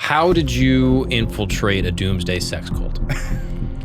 How did you infiltrate a doomsday sex cult?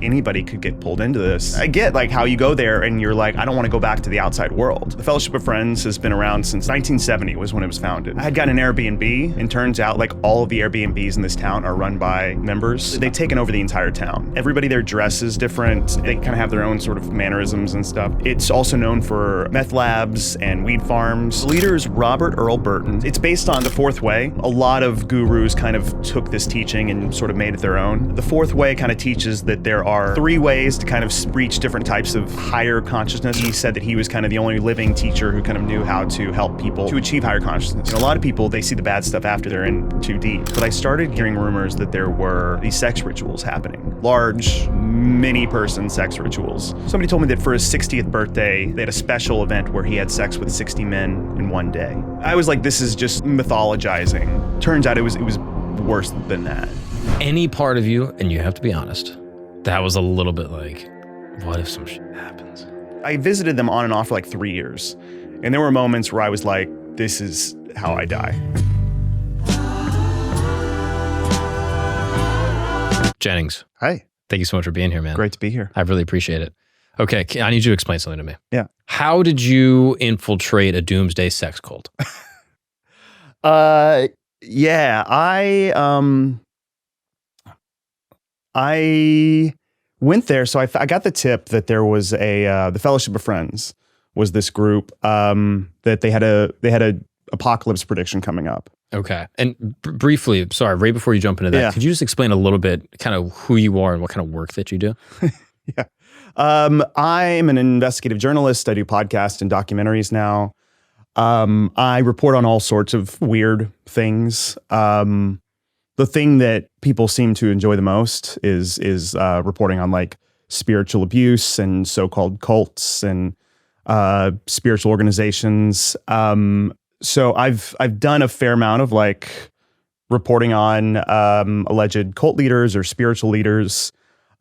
Anybody could get pulled into this. I get like how you go there and you're like, I don't want to go back to the outside world. The Fellowship of Friends has been around since 1970 was when it was founded. I had gotten an Airbnb, and turns out like all of the Airbnbs in this town are run by members. They've taken over the entire town. Everybody there dresses different. They kind of have their own sort of mannerisms and stuff. It's also known for meth labs and weed farms. The leader is Robert Earl Burton. It's based on the Fourth Way. A lot of gurus kind of took this teaching and sort of made it their own. The Fourth Way kind of teaches that there are 3 ways to kind of reach different types of higher consciousness. He said that he was kind of the only living teacher who kind of knew how to help people to achieve higher consciousness. And a lot of people, they see the bad stuff after they're in too deep. But I started hearing rumors that there were these sex rituals happening. Large, many-person sex rituals. Somebody told me that for his 60th birthday, they had a special event where he had sex with 60 men in one day. I was like, this is just mythologizing. Turns out it was worse than that. Any part of you, and you have to be honest, that was a little bit like, what if some shit happens? I visited them on and off for like 3 years. And there were moments where I was like, this is how I die. Jennings. Hi. Thank you so much for being here, man. Great to be here. I really appreciate it. Okay, I need you to explain something to me. Yeah. How did you infiltrate a doomsday sex cult? Yeah, I went there, so I got the tip that there was the Fellowship of Friends was this group that they had a apocalypse prediction coming up. Okay, and briefly, sorry, right before you jump into that, could you just explain a little bit, kind of who you are and what kind of work that you do? Yeah, I'm an investigative journalist. I do podcasts and documentaries now. I report on all sorts of weird things. The thing that people seem to enjoy the most is reporting on like spiritual abuse and so-called cults and spiritual organizations. So I've done a fair amount of like reporting on alleged cult leaders or spiritual leaders.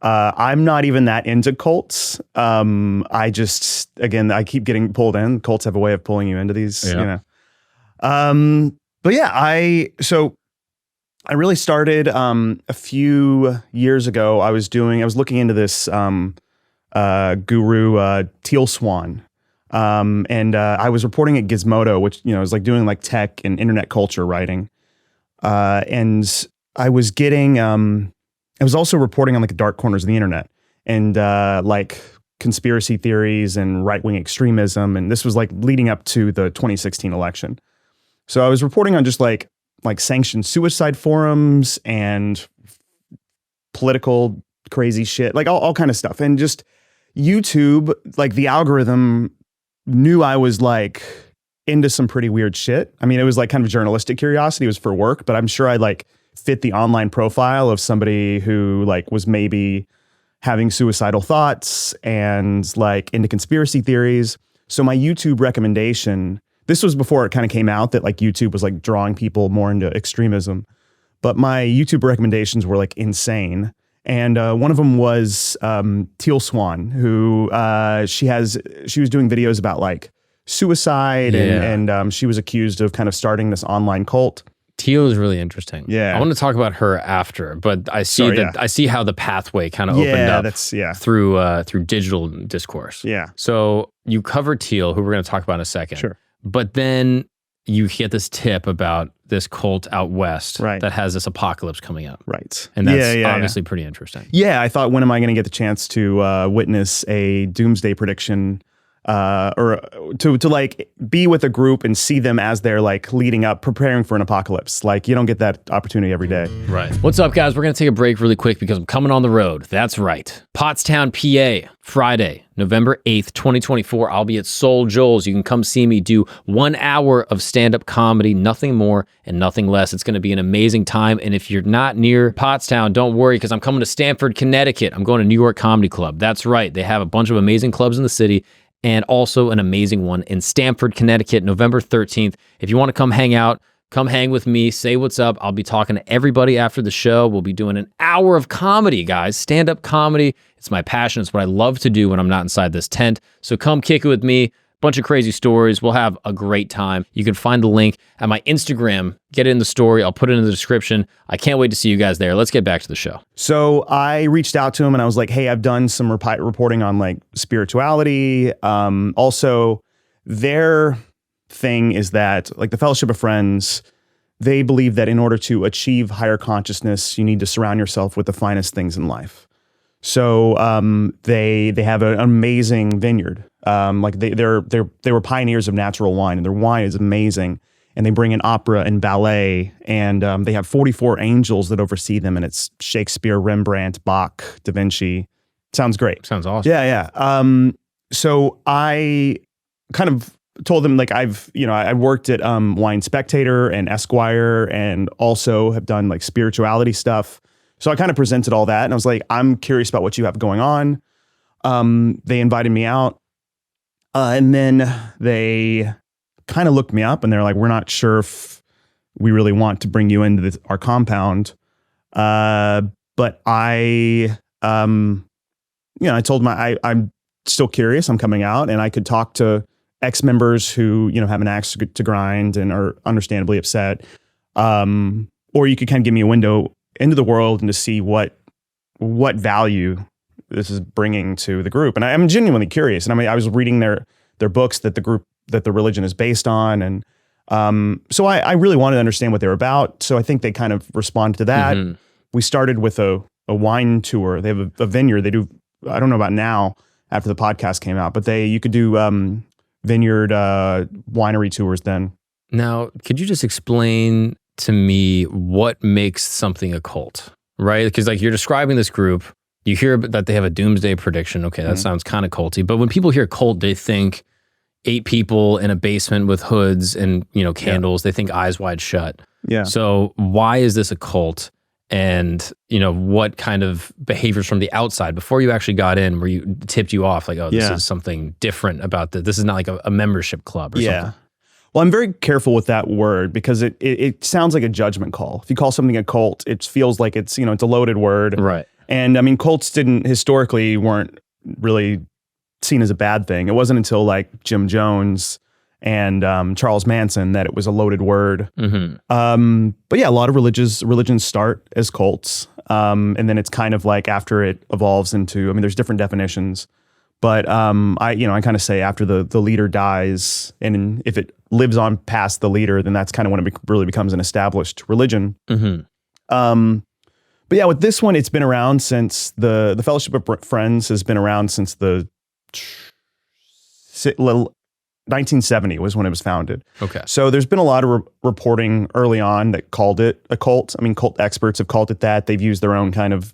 I'm not even that into cults. I keep getting pulled in. Cults have a way of pulling you into these, you know. But yeah, I really started a few years ago. I was looking into this guru, Teal Swan. And I was reporting at Gizmodo, which, you know, is like doing like tech and internet culture writing. And I was getting, I was also reporting on like the dark corners of the internet and like conspiracy theories and right-wing extremism. And this was like leading up to the 2016 election. So I was reporting on just like sanctioned suicide forums and political crazy shit, like all kind of stuff. And just YouTube, like the algorithm knew I was like into some pretty weird shit. I mean, it was like kind of journalistic curiosity. It was for work, but I'm sure I like fit the online profile of somebody who like was maybe having suicidal thoughts and like into conspiracy theories. So my YouTube recommendation, this was before it kind of came out that like YouTube was like drawing people more into extremism, but my YouTube recommendations were like insane. And one of them was Teal Swan, who she was doing videos about like suicide and she was accused of kind of starting this online cult. Teal is really interesting. Yeah. I want to talk about her after, but I see how the pathway kind of opened up through digital discourse. Yeah. So you cover Teal, who we're going to talk about in a second. Sure. But then you get this tip about this cult out west that has this apocalypse coming up. Right. And that's obviously pretty interesting. Yeah, I thought, when am I going to get the chance to witness a doomsday prediction or to like be with a group and see them as they're like leading up, preparing for an apocalypse. Like you don't get that opportunity every day. Right. What's up, guys? We're going to take a break really quick because I'm coming on the road. That's right. Pottstown, PA, Friday, November 8th, 2024. I'll be at Soul Joel's. You can come see me do 1 hour of stand-up comedy, nothing more and nothing less. It's going to be an amazing time. And if you're not near Pottstown, don't worry because I'm coming to Stamford, Connecticut. I'm going to New York Comedy Club. That's right. They have a bunch of amazing clubs in the city and also an amazing one in Stamford, Connecticut, November 13th. If you want to come hang out, come hang with me, say what's up. I'll be talking to everybody after the show. We'll be doing an hour of comedy, guys. Stand-up comedy. It's my passion. It's what I love to do when I'm not inside this tent. So come kick it with me. bunch of crazy stories. We'll have a great time. You can find the link at my Instagram. Get it in the story. I'll put it in the description. I can't wait to see you guys there. Let's get back to the show. So I reached out to him and I was like, hey, I've done some reporting on like spirituality. Also, their thing is that like the Fellowship of Friends, they believe that in order to achieve higher consciousness, you need to surround yourself with the finest things in life. So they have an amazing vineyard. Like they were pioneers of natural wine, and their wine is amazing. And they bring in opera and ballet, and they have 44 angels that oversee them. And it's Shakespeare, Rembrandt, Bach, Da Vinci. Sounds great. Sounds awesome. Yeah. So I kind of told them like I worked at Wine Spectator and Esquire, and also have done like spirituality stuff. So I kind of presented all that, and I was like, I'm curious about what you have going on. They invited me out, and then they kind of looked me up, and they're like, we're not sure if we really want to bring you into our compound. But I told them I'm still curious. I'm coming out, and I could talk to ex-members who, have an axe to grind and are understandably upset. Or you could kind of give me a window into the world and to see what value this is bringing to the group. And I'm genuinely curious. And I was reading their books that the religion is based on. And so I really wanted to understand what they were about. So I think they kind of responded to that. Mm-hmm. We started with a wine tour. They have a vineyard. They do, I don't know about now after the podcast came out, but you could do vineyard winery tours then. Now, could you just explain to me what makes something a cult, right? Because like you're describing this group, you hear that they have a doomsday prediction. Okay, that sounds kind of culty. But when people hear cult, they think 8 people in a basement with hoods and candles. Yeah. They think eyes wide shut. Yeah. So why is this a cult? And what kind of behaviors from the outside before you actually got in, where you tipped you off, like, oh, this is something different about this. This is not like a membership club or something. Well, I'm very careful with that word because it sounds like a judgment call. If you call something a cult, it feels like it's a loaded word. Right. And I mean, cults historically weren't really seen as a bad thing. It wasn't until like Jim Jones and Charles Manson that it was a loaded word. Mm-hmm. But yeah, a lot of religions start as cults. And then it's kind of like after it evolves into, there's different definitions. But I kind of say after the leader dies, and if it lives on past the leader, then that's kind of when it really becomes an established religion. Mm-hmm. But yeah, with this one, it's been around since the Fellowship of Friends has been around since the 1970 was when it was founded. Okay. So there's been a lot of reporting early on that called it a cult. Cult experts have called it that. They've used their own kind of,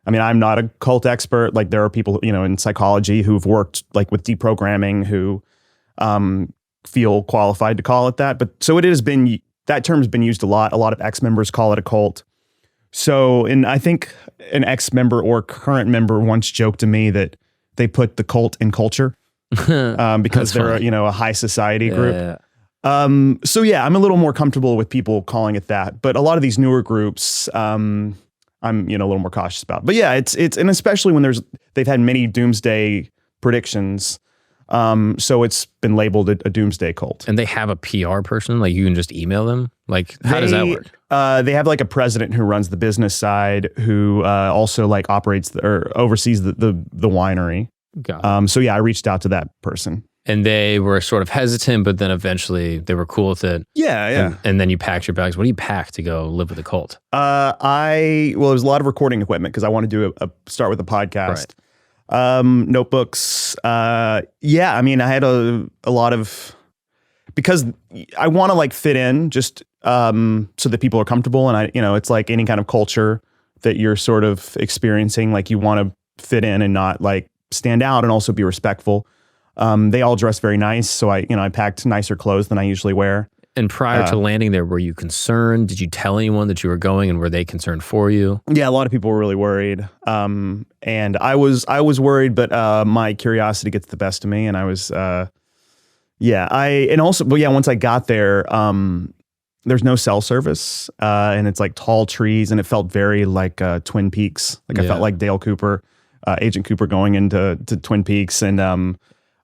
I'm not a cult expert. Like there are people, in psychology who've worked like with deprogramming who feel qualified to call it that. But so that term has been used a lot. A lot of ex-members call it a cult. So, and I think an ex-member or current member once joked to me that they put the cult in culture. Because they're a high society group. Yeah. So yeah, I'm a little more comfortable with people calling it that. But a lot of these newer groups, I'm a little more cautious about. But yeah, it's and especially when they've had many doomsday predictions. So it's been labeled a doomsday cult. And they have a PR person, like you can just email them. Like how does that work? They have like a president who runs the business side, who also like operates or oversees the winery. So yeah, I reached out to that person. And they were sort of hesitant, but then eventually they were cool with it. Yeah. And then you packed your bags. What do you pack to go live with a cult? There was a lot of recording equipment because I want to do start with a podcast. Right. Notebooks. I had a lot of, because I want to like fit in just so that people are comfortable. And it's like any kind of culture that you're sort of experiencing, like you want to fit in and not like stand out and also be respectful. They all dress very nice. So I packed nicer clothes than I usually wear. And prior to landing there, were you concerned? Did you tell anyone that you were going, and were they concerned for you? Yeah, a lot of people were really worried. And I was worried, but my curiosity gets the best of me. And I was, once I got there, there's no cell service, and it's like tall trees, and it felt very like Twin Peaks. Like I felt like Dale Cooper. Agent Cooper going into Twin Peaks, and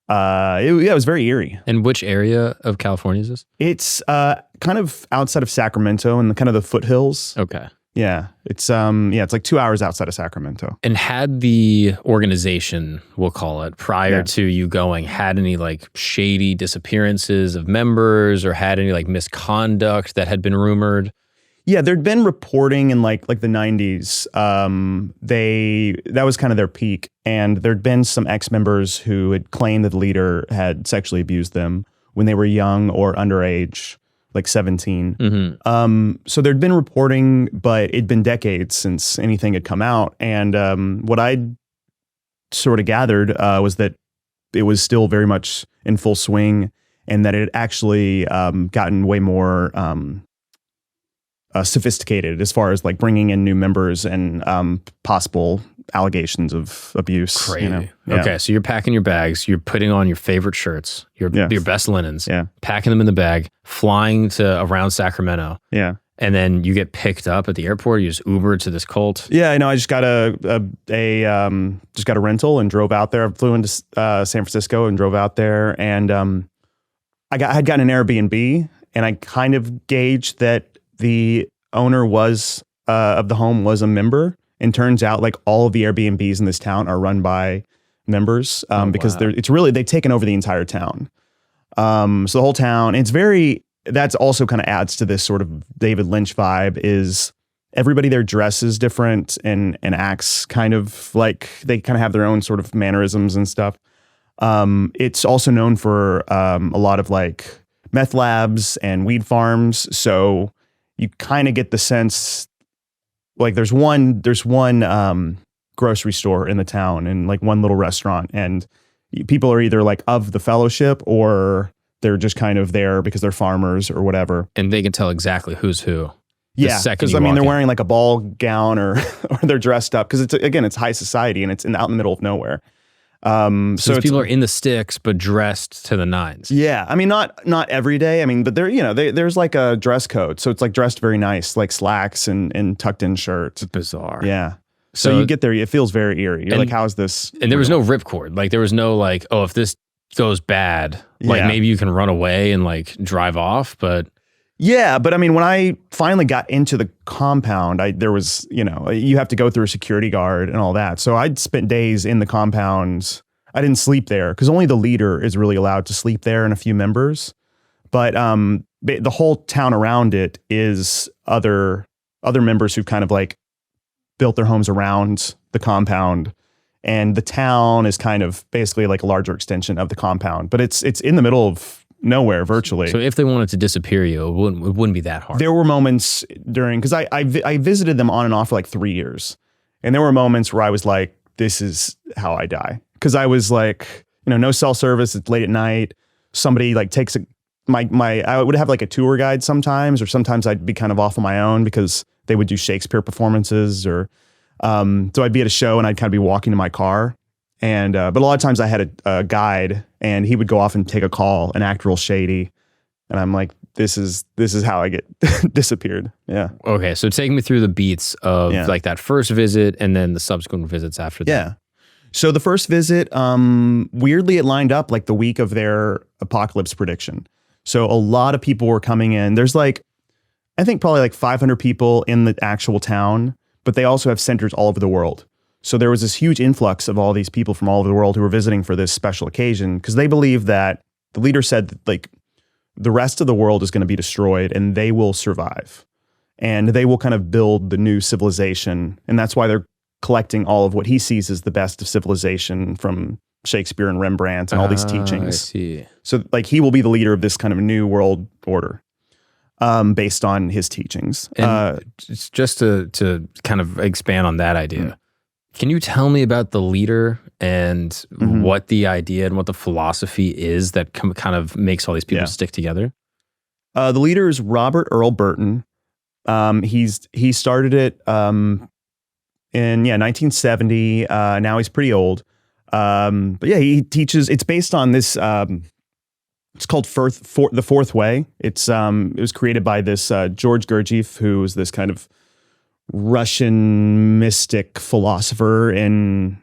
It was very eerie. And which area of California is this? It's kind of outside of Sacramento and kind of the foothills. Okay. Yeah, it's it's like 2 hours outside of Sacramento. And had the organization, we'll call it, prior to you going, had any like shady disappearances of members or had any like misconduct that had been rumored? Yeah, there'd been reporting in like the 90s. That was kind of their peak, and there'd been some ex-members who had claimed that the leader had sexually abused them when they were young or underage, like 17. Mm-hmm. So there'd been reporting, but it'd been decades since anything had come out. And what I'd sort of gathered was that it was still very much in full swing, and that it had actually gotten way more sophisticated as far as like bringing in new members and possible allegations of abuse. Crazy. You know? Yeah. Okay, so you're packing your bags, you're putting on your favorite shirts, your best linens, packing them in the bag, flying to around Sacramento. Yeah. And then you get picked up at the airport. You just Uber to this cult. Yeah, I know. I just got a rental and drove out there. I flew into San Francisco and drove out there, and I had gotten an Airbnb, and I kind of gauged that the owner of the home was a member. And turns out like all of the Airbnbs in this town are run by members because they've taken over the entire town. So the whole town, that's also kind of adds to this sort of David Lynch vibe. Is everybody there dresses different and acts kind of like they kind of have their own sort of mannerisms and stuff. It's also known for a lot of like meth labs and weed farms. So you kind of get the sense like there's one grocery store in the town and like one little restaurant, and people are either like of the fellowship or they're just kind of there because they're farmers or whatever. And they can tell exactly who's who. Yeah, because I mean they're wearing like a ball gown or they're dressed up because it's high society and it's out in the middle of nowhere. So these people are in the sticks but dressed to the nines. Yeah, I mean not every day. I mean, but there's like a dress code, so it's like dressed very nice, like slacks and tucked in shirts. It's bizarre. Yeah. So you get there, it feels very eerie. You're like, how is this? And there was no ripcord. Like there was no like, oh, if this goes bad, like maybe you can run away and like drive off, but. Yeah, but I mean, when I finally got into the compound, there was, you have to go through a security guard and all that. So I'd spent days in the compound. I didn't sleep there because only the leader is really allowed to sleep there and a few members. But the whole town around it is other members who've kind of like built their homes around the compound. And the town is kind of basically like a larger extension of the compound. But it's in the middle of nowhere virtually. So if they wanted to disappear you, it wouldn't be that hard. There were moments because I visited them on and off for like 3 years. And there were moments where I was like, this is how I die. Because I was like, no cell service. It's late at night. Somebody like takes I would have like a tour guide sometimes, or sometimes I'd be kind of off on my own because they would do Shakespeare performances or so I'd be at a show and I'd kind of be walking to my car. And but a lot of times I had a guide and he would go off and take a call and act real shady. And I'm like, this is how I get disappeared. Yeah. Okay. So take me through the beats of like that first visit and then the subsequent visits after that. Yeah. So the first visit, weirdly, it lined up like the week of their apocalypse prediction. So a lot of people were coming in. There's like, I think probably like 500 people in the actual town, but they also have centers all over the world. So there was this huge influx of all these people from all over the world who were visiting for this special occasion because they believe that the leader said that like the rest of the world is going to be destroyed and they will survive and they will kind of build the new civilization. And that's why they're collecting all of what he sees as the best of civilization from Shakespeare and Rembrandt and all these teachings. I see. So like he will be the leader of this kind of new world order based on his teachings. And just to kind of expand on that idea, can you tell me about the leader and what the idea and what the philosophy is that kind of makes all these people stick together? The leader is Robert Earl Burton. He started it in 1970. Now he's pretty old. But yeah, he teaches. It's based on this. It's called the Fourth Way. It was created by this George Gurdjieff, who was this kind of Russian mystic philosopher in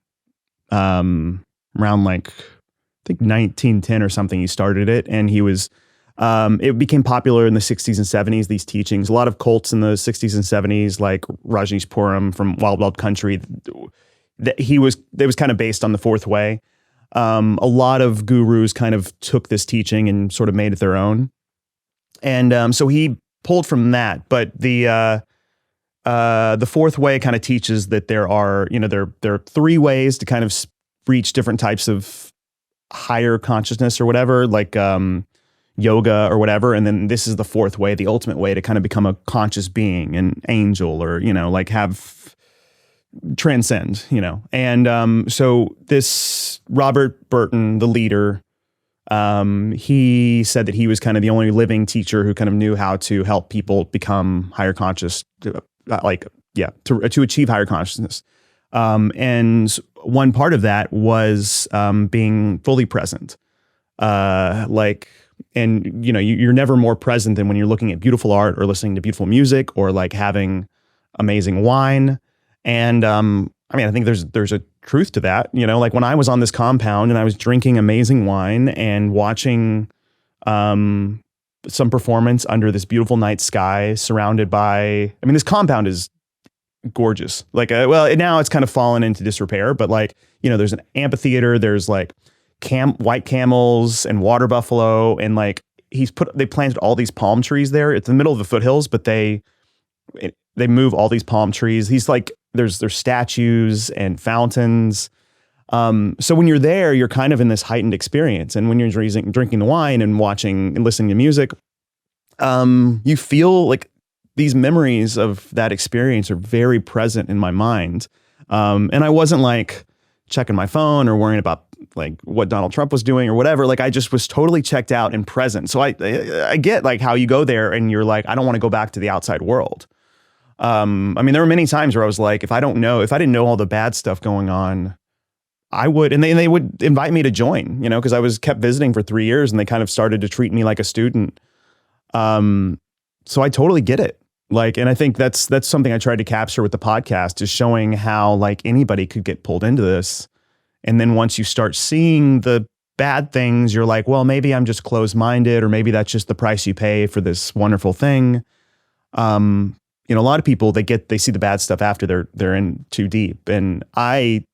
around like think 1910 or something, he started it, and he was, it became popular in the 60s and 70s, these teachings. A lot of cults in the 60s and 70s, like Rajneeshpuram from Wild Wild Country, it was kind of based on the fourth way. A lot of gurus kind of took this teaching and sort of made it their own. And so he pulled from that. But the fourth way kind of teaches that there are three ways to kind of reach different types of higher consciousness or whatever, like yoga or whatever. And then this is the fourth way, the ultimate way to kind of become a conscious being, an angel, or, like transcend, And so this Robert Burton, the leader, he said that he was kind of the only living teacher who kind of knew how to help people become higher conscious, to achieve higher consciousness. And one part of that was being fully present. You're never more present than when you're looking at beautiful art or listening to beautiful music or like having amazing wine. And I think there's a truth to that. Like when I was on this compound and I was drinking amazing wine and watching some performance under this beautiful night sky surrounded by, this compound is gorgeous. Like, now it's kind of fallen into disrepair, but there's an amphitheater, there's like white camels and water buffalo. And like they planted all these palm trees there. It's in the middle of the foothills, but they move all these palm trees. He's like, there's statues and fountains. So when you're there, you're kind of in this heightened experience. And when you're drinking the wine and watching and listening to music, you feel like these memories of that experience are very present in my mind. And I wasn't like checking my phone or worrying about like what Donald Trump was doing or whatever. Like I just was totally checked out and present. So I get like how you go there and you're like, I don't want to go back to the outside world. There were many times where I was like, if I didn't know all the bad stuff going on, I would, and they would invite me to join, because I was kept visiting for 3 years and they kind of started to treat me like a student. So I totally get it. Like, and I think that's something I tried to capture with the podcast, is showing how like anybody could get pulled into this. And then once you start seeing the bad things, you're like, well, maybe I'm just closed-minded, or maybe that's just the price you pay for this wonderful thing. A lot of people, they see the bad stuff after they're in too deep. And I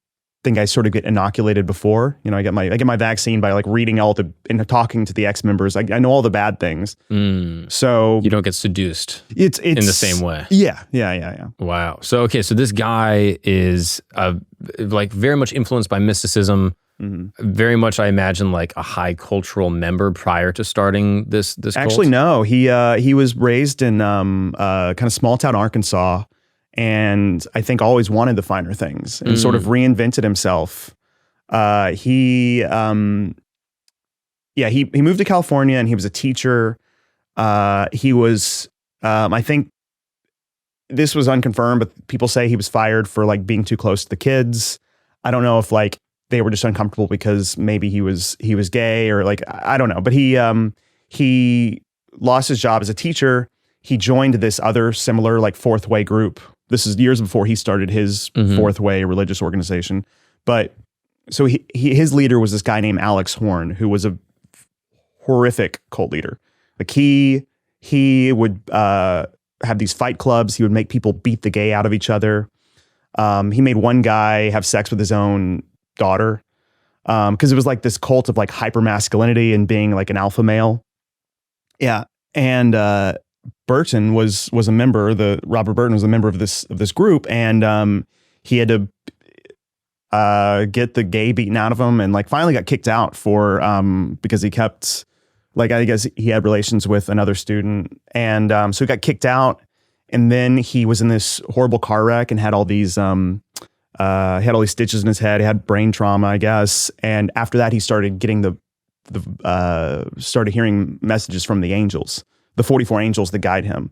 think I sort of get inoculated before. I get my vaccine by like reading and talking to the ex-members. I know all the bad things. So you don't get seduced it's in the same way. Yeah. Wow. So this guy is like very much influenced by mysticism. Mm-hmm. Very much, I imagine, like a high cultural member prior to starting this Actually, cult? No. He was raised in kind of small town Arkansas, and I think always wanted the finer things and sort of reinvented himself. He moved to California and he was a teacher. He was, I think this was unconfirmed, but people say he was fired for like being too close to the kids. I don't know if like they were just uncomfortable because maybe he was gay, or like, I don't know, but he lost his job as a teacher. He joined this other similar like fourth way group. This is years before he started his fourth way religious organization. But so his leader was this guy named Alex Horn, who was a horrific cult leader. Like he would have these fight clubs. He would make people beat the gay out of each other. He made one guy have sex with his own daughter, because it was like this cult of like hypermasculinity and being like an alpha male. Yeah. And Burton was a member, Robert Burton was a member of this group, and he had to get the gay beaten out of him, and like finally got kicked out for because he kept, like, I guess he had relations with another student, and so he got kicked out. And then he was in this horrible car wreck and had all these stitches in his head. He had brain trauma, I guess. And after that, he started getting started hearing messages from the angels, the 44 angels that guide him.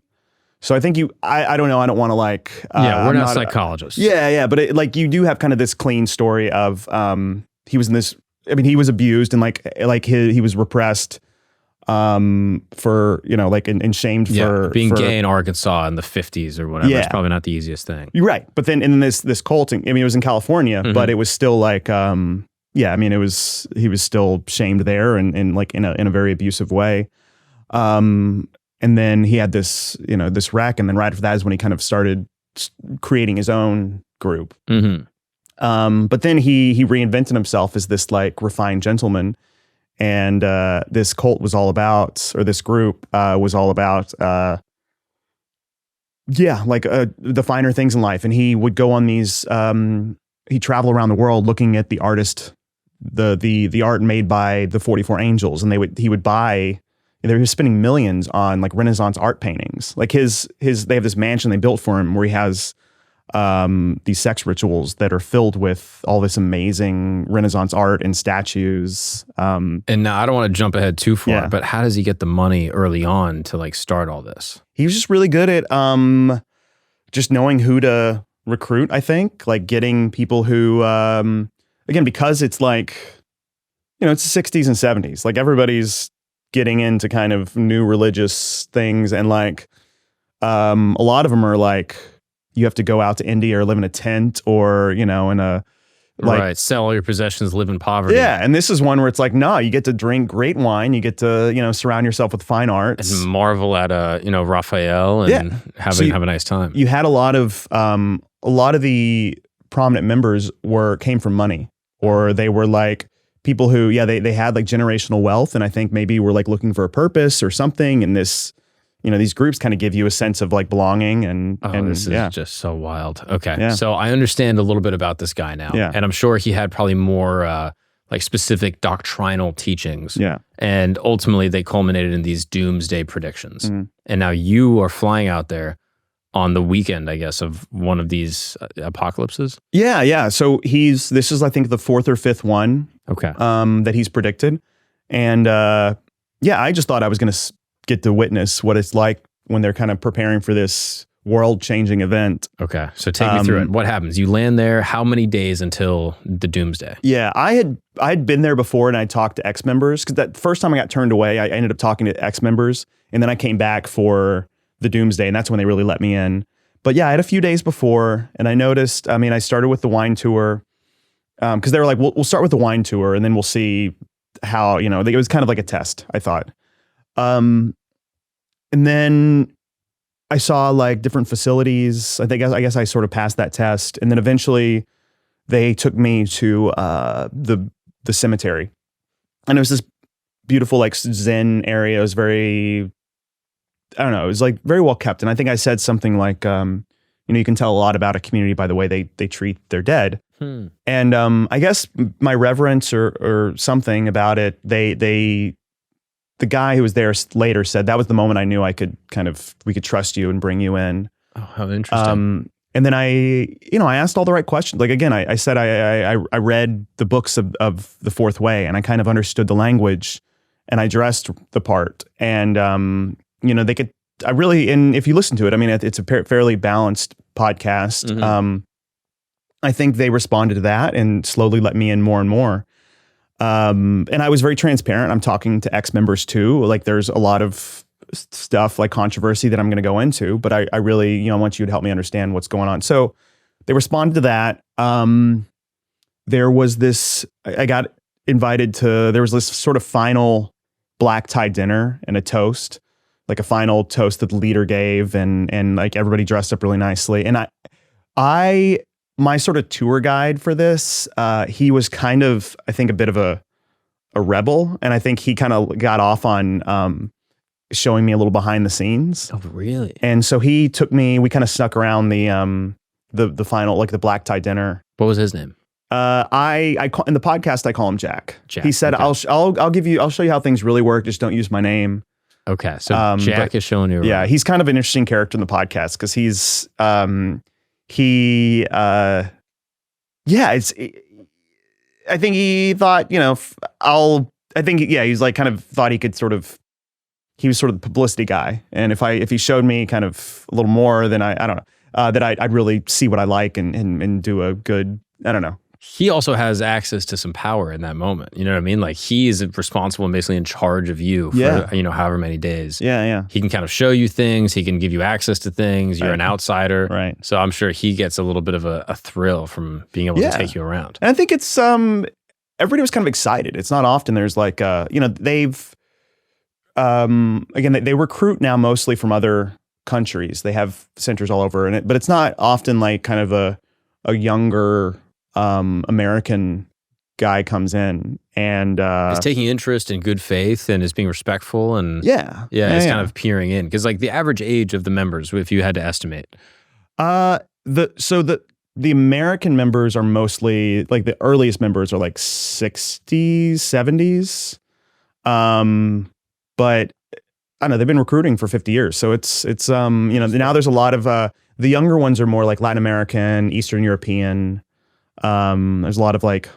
So I think I don't know. I don't want to like, we're not psychologists. But you do have kind of this clean story of, he was in this, he was abused and he was repressed, for, and shamed for being gay in Arkansas in the 50s or whatever. It's probably not the easiest thing. You're right. But then in this cult, it was in California, but it was still like, yeah, I mean, he was still shamed there and like in a very abusive way. And then he had this, you know, this wreck. And then right after that is when he kind of started creating his own group. But then he reinvented himself as this like refined gentleman. And this cult was all about, or this group was all about, the finer things in life. And he would go on these, he'd travel around the world looking at the artist, the art made by the 44 Angels. And he would buy, they were spending millions on like Renaissance art paintings. Like they have this mansion they built for him where he has these sex rituals that are filled with all this amazing Renaissance art and statues. And now I don't want to jump ahead too far, but how does he get the money early on to like start all this? He was just really good at just knowing who to recruit, I think, like getting people who, again, because it's like, you know, it's the 60s and 70s, like everybody's getting into kind of new religious things. And like, a lot of them are like, you have to go out to India or live in a tent or, you know, in a, like, right, sell all your possessions, live in poverty. Yeah, and this is one where it's like, no, you get to drink great wine, you get to, you know, surround yourself with fine arts. And marvel at, you know, Raphael and have a nice time. You had a lot of the prominent members came from money, or they were like people who, they had like generational wealth, and I think maybe were like looking for a purpose or something, and this, you know, these groups kind of give you a sense of like belonging and this is just so wild. Okay. So I understand a little bit about this guy now. Yeah. And I'm sure he had probably more like specific doctrinal teachings. Yeah. And ultimately they culminated in these doomsday predictions. And now you are flying out there on the weekend, I guess, of one of these apocalypses. Yeah. So this is I think the fourth or fifth one. Okay. That he's predicted. And I just thought I was going to get to witness what it's like when they're kind of preparing for this world-changing event. Okay, so take me through it. What happens? You land there. How many days until the doomsday? Yeah, I had been there before, and I talked to ex-members, because that first time I got turned away, I ended up talking to ex-members, and then I came back for the doomsday, and that's when they really let me in. But yeah, I had a few days before, and I noticed, I mean, I started with the wine tour, because they were like, we'll start with the wine tour, and then we'll see how, you know, it was kind of like a test, I thought. And then I saw like different facilities. I guess I sort of passed that test. And then eventually they took me to the cemetery. And it was this beautiful like Zen area. It was very, I don't know, it was like very well kept. And I think I said something like, you know, you can tell a lot about a community by the way they treat their dead. And I guess my reverence or something about it, the guy who was there later said that was the moment I knew we could trust you and bring you in. Oh, how interesting. And then I asked all the right questions. Like, again, I said, I read the books of the Fourth Way, and I kind of understood the language, and I dressed the part. And, you know, and if you listen to it, I mean, it's a fairly balanced podcast. I think they responded to that and slowly let me in more and more. And I was very transparent. I'm talking to ex-members too. Like there's a lot of stuff like controversy that I'm going to go into, but I really, you know, I want you to help me understand what's going on. So they responded to that. There was this, I got invited to, there was this sort of final black tie dinner and a toast, like a final toast that the leader gave, and like everybody dressed up really nicely. And my sort of tour guide for this, he was kind of, I think, a bit of a rebel. And I think he kind of got off on showing me a little behind the scenes. Oh, really? And so he took me, we kind of snuck around the final, like the black tie dinner. What was his name? I call, in the podcast, I call him Jack. He said, okay. I'll show you how things really work. Just don't use my name. Okay. So Jack is showing you around. Yeah. He's kind of an interesting character in the podcast because he's, I think he thought, you know, he's like kind of thought he could he was sort of the publicity guy. And if he showed me kind of a little more, then I don't know, that I'd really see what I like and do a good, I don't know. He also has access to some power in that moment. You know what I mean? Like he is responsible and basically in charge of you for, you know, however many days. Yeah. He can kind of show you things. He can give you access to things. You're an outsider. Right. So I'm sure he gets a little bit of a thrill from being able to take you around. And I think it's, everybody was kind of excited. It's not often there's like, they've, again, they recruit now mostly from other countries. They have centers all over but it's not often like kind of a younger American guy comes in and is taking interest in good faith and is being respectful and it's kind of peering in, because like the average age of the members, if you had to estimate, the American members are mostly like the earliest members are like 60s, 70s, but I don't know, they've been recruiting for 50 years, so it's now there's a lot of the younger ones are more like Latin American, Eastern European. There's a lot of like,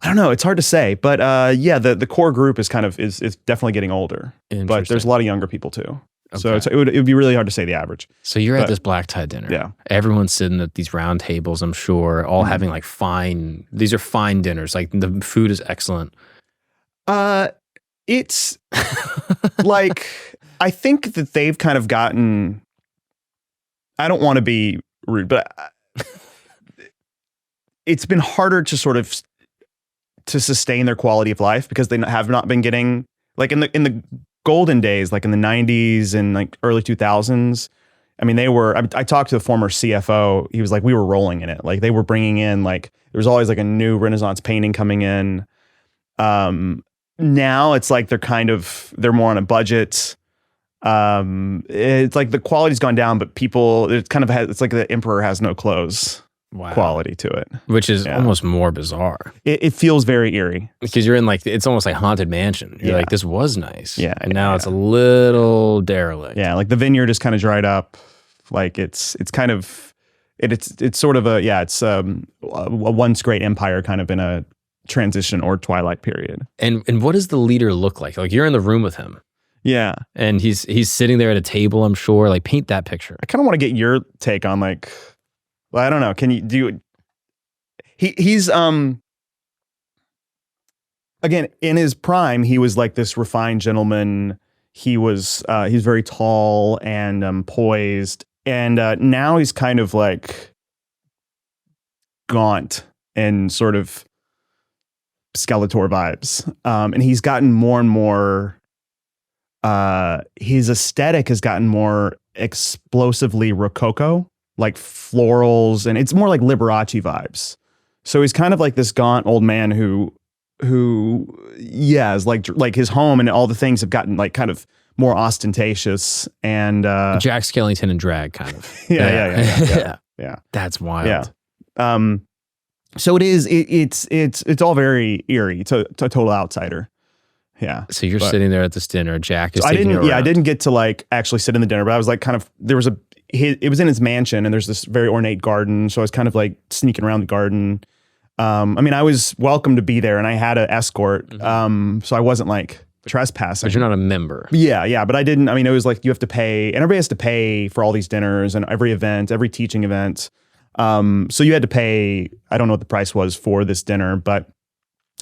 I don't know, it's hard to say, but the core group is kind of is definitely getting older, but there's a lot of younger people too. Okay. So it would be really hard to say the average. So you're at this black tie dinner. Yeah. Everyone's sitting at these round tables, I'm sure, all having like these are fine dinners. Like the food is excellent. It's like, I think that they've kind of gotten, I don't want to be rude, but it's been harder to sort of to sustain their quality of life because they have not been getting, like in the golden days, like in the 90s and like early 2000s. I mean, I talked to the former CFO. He was like, we were rolling in it. Like they were bringing in, like, there was always like a new Renaissance painting coming in. Now it's like they're more on a budget. It's like the quality's gone down, but it's like the emperor has no clothes. Wow. Quality to it, which is almost more bizarre. It feels very eerie because you're in like, it's almost like Haunted Mansion. You're like, this was nice, and now it's a little derelict. Yeah, like the vineyard is kind of dried up. Like it's kind of it's sort of a once great empire kind of in a transition or twilight period. And what does the leader look like? Like you're in the room with him. Yeah, and he's sitting there at a table. I'm sure. Like paint that picture. I kind of want to get your take on like. Well, I don't know. Can you do? He's again in his prime. He was like this refined gentleman. He's very tall and poised, and now he's kind of like gaunt and sort of Skeletor vibes. And he's gotten more and more. His aesthetic has gotten more explosively Rococo. Like florals, and it's more like Liberace vibes. So he's kind of like this gaunt old man who is like his home and all the things have gotten like kind of more ostentatious and Jack Skellington in drag kind of. Yeah. That's wild. Yeah. So it's all very eerie to a total outsider. Yeah. So you're sitting there at this dinner. Jack is. I didn't get to like actually sit in the dinner, but I was like kind of it was in his mansion and there's this very ornate garden. So I was kind of like sneaking around the garden. I mean, I was welcome to be there and I had an escort. So I wasn't like trespassing. But you're not a member. Yeah. But I didn't, I mean, it was like you have to pay and everybody has to pay for all these dinners and every event, every teaching event. So you had to pay, I don't know what the price was for this dinner, but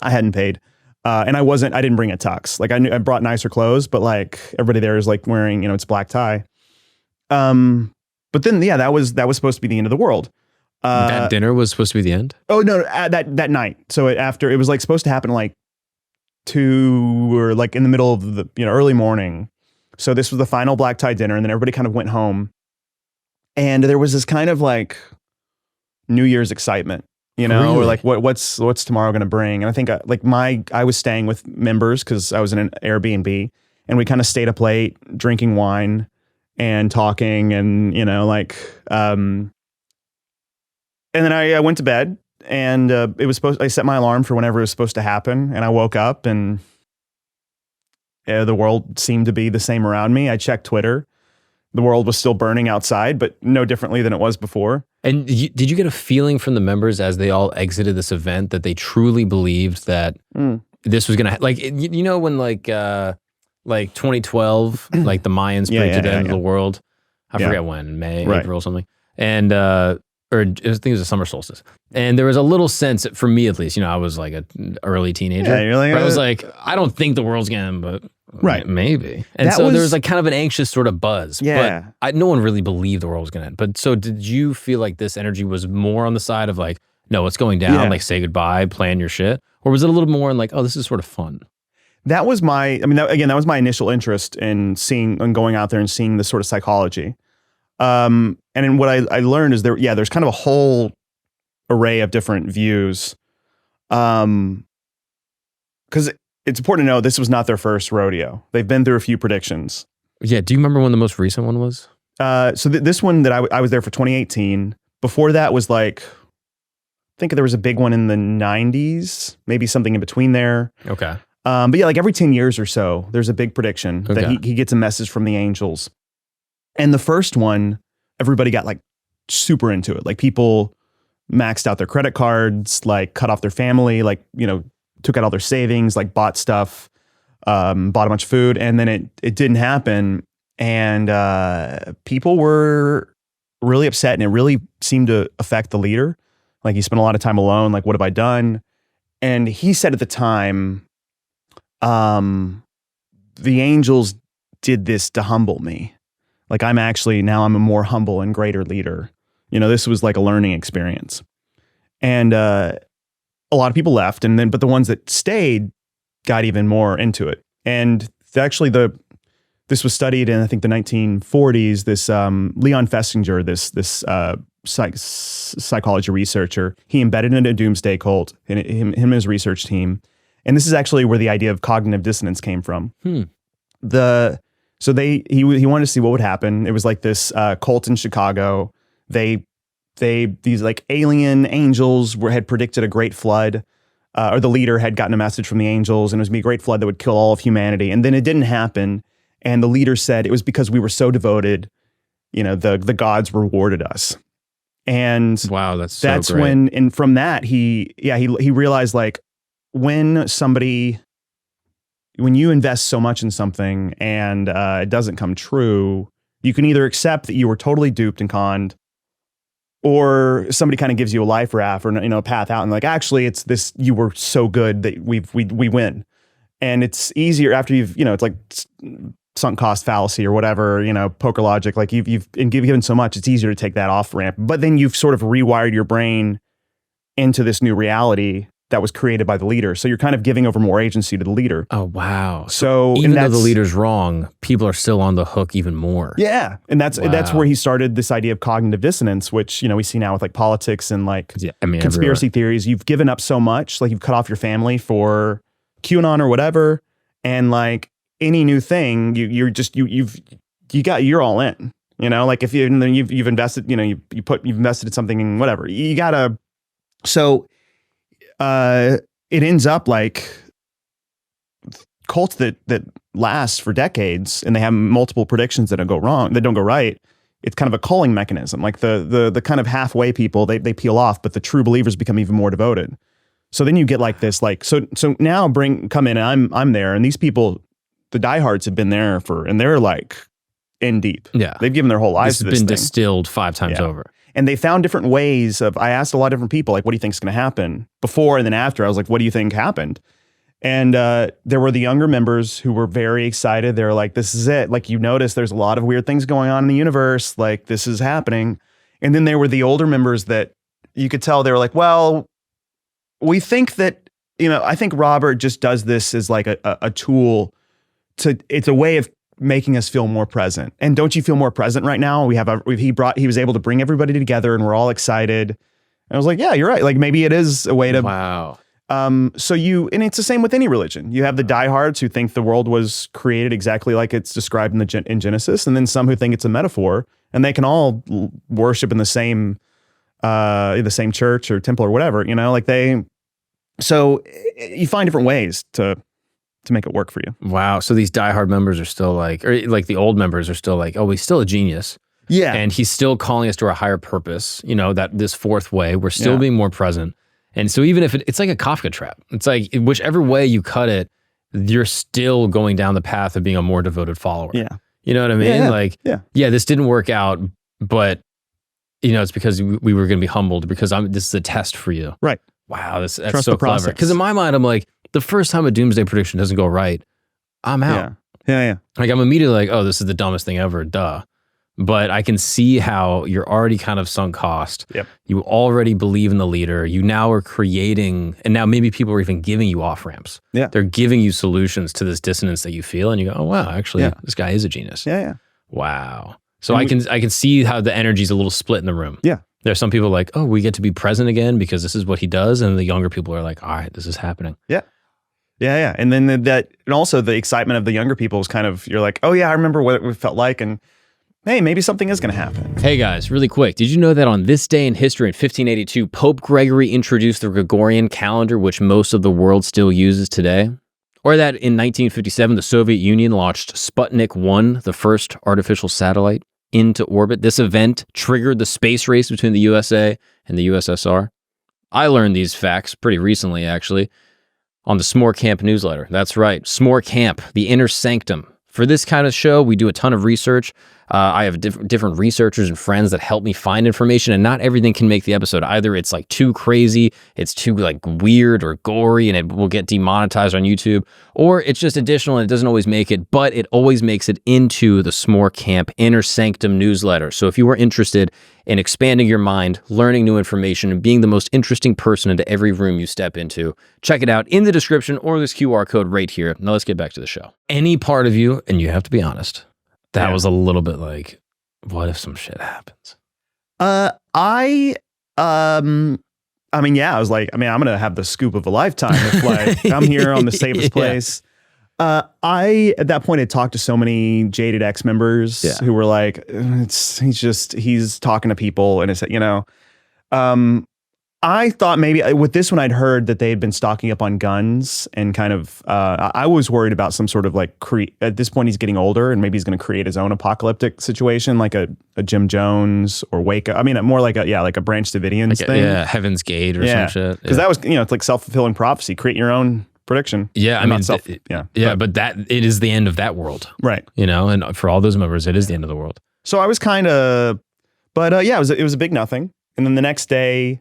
I hadn't paid. And I didn't bring a tux. Like I brought nicer clothes, but like everybody there is like wearing, it's black tie. But then, that was supposed to be the end of the world. That dinner was supposed to be the end? Oh, no, that night. So it was like supposed to happen like 2 or like in the middle of the, early morning. So this was the final black tie dinner and then everybody kind of went home. And there was this kind of like New Year's excitement, really? Or like what's tomorrow going to bring? And I think I was staying with members because I was in an Airbnb and we kind of stayed up late drinking wine and talking and, and then I went to bed and I set my alarm for whenever it was supposed to happen. And I woke up and the world seemed to be the same around me. I checked Twitter. The world was still burning outside, but no differently than it was before. And did you get a feeling from the members as they all exited this event that they truly believed that this was going to, when like 2012, like the Mayans predicted the end of the world. I forget when, May, April, something. And, or I think it was a summer solstice. And there was a little sense, for me at least, I was like an early teenager. Yeah, you're like, I was like, I don't think the world's going to end, but maybe. And there was like kind of an anxious sort of buzz. Yeah. But no one really believed the world was going to end. But so did you feel like this energy was more on the side of like, know what's going down, Yeah. like say goodbye, plan your shit? Or was it a little more in like, oh, this is sort of fun? That was that was my initial interest in going out there and seeing this sort of psychology. And then what I learned is there's kind of a whole array of different views. Because it's important to know this was not their first rodeo. They've been through a few predictions. Yeah. Do you remember when the most recent one was? So this one that I was there for 2018. Before that was like, I think there was a big one in the 90s, maybe something in between there. Okay. But yeah, like every 10 years or so, there's a big prediction that he gets a message from the angels. And the first one, everybody got like super into it. Like people maxed out their credit cards, like cut off their family, like, took out all their savings, like bought stuff, bought a bunch of food. And then it didn't happen. And people were really upset, and it really seemed to affect the leader. Like he spent a lot of time alone. Like, what have I done? And he said at the time, the angels did this to humble me. Like now I'm a more humble and greater leader. This was like a learning experience. And a lot of people left, but the ones that stayed got even more into it. And actually this was studied in, I think, the 1940s. This Leon Festinger, this psychology researcher, he embedded in a doomsday cult, and him and his research team. And this is actually where the idea of cognitive dissonance came from. He wanted to see what would happen. It was like this cult in Chicago. These like alien angels had predicted a great flood, or the leader had gotten a message from the angels, and it was gonna be a great flood that would kill all of humanity. And then it didn't happen. And the leader said it was because we were so devoted, the gods rewarded us. And wow, that's great. And from that, he realized, like, when you invest so much in something and it doesn't come true, you can either accept that you were totally duped and conned, or somebody kind of gives you a life raft or a path out, and like, actually it's this, you were so good that we win. And it's easier after you've, it's like sunk cost fallacy or whatever, poker logic, like you've given so much, it's easier to take that off ramp. But then you've sort of rewired your brain into this new reality that was created by the leader. So you're kind of giving over more agency to the leader. Oh, wow. So even though the leader's wrong, people are still on the hook even more. Yeah. And that's where he started this idea of cognitive dissonance, which, we see now with like politics and like conspiracy theories. You've given up so much, like you've cut off your family for QAnon or whatever. And like any new thing, you're all in, like if you've invested, you've invested in something and whatever, you gotta, so it ends up like cults that last for decades, and they have multiple predictions that don't go right. It's kind of a culling mechanism. Like the kind of halfway people, they peel off, but the true believers become even more devoted. So then you get like this, like, so now come in, and I'm there, and these people, the diehards, have been there and they're like in deep. Yeah. They've given their whole lives to this thing. It's been distilled 5 times over. I found different ways I asked a lot of different people, like, what do you think is going to happen before and then after? I was like, what do you think happened? And there were the younger members who were very excited. They were like, this is it. Like, you notice there's a lot of weird things going on in the universe. Like, this is happening. And then there were the older members that you could tell they were like, well, we think that, I think Robert just does this as like a tool it's a way of making us feel more present. And don't you feel more present right now? He was able to bring everybody together, and we're all excited. And I was like, yeah, you're right. Like, maybe it is a way to, wow. And it's the same with any religion. You have the diehards who think the world was created exactly like it's described in Genesis, and then some who think it's a metaphor, and they can all worship in the same church or temple or whatever, so you find different ways to make it work for you. Wow. So these diehard members are still like, or like the old members are still like, oh, he's still a genius. Yeah. And he's still calling us to a higher purpose, that this fourth way, we're still being more present. And so even if it's like a Kafka trap, it's like whichever way you cut it, you're still going down the path of being a more devoted follower. Yeah. You know what I mean? This didn't work out, but it's because we were going to be humbled because this is a test for you. Right. Wow. That's Trust so the process. clever. Because in my mind, I'm like, the first time a doomsday prediction doesn't go right, I'm out. Yeah. Like, I'm immediately like, oh, this is the dumbest thing ever. Duh. but I can see how you're already kind of sunk cost. Yep. You already believe in the leader. You now are creating, and now maybe people are even giving you off ramps. Yeah. They're giving you solutions to this dissonance that you feel, and you go, oh wow, actually, this guy is a genius. Yeah. Wow. So I can see how the energy's a little split in the room. Yeah. There's some people like, oh, we get to be present again because this is what he does, and the younger people are like, all right, this is happening. Yeah. Yeah. And then and also the excitement of the younger people is kind of, you're like, oh yeah, I remember what it felt like, and hey, maybe something is going to happen. Hey guys, really quick. Did you know that on this day in history in 1582, Pope Gregory introduced the Gregorian calendar, which most of the world still uses today? Or that in 1957, the Soviet Union launched Sputnik 1, the first artificial satellite, into orbit. This event triggered the space race between the USA and the USSR. I learned these facts pretty recently, actually, on the S'more Camp newsletter. That's right, S'more Camp, the inner sanctum. For this kind of show, we do a ton of research. I have different researchers and friends that help me find information, and not everything can make the episode. Either it's like too crazy, it's too like weird or gory, and it will get demonetized on YouTube, or it's just additional and it doesn't always make it, but it always makes it into the S'more Camp Inner Sanctum newsletter. So if you are interested in expanding your mind, learning new information, and being the most interesting person into every room you step into, check it out in the description or this QR code right here. Now let's get back to the show. Any part of you, and you have to be honest, that was a little bit like, what if some shit happens? I mean, yeah, I was like, I mean, I'm going to have the scoop of a lifetime if like I'm here on the safest place. I, at that point, had talked to so many jaded ex-members who were like, he's talking to people, and it's, I thought maybe with this one, I'd heard that they had been stocking up on guns and kind of, I was worried about some sort of like, at this point, he's getting older and maybe he's going to create his own apocalyptic situation, like a Jim Jones or Waco. I mean, more like a Branch Davidians like thing. Yeah, Heaven's Gate or some shit. Because that was, it's like self-fulfilling prophecy, create your own prediction. Yeah, I mean, but that it is the end of that world. Right. And for all those members, it is the end of the world. So I was kind of, but it was a big nothing. And then the next day,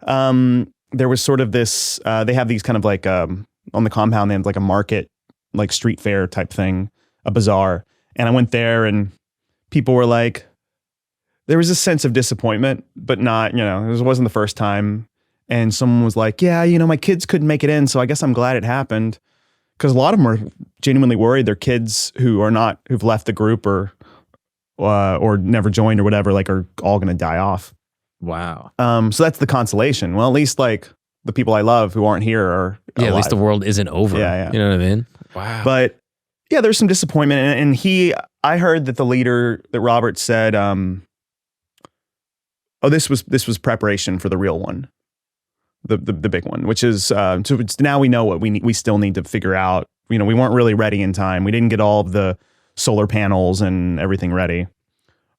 there was sort of this, they have these kind of like, on the compound, they have like a market, like street fair type thing, a bazaar. And I went there and people were like, there was a sense of disappointment, but not, it wasn't the first time. And someone was like, yeah, my kids couldn't make it in, so I guess I'm glad it happened. Because a lot of them are genuinely worried their kids who've left the group or never joined or whatever, like are all going to die off. Wow. So that's the consolation. Well, at least like the people I love who aren't here are alive. At least the world isn't over. Yeah. You know what I mean? Wow. But yeah, there's some disappointment. And I heard that the leader, that Robert said, this was preparation for the real one. The big one, which is, so now we know what we still need to figure out. We weren't really ready in time. We didn't get all of the solar panels and everything ready.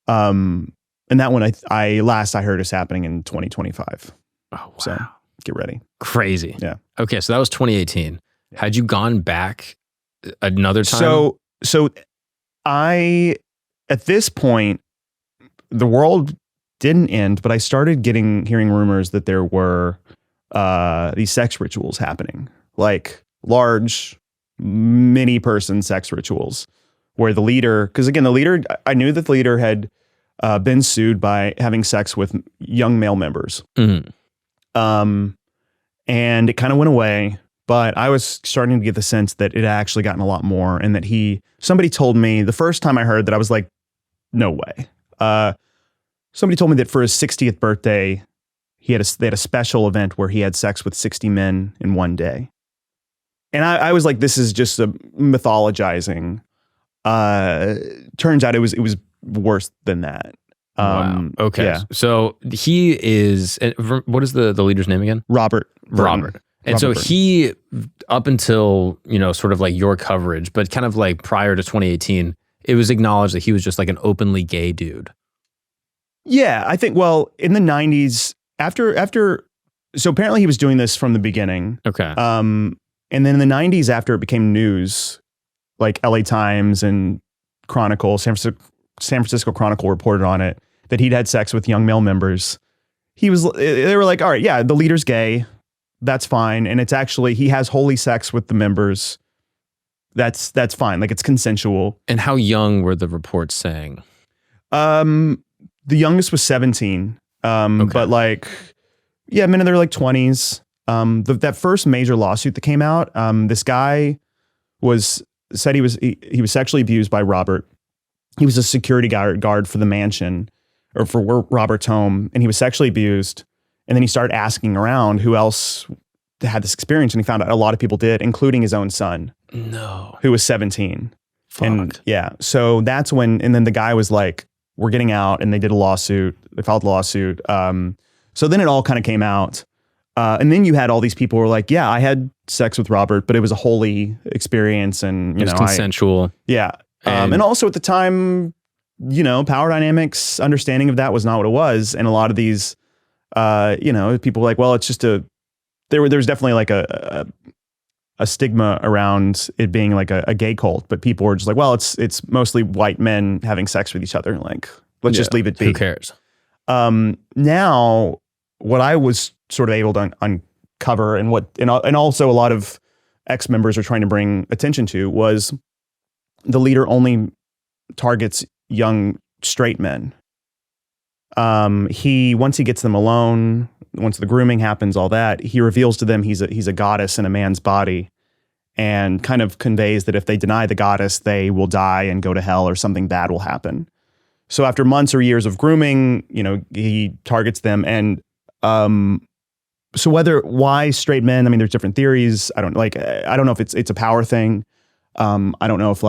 And that one, I heard is happening in 2025. Oh, wow. So get ready. Crazy. Yeah. Okay. So that was 2018. Had you gone back another time? So at this point, the world didn't end, but I started hearing rumors that there were these sex rituals happening, like large mini person sex rituals where the leader, because again, I knew that the leader had been sued by having sex with young male members. Mm-hmm. And it kind of went away, but I was starting to get the sense that it had actually gotten a lot more, and that somebody told me the first time I heard that, I was like, no way. Somebody told me that for his 60th birthday, they had a special event where he had sex with 60 men in one day. And I was like, this is just a mythologizing. Turns out it was worse than that. Wow. Okay. Yeah. So he is, what is the leader's name again? Robert. And so he, up until, sort of like your coverage, but kind of like prior to 2018, it was acknowledged that he was just like an openly gay dude. Yeah, I think, well, in the 90s, so apparently he was doing this from the beginning. Okay. And then in the 90s, after it became news, like LA Times and Chronicle, San Francisco Chronicle reported on it, that he'd had sex with young male members. They were like, all right, yeah, the leader's gay. That's fine. And it's actually, he has holy sex with the members. That's fine. Like, it's consensual. And how young were the reports saying? The youngest was 17. Okay. But like, yeah, men in their like 20s. That first major lawsuit that came out, this guy said he was sexually abused by Robert. He was a security guard for the mansion, or for Robert's home, and he was sexually abused. And then he started asking around who else had this experience, and he found out a lot of people did, including his own son. No. Who was 17. Fuck. And yeah, so that's when, and then the guy was like, we're getting out, and they did a lawsuit. They filed a lawsuit. So then it all kind of came out. And then you had all these people who were like, yeah, I had sex with Robert, but it was a holy experience, and it was consensual. Yeah. And also at the time, power dynamics, understanding of that was not what it was. And a lot of these, people were like, well, it's just there's definitely like a stigma around it being like a gay cult, but people were just like, well, it's mostly white men having sex with each other. Like, let's just leave it be. Who cares? Now what I was sort of able to uncover, and also a lot of ex-members are trying to bring attention to, was the leader only targets young straight men. Once he gets them alone, once the grooming happens, all that, he reveals to them he's a goddess in a man's body, and kind of conveys that if they deny the goddess, they will die and go to hell, or something bad will happen. So after months or years of grooming, he targets them. And so why straight men? I mean, there's different theories. I don't know if it's a power thing. I don't know if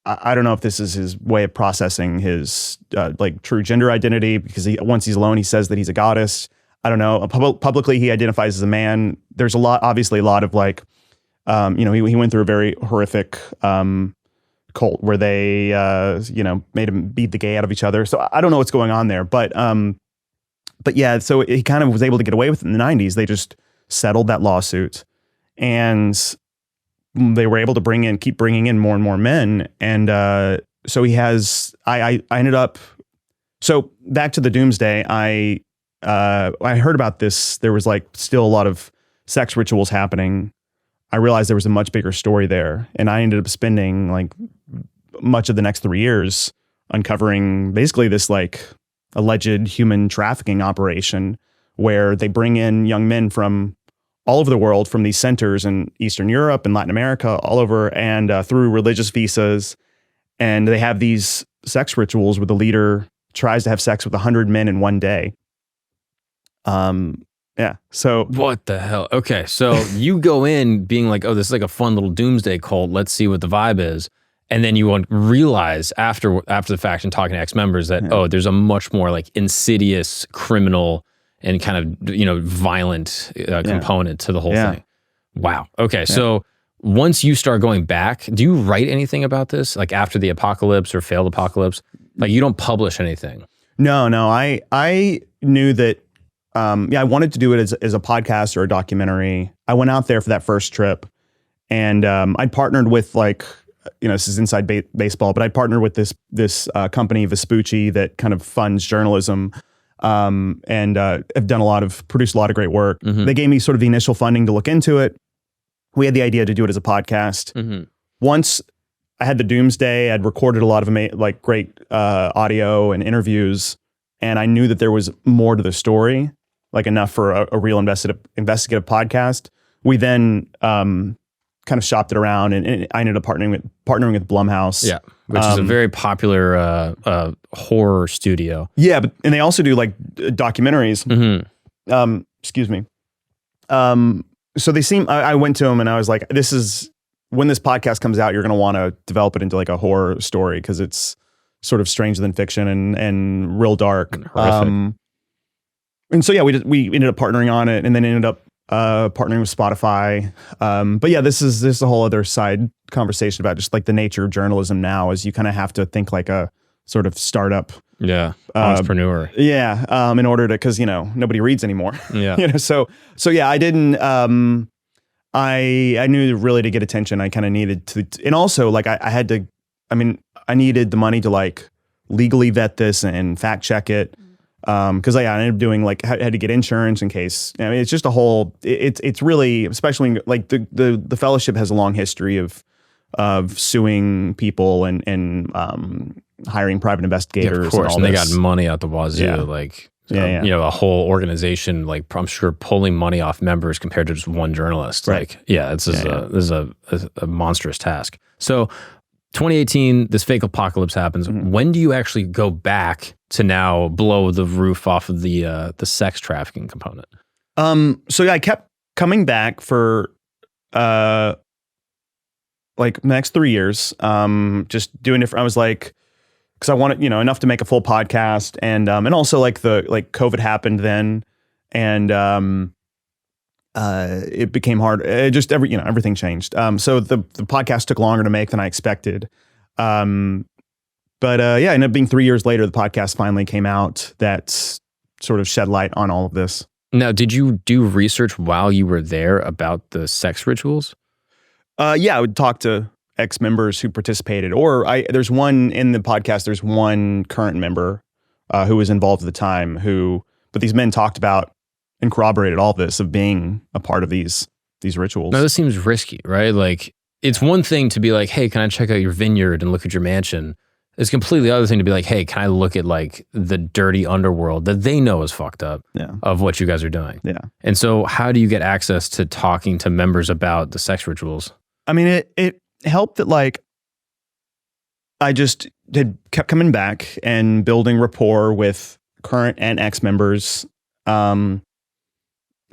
I don't know if this is his way of processing his true gender identity, because once he's alone, he says that he's a goddess. I don't know. Publicly, he identifies as a man. There's obviously a lot of he went through a very horrific cult where they made him beat the gay out of each other. So I don't know what's going on there, but yeah, so he kind of was able to get away with it in the 90s. They just settled that lawsuit, and they were able to keep bringing in more and more men. And so he has, I ended up, so back to the doomsday, I heard about this. There was still a lot of sex rituals happening. I realized there was a much bigger story there. And I ended up spending much of the next 3 years uncovering basically this alleged human trafficking operation, where they bring in young men from all over the world, from these centers in Eastern Europe and Latin America, all over, and through religious visas. And they have these sex rituals where the leader tries to have sex with 100 men in one day. Yeah. So what the hell? Okay. So you go in being like, oh, this is like a fun little doomsday cult. Let's see what the vibe is. And then you won't realize after the fact and talking to ex-members that, oh, there's a much more insidious criminal and kind of, violent component to the whole thing. Wow. Okay. Yeah. So once you start going back, do you write anything about this? After the apocalypse or failed apocalypse? You don't publish anything? No. I knew that, I wanted to do it as a podcast or a documentary. I went out there for that first trip, and I'd partnered with this is inside baseball, but I partnered with this company, Vespucci, that kind of funds journalism, and have produced a lot of great work. Mm-hmm. They gave me sort of the initial funding to look into it. We had the idea to do it as a podcast. Mm-hmm. Once I had the doomsday, I'd recorded a lot of great audio and interviews, and I knew that there was more to the story, enough for a real investigative podcast. We then kind of shopped it around, and I ended up partnering with Blumhouse. Yeah, which is a very popular horror studio. Yeah, and they also do documentaries. Mm-hmm. Excuse me. So they seem. I went to them and I was like, "This is when this podcast comes out, you're going to want to develop it into a horror story, because it's sort of stranger than fiction and real dark." And horrific. And so yeah, we ended up partnering on it, and then ended up partnering with Spotify. But yeah, this is a whole other side conversation about just the nature of journalism now, is you kind of have to think like a sort of startup. Yeah. Entrepreneur. Yeah. In order to, because, nobody reads anymore. Yeah. So yeah, I didn't, I knew really to get attention, I kind of needed to, and also I needed the money to legally vet this and fact check it. Because I ended up doing had to get insurance in case. I mean, it's just a whole. It's really, especially the fellowship has a long history of suing people and hiring private investigators. Yeah, of course, and they got money out the wazoo. Yeah. Like, Yeah. you know, a whole organization, like I'm sure pulling money off members compared to just one journalist. Right. Like, this is a monstrous task. So 2018, this fake apocalypse happens. When do you actually go back to now blow the roof off of the sex trafficking component? So I kept coming back for like the next 3 years, just doing different. I was like, because I wanted, enough to make a full podcast, and also like COVID happened then, and it became hard. Everything changed. So the podcast took longer to make than I expected. Ended up being 3 years later, the podcast finally came out that sort of shed light on all of this. Now, did you do research while you were there about the sex rituals? I would talk to ex-members who participated, there's one in the podcast, there's one current member who was involved at the time but these men talked about and corroborated all this of being a part of these rituals. Now, this seems risky, right? Like, it's one thing to be like, hey, can I check out your vineyard and look at your mansion? It's completely other thing to be like, hey, can I look at like the dirty underworld that they know is fucked up of what you guys are doing? Yeah. And so how do you get access to talking to members about the sex rituals? I mean, it helped that like I just had kept coming back and building rapport with current and ex-members. And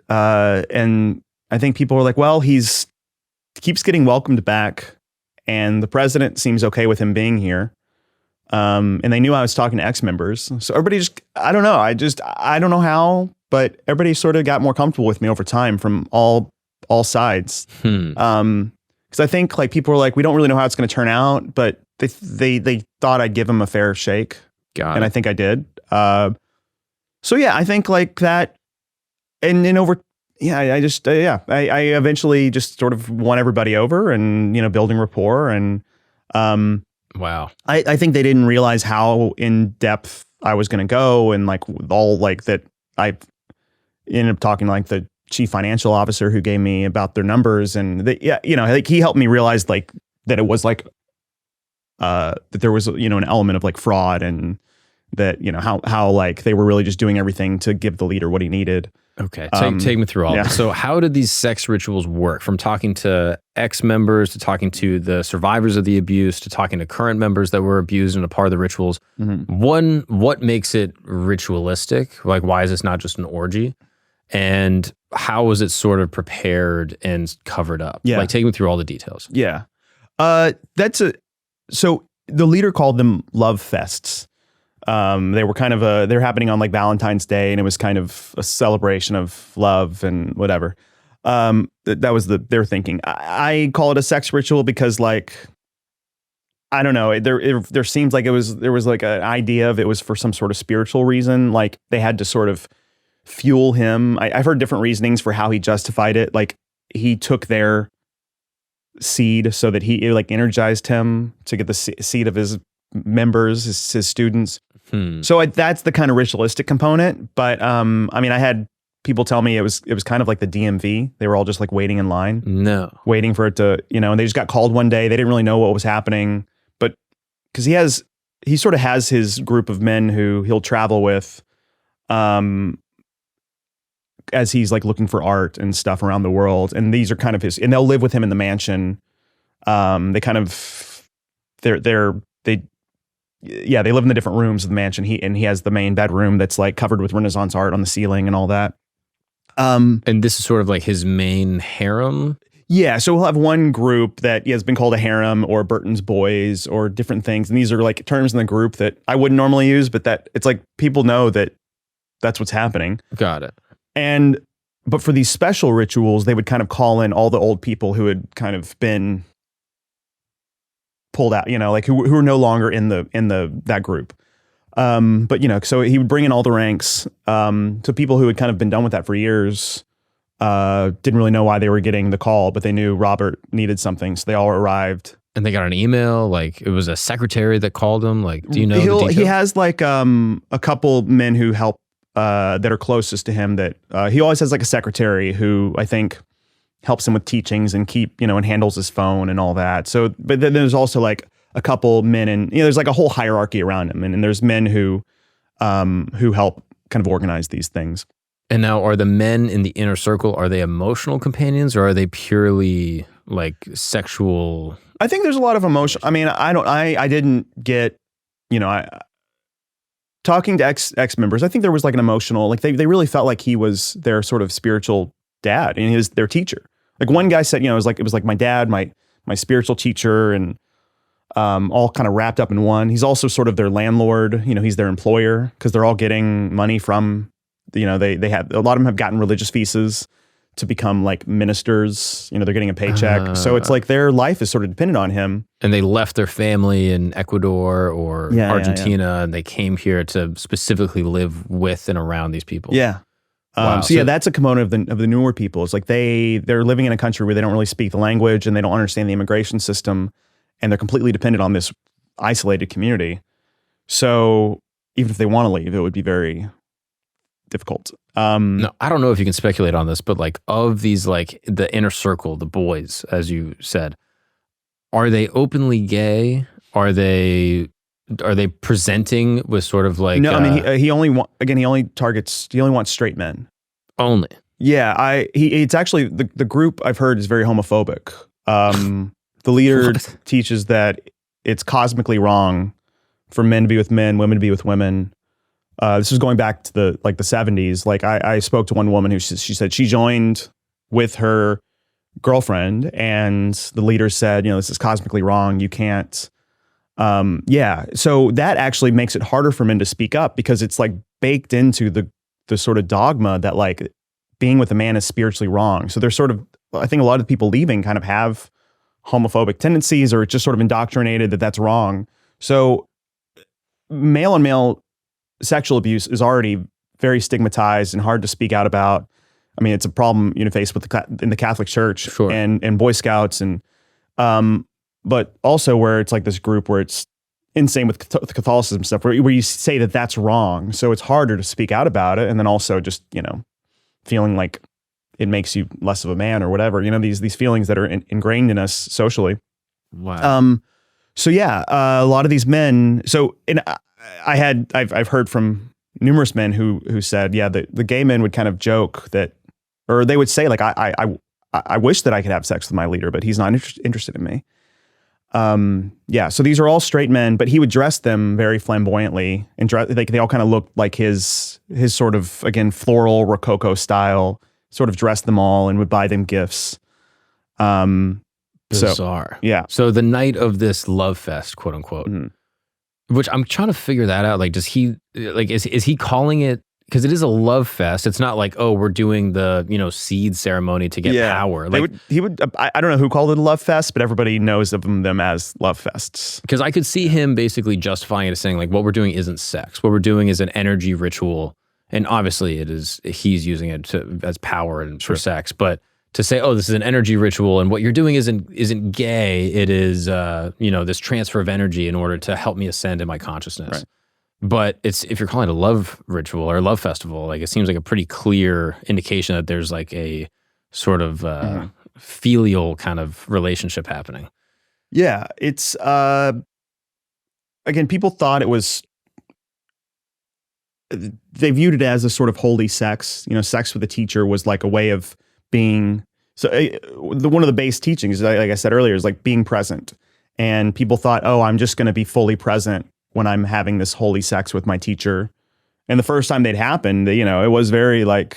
I think people were like, well, keeps getting welcomed back, and the president seems okay with him being here. And they knew I was talking to ex-members. So everybody I don't know. I don't know how, but everybody sort of got more comfortable with me over time from all sides. Because I think like people were like, we don't really know how it's going to turn out, but they thought I'd give them a fair shake. And I think I did. I think like that, and then over, I eventually just sort of won everybody over, and building rapport, and wow. I think they didn't realize how in depth I was going to go, and like all like that. I ended up talking to like the chief financial officer who gave me about their numbers, and like he helped me realize like that it was like that there was an element of like fraud, and that how like they were really just doing everything to give the leader what he needed. Okay, take me through all this. So how did these sex rituals work? From talking to ex-members, to talking to the survivors of the abuse, to talking to current members that were abused and a part of the rituals. One, what makes it ritualistic? Like, why is this not just an orgy? And how was it sort of prepared and covered up? Yeah. Like, take me through all the details. Yeah. So the leader called them love fests. They were kind of they're happening on like Valentine's Day, and it was kind of a celebration of love and whatever. That was their thinking. I call it a sex ritual because like, I don't know, there seems like there was like an idea of it was for some sort of spiritual reason. Like they had to sort of fuel him. I've heard different reasonings for how he justified it. Like he took their seed so that it like energized him to get the seed of his members, his students. So that's the kind of ritualistic component. But I mean, I had people tell me it was kind of like the DMV. They were all just like waiting in line, waiting for it to, and they just got called one day. They didn't really know what was happening, but because he sort of has his group of men who he'll travel with, as he's like looking for art and stuff around the world. And these are kind of and they'll live with him in the mansion. They kind of, they live in the different rooms of the mansion. He has the main bedroom that's like covered with Renaissance art on the ceiling and all that. And this is sort of like his main harem. Yeah. So we'll have one group that has been called a harem or Burton's Boys or different things. And these are like terms in the group that I wouldn't normally use, but that it's like people know that that's what's happening. Got it. But for these special rituals, they would kind of call in all the old people who had kind of been pulled out, like who are no longer in that group. But so he would bring in all the ranks. So people who had kind of been done with that for years didn't really know why they were getting the call, but they knew Robert needed something, so they all arrived. And they got an email, like it was a secretary that called him. Like, do you know? He has like a couple men who help that are closest to him. That he always has like a secretary who I think helps him with teachings and and handles his phone and all that. So, but then there's also like a couple men, and there's like a whole hierarchy around him, and there's men who help kind of organize these things. And now, are the men in the inner circle, are they emotional companions, or are they purely like sexual? I think there's a lot of emotion. I mean, I didn't get, talking to ex members, I think there was like an emotional, like they really felt like he was their sort of spiritual dad, and he was their teacher. Like one guy said, it was like my dad, my spiritual teacher, and all kind of wrapped up in one. He's also sort of their landlord. He's their employer, because they're all getting money from, they have, a lot of them have gotten religious visas to become like ministers. They're getting a paycheck. So it's like their life is sort of dependent on him. And they left their family in Ecuador or Argentina, and they came here to specifically live with and around these people. Yeah. Wow. So that's a component of the newer people. It's like they're living in a country where they don't really speak the language, and they don't understand the immigration system, and they're completely dependent on this isolated community. So even if they want to leave, it would be very difficult. No, I don't know if you can speculate on this, but like of these, like the inner circle, the boys, as you said, are they openly gay? Are they presenting with sort of like? No, I mean he only wants straight men. Only. Yeah, it's actually the group I've heard is very homophobic. The leader teaches that it's cosmically wrong for men to be with men, women to be with women. This is going back to the 70s. Like I spoke to one woman who she said she joined with her girlfriend, and the leader said, this is cosmically wrong. You can't. So that actually makes it harder for men to speak up, because it's like baked into the sort of dogma that like being with a man is spiritually wrong. So there's sort of, I think a lot of people leaving kind of have homophobic tendencies, or just sort of indoctrinated that that's wrong. So male on male sexual abuse is already very stigmatized and hard to speak out about. I mean, it's a problem faced with in the Catholic Church, sure, and Boy Scouts, and but also where it's like this group where it's insane with Catholicism stuff, where you say that that's wrong. So it's harder to speak out about it, and then also just feeling like it makes you less of a man or whatever. These feelings that are ingrained in us socially. Wow. So yeah, a lot of these men. So I've heard from numerous men who said, yeah, the gay men would kind of joke that, or they would say like, I wish that I could have sex with my leader, but he's not interested in me. Yeah. So these are all straight men, but he would dress them very flamboyantly, and they all kind of looked like his sort of, again, floral Rococo style, sort of dressed them all and would buy them gifts. Bizarre. So, yeah. So the night of this love fest, quote unquote, which I'm trying to figure that out. Like, does he, like, is he calling it, because it is a love fest. It's not like, oh, we're doing the, seed ceremony to get power. Like he would, I don't know who called it a love fest, but everybody knows of them as love fests. Because I could see him basically justifying it as saying like, what we're doing isn't sex. What we're doing is an energy ritual. And obviously he's using it as power and for sex. But to say, oh, this is an energy ritual, and what you're doing isn't gay. It is, this transfer of energy in order to help me ascend in my consciousness. Right. But if you're calling it a love ritual or a love festival, like it seems like a pretty clear indication that there's like a sort of filial kind of relationship happening. Yeah, it's again, people thought it was. They viewed it as a sort of holy sex. Sex with a teacher was like a way of being. So one of the base teachings, like I said earlier, is like being present. And people thought, oh, I'm just going to be fully present when I'm having this holy sex with my teacher. And the first time they'd happened, it was very like,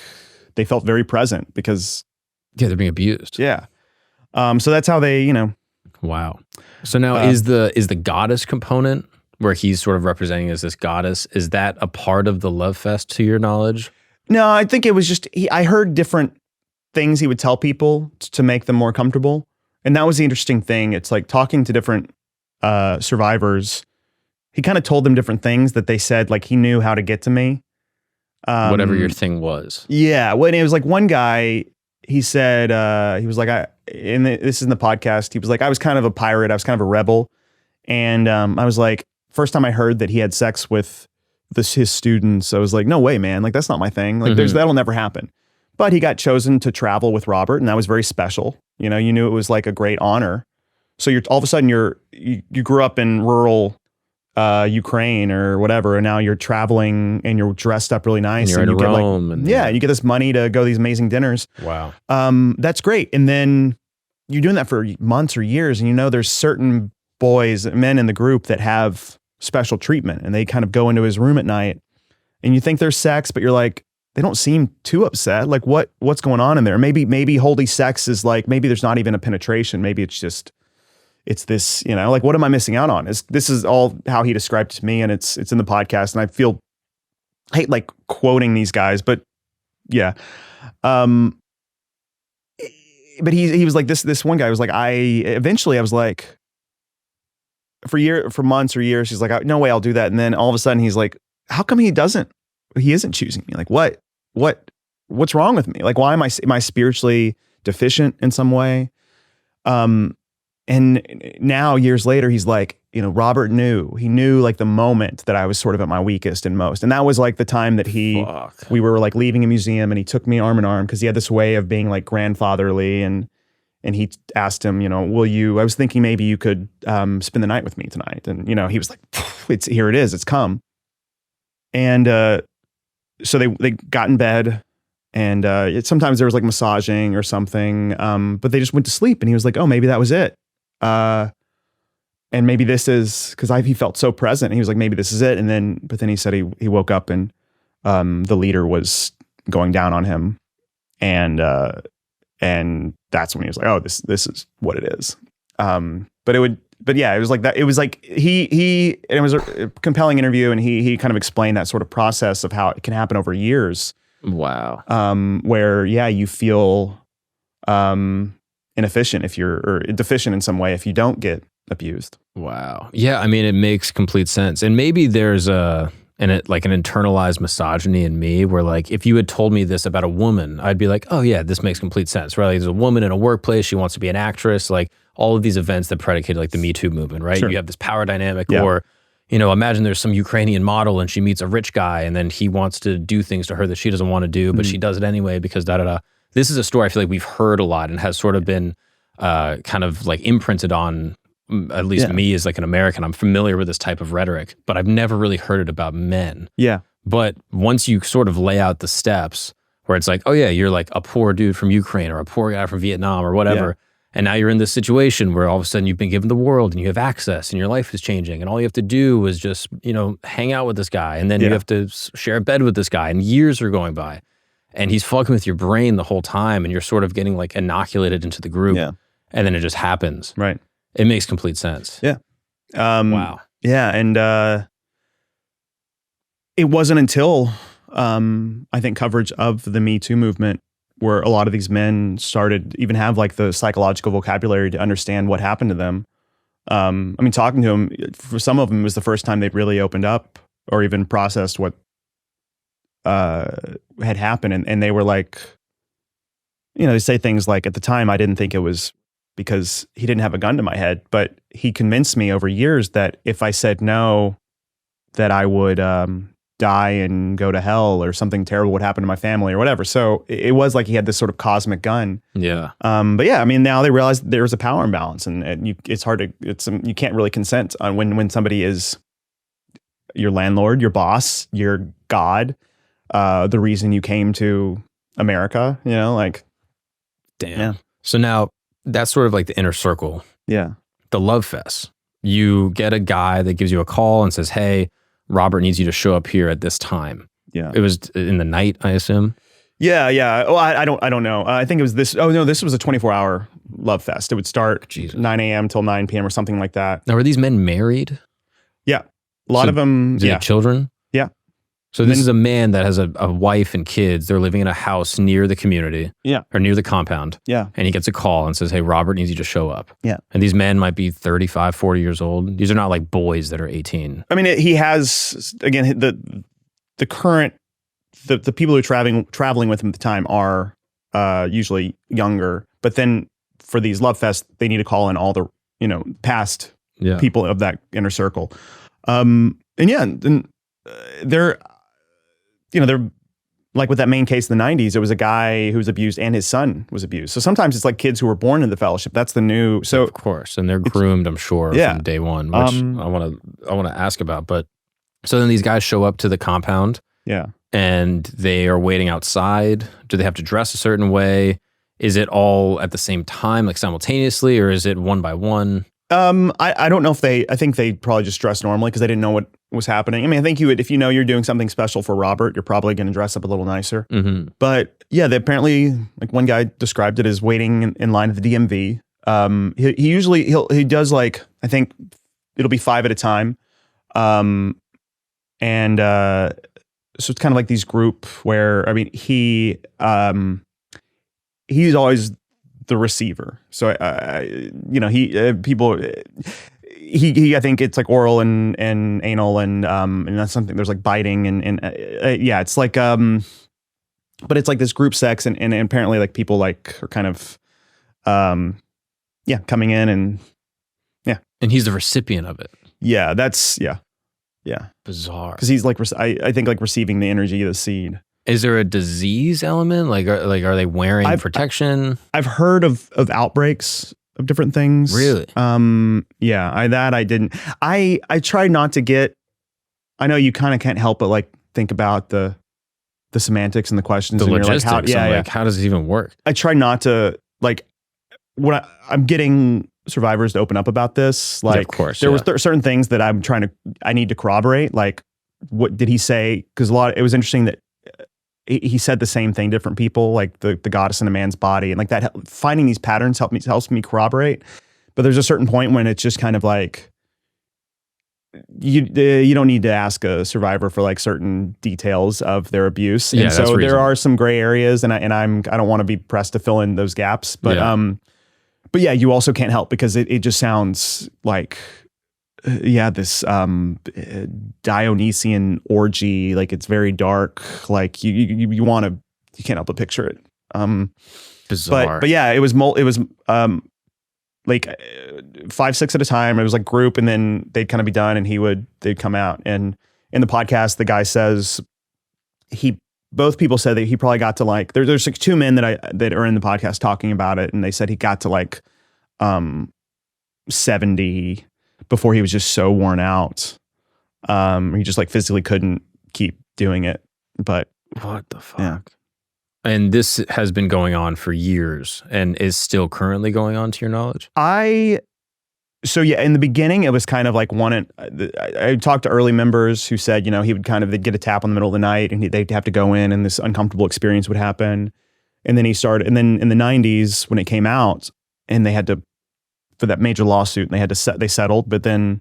they felt very present because. Yeah, they're being abused. Yeah. So that's how they, Wow. So now is the goddess component, where he's sort of representing as this goddess, is that a part of the love fest to your knowledge? No, I think it was just, I heard different things he would tell people to make them more comfortable. And that was the interesting thing. It's like talking to different survivors. He kind of told them different things that they said, like he knew how to get to me. Whatever your thing was. Yeah. When it was like one guy, he said, he was like, this is in the podcast. He was like, I was kind of a pirate. I was kind of a rebel. And I was like, first time I heard that he had sex with his students, I was like, no way, man. Like, that's not my thing. Like, that'll never happen. But he got chosen to travel with Robert, and that was very special. You knew it was like a great honor. So you're all of a sudden you grew up in rural Ukraine or whatever, and now you're traveling and you're dressed up really nice. And you're and in you Rome. and you get this money to go to these amazing dinners. Wow. That's great. And then you're doing that for months or years, and there's certain men in the group that have special treatment, and they kind of go into his room at night, and you think there's sex, but you're like, they don't seem too upset. Like what's going on in there? Maybe holy sex is like, maybe there's not even a penetration. Maybe it's this, like, what am I missing out on? This is all how he described it to me, and it's in the podcast, and I hate like quoting these guys, but yeah. But he was like, this one guy was like, eventually I was like, for months or years, he's like, no way I'll do that. And then all of a sudden he's like, how come he isn't choosing me? Like, what's wrong with me? Like, why am I spiritually deficient in some way? And now years later, he's like, Robert knew like the moment that I was sort of at my weakest and most. And that was like the time that we were like leaving a museum, and he took me arm in arm because he had this way of being like grandfatherly, and he asked him, I was thinking maybe you could spend the night with me tonight. And, he was like, here it is, it's come. And so they got in bed, and sometimes there was like massaging or something, but they just went to sleep, and he was like, oh, maybe that was it. And maybe this is, because he felt so present. He was like, maybe this is it. But then he said he woke up, and the leader was going down on him, and that's when he was like, oh, this is what it is. But yeah, it was like that. It was like and it was a compelling interview, and he kind of explained that sort of process of how it can happen over years. Wow. Where you feel inefficient or deficient in some way if you don't get abused. Wow. Yeah, I mean, it makes complete sense. And maybe there's an internalized misogyny in me where, like, if you had told me this about a woman, I'd be like, oh yeah, this makes complete sense, right? Like, there's a woman in a workplace, she wants to be an actress, like all of these events that predicated like the Me Too movement, right? Sure. You have this power dynamic, or, imagine there's some Ukrainian model and she meets a rich guy, and then he wants to do things to her that she doesn't want to do, but she does it anyway because da-da-da. This is a story I feel like we've heard a lot and has sort of been kind of like imprinted on, at least me as like an American. I'm familiar with this type of rhetoric, but I've never really heard it about men. Yeah. But once you sort of lay out the steps where it's like, oh yeah, you're like a poor dude from Ukraine or a poor guy from Vietnam or whatever. And now you're in this situation where all of a sudden you've been given the world and you have access and your life is changing. And all you have to do is just, hang out with this guy. And then you have to share a bed with this guy, and years are going by. And he's fucking with your brain the whole time, and you're sort of getting like inoculated into the group. Yeah. And then it just happens. Right. It makes complete sense. Yeah. Wow. Yeah. And it wasn't until I think coverage of the Me Too movement where a lot of these men started even have like the psychological vocabulary to understand what happened to them. I mean, talking to them, for some of them, it was the first time they'd really opened up or even processed what had happened. And they were like, they say things like, at the time, I didn't think it was because he didn't have a gun to my head, but he convinced me over years that if I said no, that I would die and go to hell, or something terrible would happen to my family or whatever. So it was like he had this sort of cosmic gun. Yeah. But yeah, I mean, now they realize there's a power imbalance, and it's hard to, you can't really consent on when somebody is your landlord, your boss, your God, the reason you came to America, like. Damn. Yeah. So now that's sort of like the inner circle. Yeah. The love fest. You get a guy that gives you a call and says, hey, Robert needs you to show up here at this time. Yeah. It was in the night, I assume. Yeah. Yeah. Oh, I don't know. I think it was this. Oh no, this was a 24-hour love fest. It would start 9 a.m. till 9 p.m. or something like that. Now, were these men married? Yeah. A lot of them. Did they have children? Yeah. So this is a man that has a wife and kids. They're living in a house near the community. Yeah. Or near the compound. Yeah. And he gets a call and says, hey, Robert needs you to show up. Yeah. And these men might be 35, 40 years old. These are not like boys that are 18. I mean, he has, again, the current, the people who are traveling with him at the time are usually younger. But then for these love fests, they need to call in all the, past people of that inner circle. And yeah, they're like with that main case in the 90s, it was a guy who was abused and his son was abused. So sometimes it's like kids who were born in the fellowship. That's the new. So of course, and they're groomed, I'm sure, yeah. from day one, which I want to ask about. But so then these guys show up to the compound, yeah, and they are waiting outside. Do they have to dress a certain way? Is it all at the same time, like simultaneously, or is it one by one? I don't know if I think they probably just dress normally because they didn't know what was happening. I mean, I think if you know you're doing something special for Robert, you're probably going to dress up a little nicer. Mm-hmm. But yeah, they apparently, like one guy described it as waiting in line at the DMV. He usually, he does like, I think it'll be 5 at a time. So it's kind of like these group where, I mean, he's always the receiver. So, he I think it's like oral and anal and that's something, there's like biting and yeah, it's like, but it's like this group sex and apparently like people like are kind of, coming in and yeah. And he's the recipient of it. Yeah. Yeah. Bizarre. Cause he's like, I think like receiving the energy of the seed. Is there a disease element? Are they wearing protection? I've heard of outbreaks of different things. Really? Yeah, I didn't. I tried not to get, I know you kind of can't help but like think about the semantics and the questions. The and logistics. You're like, how does it even work? I try not to like, I'm getting survivors to open up about this. Like, of course, there was certain things that I need to corroborate. Like, what did he say? Because it was interesting that he said the same thing, different people, like the goddess in a man's body, and like that. Finding these patterns helps me corroborate. But there's a certain point when it's just kind of like you don't need to ask a survivor for like certain details of their abuse, and so there are some gray areas, and I don't want to be pressed to fill in those gaps, but yeah, you also can't help because it just sounds like. This Dionysian orgy, like it's very dark, like you can't help but picture it. Bizarre. But yeah, it was like 5, 6 at a time. It was like group, and then they'd kind of be done, and they'd come out. And in the podcast, the guy says both people said that he probably got to like there's like 2 men that are in the podcast talking about it, and they said he got to like 70 before he was just so worn out. He just like physically couldn't keep doing it. But what the fuck? Yeah. And this has been going on for years and is still currently going on to your knowledge? So yeah, in the beginning, it was kind of like I talked to early members who said, he would they'd get a tap in the middle of the night and they'd have to go in and this uncomfortable experience would happen. And then and then in the 90s when it came out and they had to, for that major lawsuit, and they settled, but then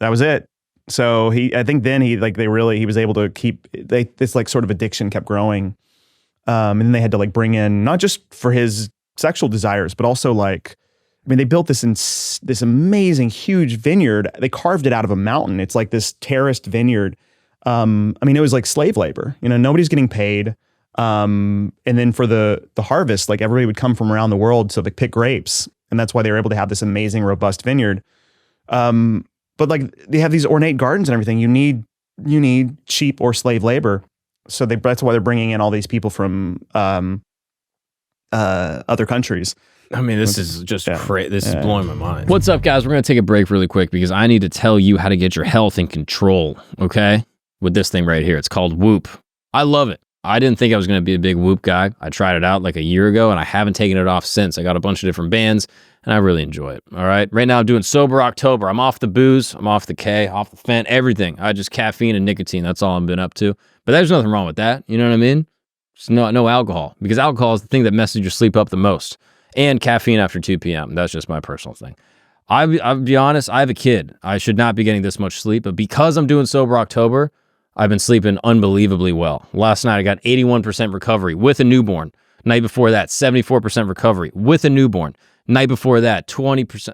that was it. So I think then he was able to keep this like sort of addiction kept growing. And then they had to like bring in, not just for his sexual desires, but also like, I mean, they built this amazing, huge vineyard. They carved it out of a mountain. It's like this terraced vineyard. I mean, it was like slave labor, nobody's getting paid. And then for the harvest, like everybody would come from around the world to like pick grapes. And that's why they were able to have this amazing, robust vineyard. But like they have these ornate gardens and everything. You need cheap or slave labor. So that's why they're bringing in all these people from other countries. I mean, this is just crazy. This is blowing my mind. What's up, guys? We're going to take a break really quick because I need to tell you how to get your health in control, okay? With this thing right here. It's called Whoop. I love it. I didn't think I was going to be a big Whoop guy. I tried it out like a year ago, and I haven't taken it off since. I got a bunch of different bands, and I really enjoy it, all right? Right now, I'm doing Sober October. I'm off the booze. I'm off the K, off the Fent, everything. I just caffeine and nicotine. That's all I've been up to. But there's nothing wrong with that. You know what I mean? Just no alcohol, because alcohol is the thing that messes your sleep up the most. And caffeine after 2 p.m. That's just my personal thing. I'll be honest, I have a kid. I should not be getting this much sleep, but because I'm doing Sober October, I've been sleeping unbelievably well. Last night, I got 81% recovery with a newborn. Night before that, 74% recovery with a newborn. Night before that, 20%.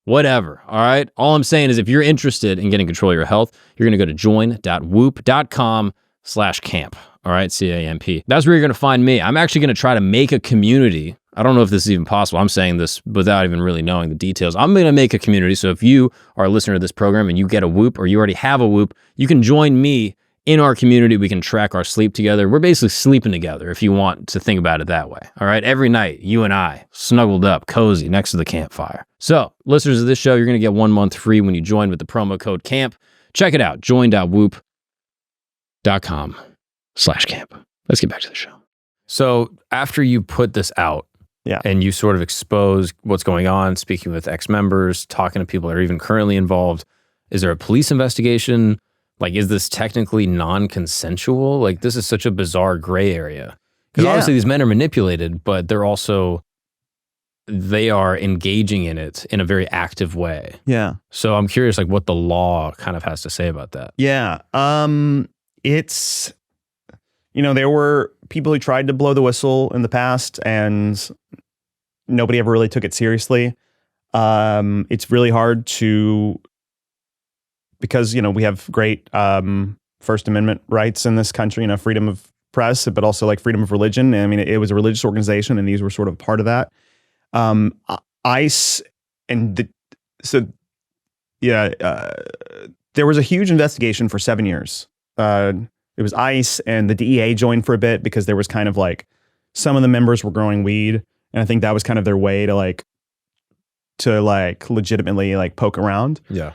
Whatever, all right? All I'm saying is if you're interested in getting control of your health, you're going to go to join.whoop.com/camp, all right? CAMP. That's where you're going to find me. I'm actually going to try to make a community. I don't know if this is even possible. I'm saying this without even really knowing the details. I'm going to make a community. So if you are a listener to this program and you get a Whoop or you already have a Whoop, you can join me in our community. We can track our sleep together. We're basically sleeping together, if you want to think about it that way. All right. Every night, you and I snuggled up, cozy next to the campfire. So, listeners of this show, you're going to get 1 month free when you join with the promo code CAMP. Check it out. join.whoop.com/camp. Let's get back to the show. So, after you put this out, and you sort of expose what's going on, speaking with ex-members, talking to people that are even currently involved, is there a police investigation? Like, is this technically non-consensual? Like, this is such a bizarre gray area. Because obviously these men are manipulated, but they are engaging in it in a very active way. Yeah. So I'm curious, like, what the law kind of has to say about that. Yeah. It's, there were people who tried to blow the whistle in the past and nobody ever really took it seriously. It's really hard because, we have great First Amendment rights in this country, freedom of press, but also like freedom of religion. I mean, it was a religious organization and these were sort of part of that. ICE there was a huge investigation for 7 years. It was ICE and the DEA joined for a bit because there was kind of like some of the members were growing weed. And I think that was kind of their way to legitimately poke around. Yeah.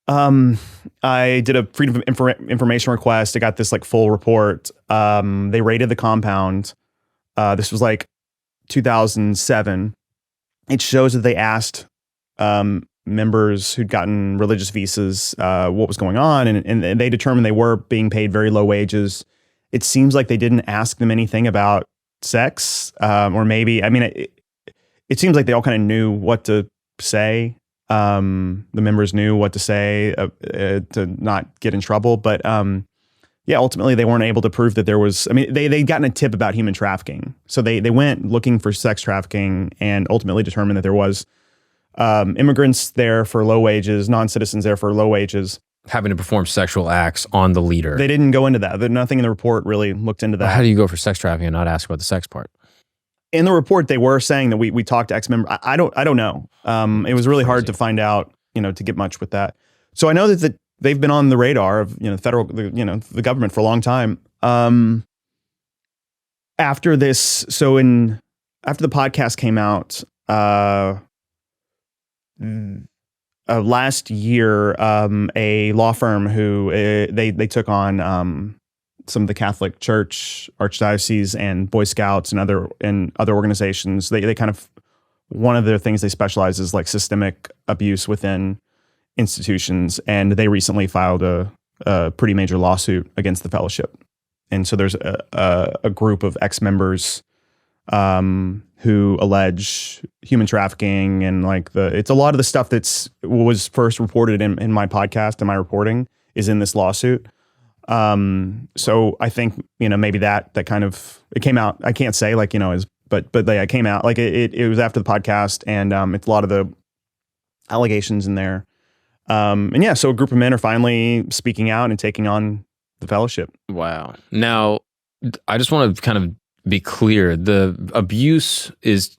I did a freedom of information request. I got this full report. They raided the compound. This was 2007. It shows that they asked members who'd gotten religious visas what was going on, and they determined they were being paid very low wages. It seems like they didn't ask them anything about sex, or maybe, it seems like they all kind of knew what to say. The members knew what to say to not get in trouble, but ultimately they weren't able to prove that there was. They'd gotten a tip about human trafficking, so they went looking for sex trafficking and ultimately determined that there was immigrants there for low wages, non-citizens there for low wages, having to perform sexual acts on the leader. They didn't go into that. Nothing in the report really looked into that. Well, how do you go for sex trafficking and not ask about the sex part? In the report, they were saying that we talked to ex-members. I don't know. It was really hard to find out, to get much with that. So I know that they've been on the radar of, the government for a long time. After this, after the podcast came out, last year, a law firm who they took on some of the Catholic Church, Archdiocese, and Boy Scouts and other organizations. They kind of, one of their things they specialize is systemic abuse within institutions, and they recently filed a pretty major lawsuit against the fellowship. And so there's a group of ex-members who allege human trafficking and it's a lot of the stuff was first reported in my podcast and my reporting is in this lawsuit. So I think, maybe that kind of, it came out, I can't say but it came out it was after the podcast, and it's a lot of the allegations in there. So a group of men are finally speaking out and taking on the fellowship. Wow. Now, I just want to kind of be clear. The abuse is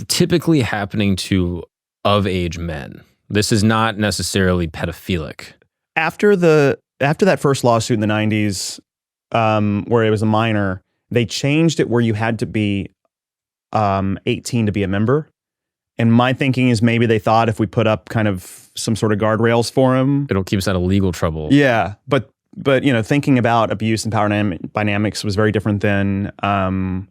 typically happening to of-age men. This is not necessarily pedophilic. After that first lawsuit in the 90s, where it was a minor, they changed it where you had to be 18 to be a member. And my thinking is maybe they thought if we put up kind of some sort of guardrails for him, it'll keep us out of legal trouble. Yeah, but thinking about abuse and power dynamics was very different then. So,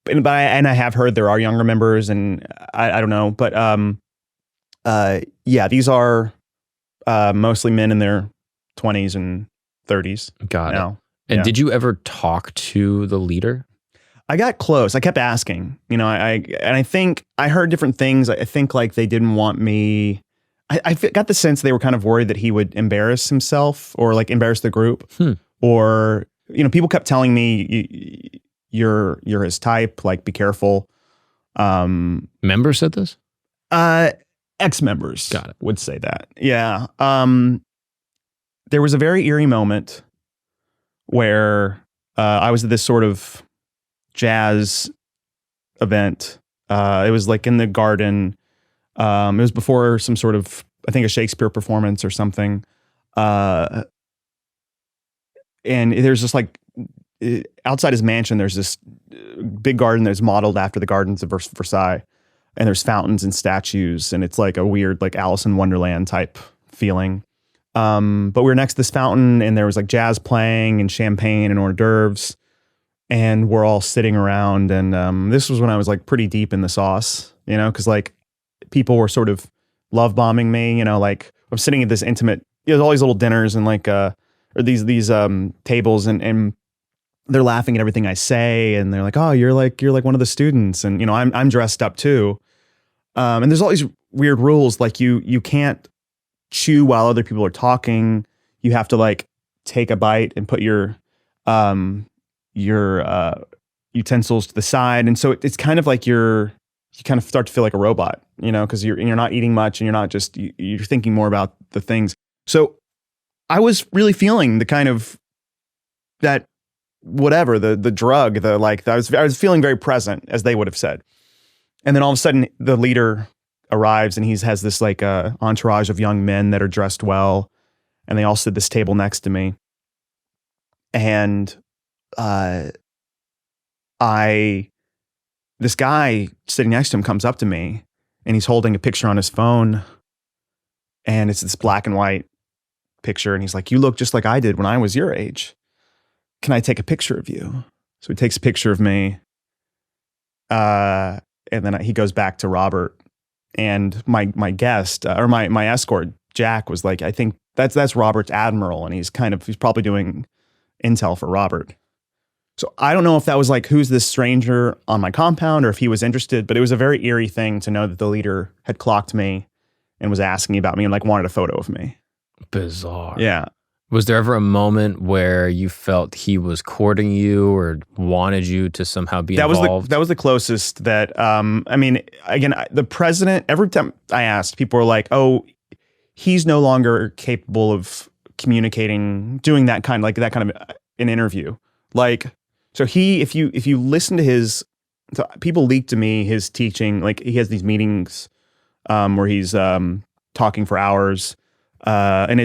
but I have heard there are younger members, and I don't know, but these are mostly men in their 20s and 30s. Got it. And did you ever talk to the leader? I got close. I kept asking, I think I heard different things. I think they didn't want me. I got the sense they were kind of worried that he would embarrass himself or embarrass the group, or, people kept telling me you're his type, be careful. Members said this? Ex-members Got it. would say that. Yeah. There was a very eerie moment where I was at this sort of jazz event. It was in the garden. It was before some sort of, I think, a Shakespeare performance or something. and there's just like outside his mansion, there's this big garden that's modeled after the gardens of Versailles, and there's fountains and statues, and it's like a weird like Alice in Wonderland type feeling. But we were next to this fountain, and there was like jazz playing and champagne and hors d'oeuvres, and we're all sitting around. And this was when I was like pretty deep in the sauce, you know, because like people were sort of love bombing me, you know, like I'm sitting at this intimate, you know, all these little dinners and like or these tables, and they're laughing at everything I say, and they're like, "Oh, you're like one of the students," and you know, I'm dressed up too. And there's all these weird rules, like you can't chew while other people are talking. You have to like take a bite and put your utensils to the side, and so it's kind of like you kind of start to feel like a robot, you know, because you're not eating much, and you're not just you're thinking more about the things. So I was really feeling the kind of that whatever the drug, the like I was feeling very present, as they would have said. And then all of a sudden the leader arrives, and he has this like entourage of young men that are dressed well, and they all sit at this table next to me. And this guy sitting next to him comes up to me, and he's holding a picture on his phone, and it's this black and white picture, and he's like, "You look just like I did when I was your age. Can I take a picture of you?" So he takes a picture of me, and then he goes back to Robert, and my guest or my escort Jack was like, "I think that's Robert's admiral, and he's probably doing intel for Robert." So I don't know if that was like, who's this stranger on my compound, or if he was interested, but it was a very eerie thing to know that the leader had clocked me and was asking about me and like wanted a photo of me. Bizarre. Yeah. Was there ever a moment where you felt he was courting you or wanted you to somehow be involved? That was the closest that, I mean, again, the president, every time I asked, people were like, "Oh, he's no longer capable of communicating, doing that kind of an interview." Like, so if you listen to his, so people leaked to me his teaching, like he has these meetings where he's talking for hours, and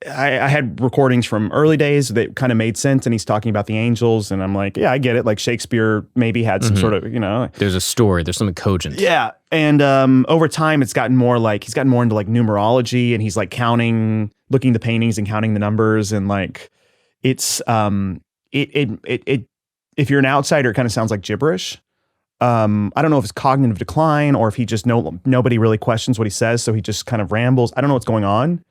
I had recordings from early days that kind of made sense, and he's talking about the angels, and I'm like, yeah, I get it. Like Shakespeare maybe had some sort of, you know, there's a story, there's something cogent. Yeah, and over time, he's gotten more into like numerology, and he's like looking at the paintings and counting the numbers, and like it's if you're an outsider, it kind of sounds like gibberish. I don't know if it's cognitive decline or if he just nobody really questions what he says, so he just kind of rambles. I don't know what's going on.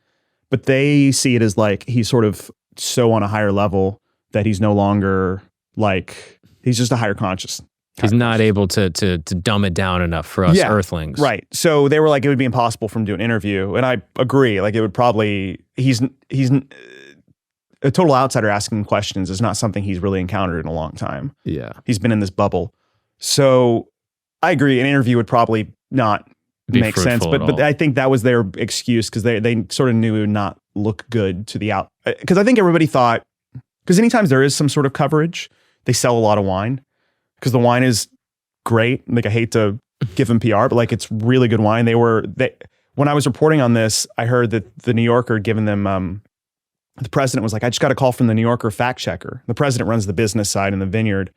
But they see it as like he's sort of so on a higher level that he's no longer like, he's just a higher conscious. He's not able to dumb it down enough for us earthlings. Right. So they were like, it would be impossible for him to do an interview. And I agree. Like it would probably, he's a total outsider asking questions is not something he's really encountered in a long time. Yeah. He's been in this bubble. So I agree. An interview would probably not make sense, but I think that was their excuse because they sort of knew it would not look good to the out. Because I think everybody thought, because anytime there is some sort of coverage, they sell a lot of wine because the wine is great. Like I hate to give them PR, but like it's really good wine. When I was reporting on this, I heard that the New Yorker had given them. The president was like, "I just got a call from the New Yorker fact checker." The president runs the business side in the Vineyard,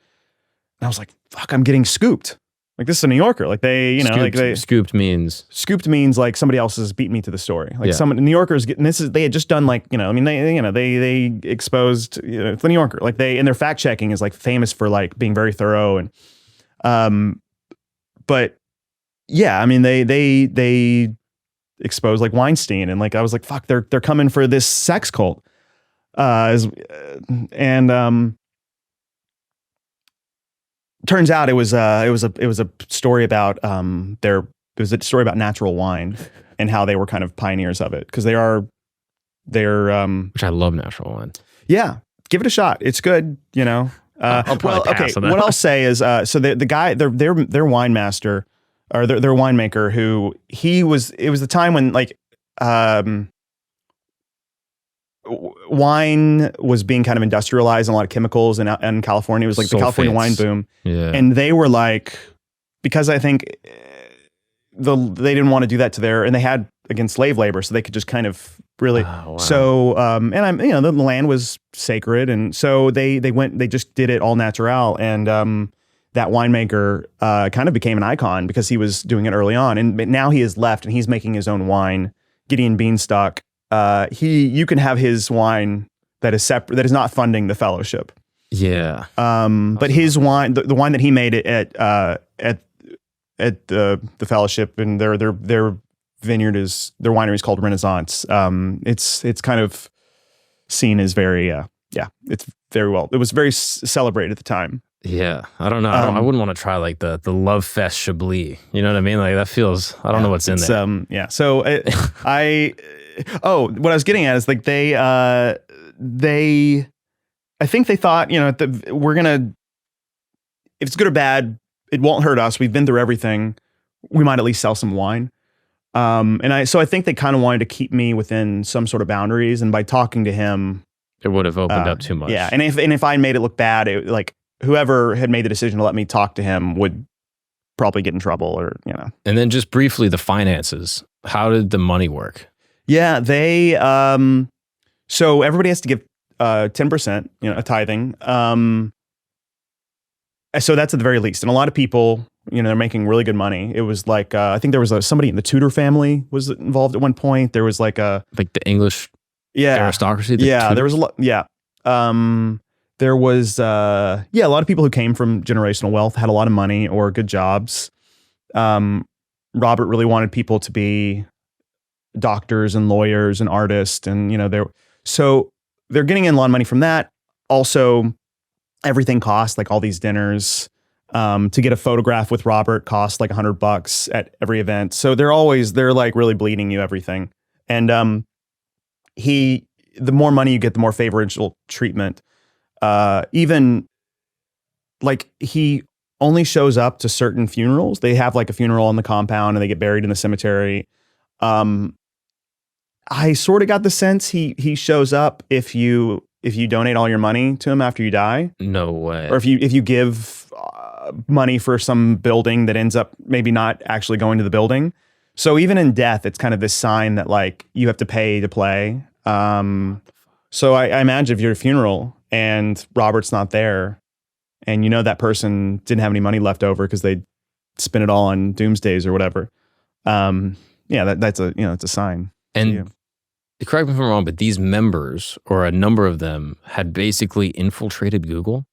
and I was like, "Fuck, I'm getting scooped." Like this is a New Yorker. Like they, you know, scooped means like somebody else has beat me to the story. Like the New Yorkers getting this is, they had just done like, you know, I mean, they exposed, you know, the New Yorker, like and their fact checking is like famous for like being very thorough. And, but yeah, I mean, they exposed like Weinstein, and like, I was like, fuck, they're coming for this sex cult. Turns out it was a story about natural wine and how they were kind of pioneers of it because they're which I love natural wine. Yeah, give it a shot. It's good, you know. I'll probably pass on that. What I'll say is so the guy their wine master or their winemaker it was the time when like wine was being kind of industrialized and a lot of chemicals in California. It was like the California wine boom. Yeah. And they were like, because I think they didn't want to do that to and they had against slave labor, so they could just kind of really. Oh, wow. So, and I'm, the land was sacred. And so they just did it all natural. And, that winemaker, kind of became an icon because he was doing it early on. And now he has left and he's making his own wine, Gideon Beanstalk. You can have his wine that is separate, that is not funding the fellowship. Yeah. But his wine, the wine that he made at the fellowship, and their vineyard is, their winery is called Renaissance. It's kind of seen as very, it's very well. It was very celebrated at the time. Yeah. I don't know. I wouldn't want to try like the Love Fest Chablis. You know what I mean? Like that feels, I don't know what's in there. Yeah. So what I was getting at is like I think they thought, we're going to, if it's good or bad, it won't hurt us. We've been through everything. We might at least sell some wine. So I think they kind of wanted to keep me within some sort of boundaries. And by talking to him, it would have opened up too much. Yeah. And if I made it look bad, whoever had made the decision to let me talk to him would probably get in trouble or. And then just briefly, the finances. How did the money work? Yeah, they, so everybody has to give 10%, a tithing. So that's at the very least. And a lot of people, they're making really good money. It was like, I think there was somebody in the Tudor family was involved at one point. There was like the English aristocracy. There was a lot. Yeah. There was, a lot of people who came from generational wealth, had a lot of money or good jobs. Robert really wanted people to be doctors and lawyers and artists. And, so they're getting in a lot of money from that. Also, everything costs, like all these dinners, to get a photograph with Robert costs like $100 at every event. So they're like really bleeding you everything. And the more money you get, the more favorable treatment. Even like he only shows up to certain funerals. They have like a funeral on the compound and they get buried in the cemetery. I sort of got the sense he shows up if you donate all your money to him after you die. No way. Or if you give money for some building that ends up maybe not actually going to the building. So even in death, it's kind of this sign that like you have to pay to play. So I imagine if you're at a funeral and Robert's not there and that person didn't have any money left over because they spent it all on doomsdays or whatever. That's it's a sign. And correct me if I'm wrong, but these members or a number of them had basically infiltrated Google.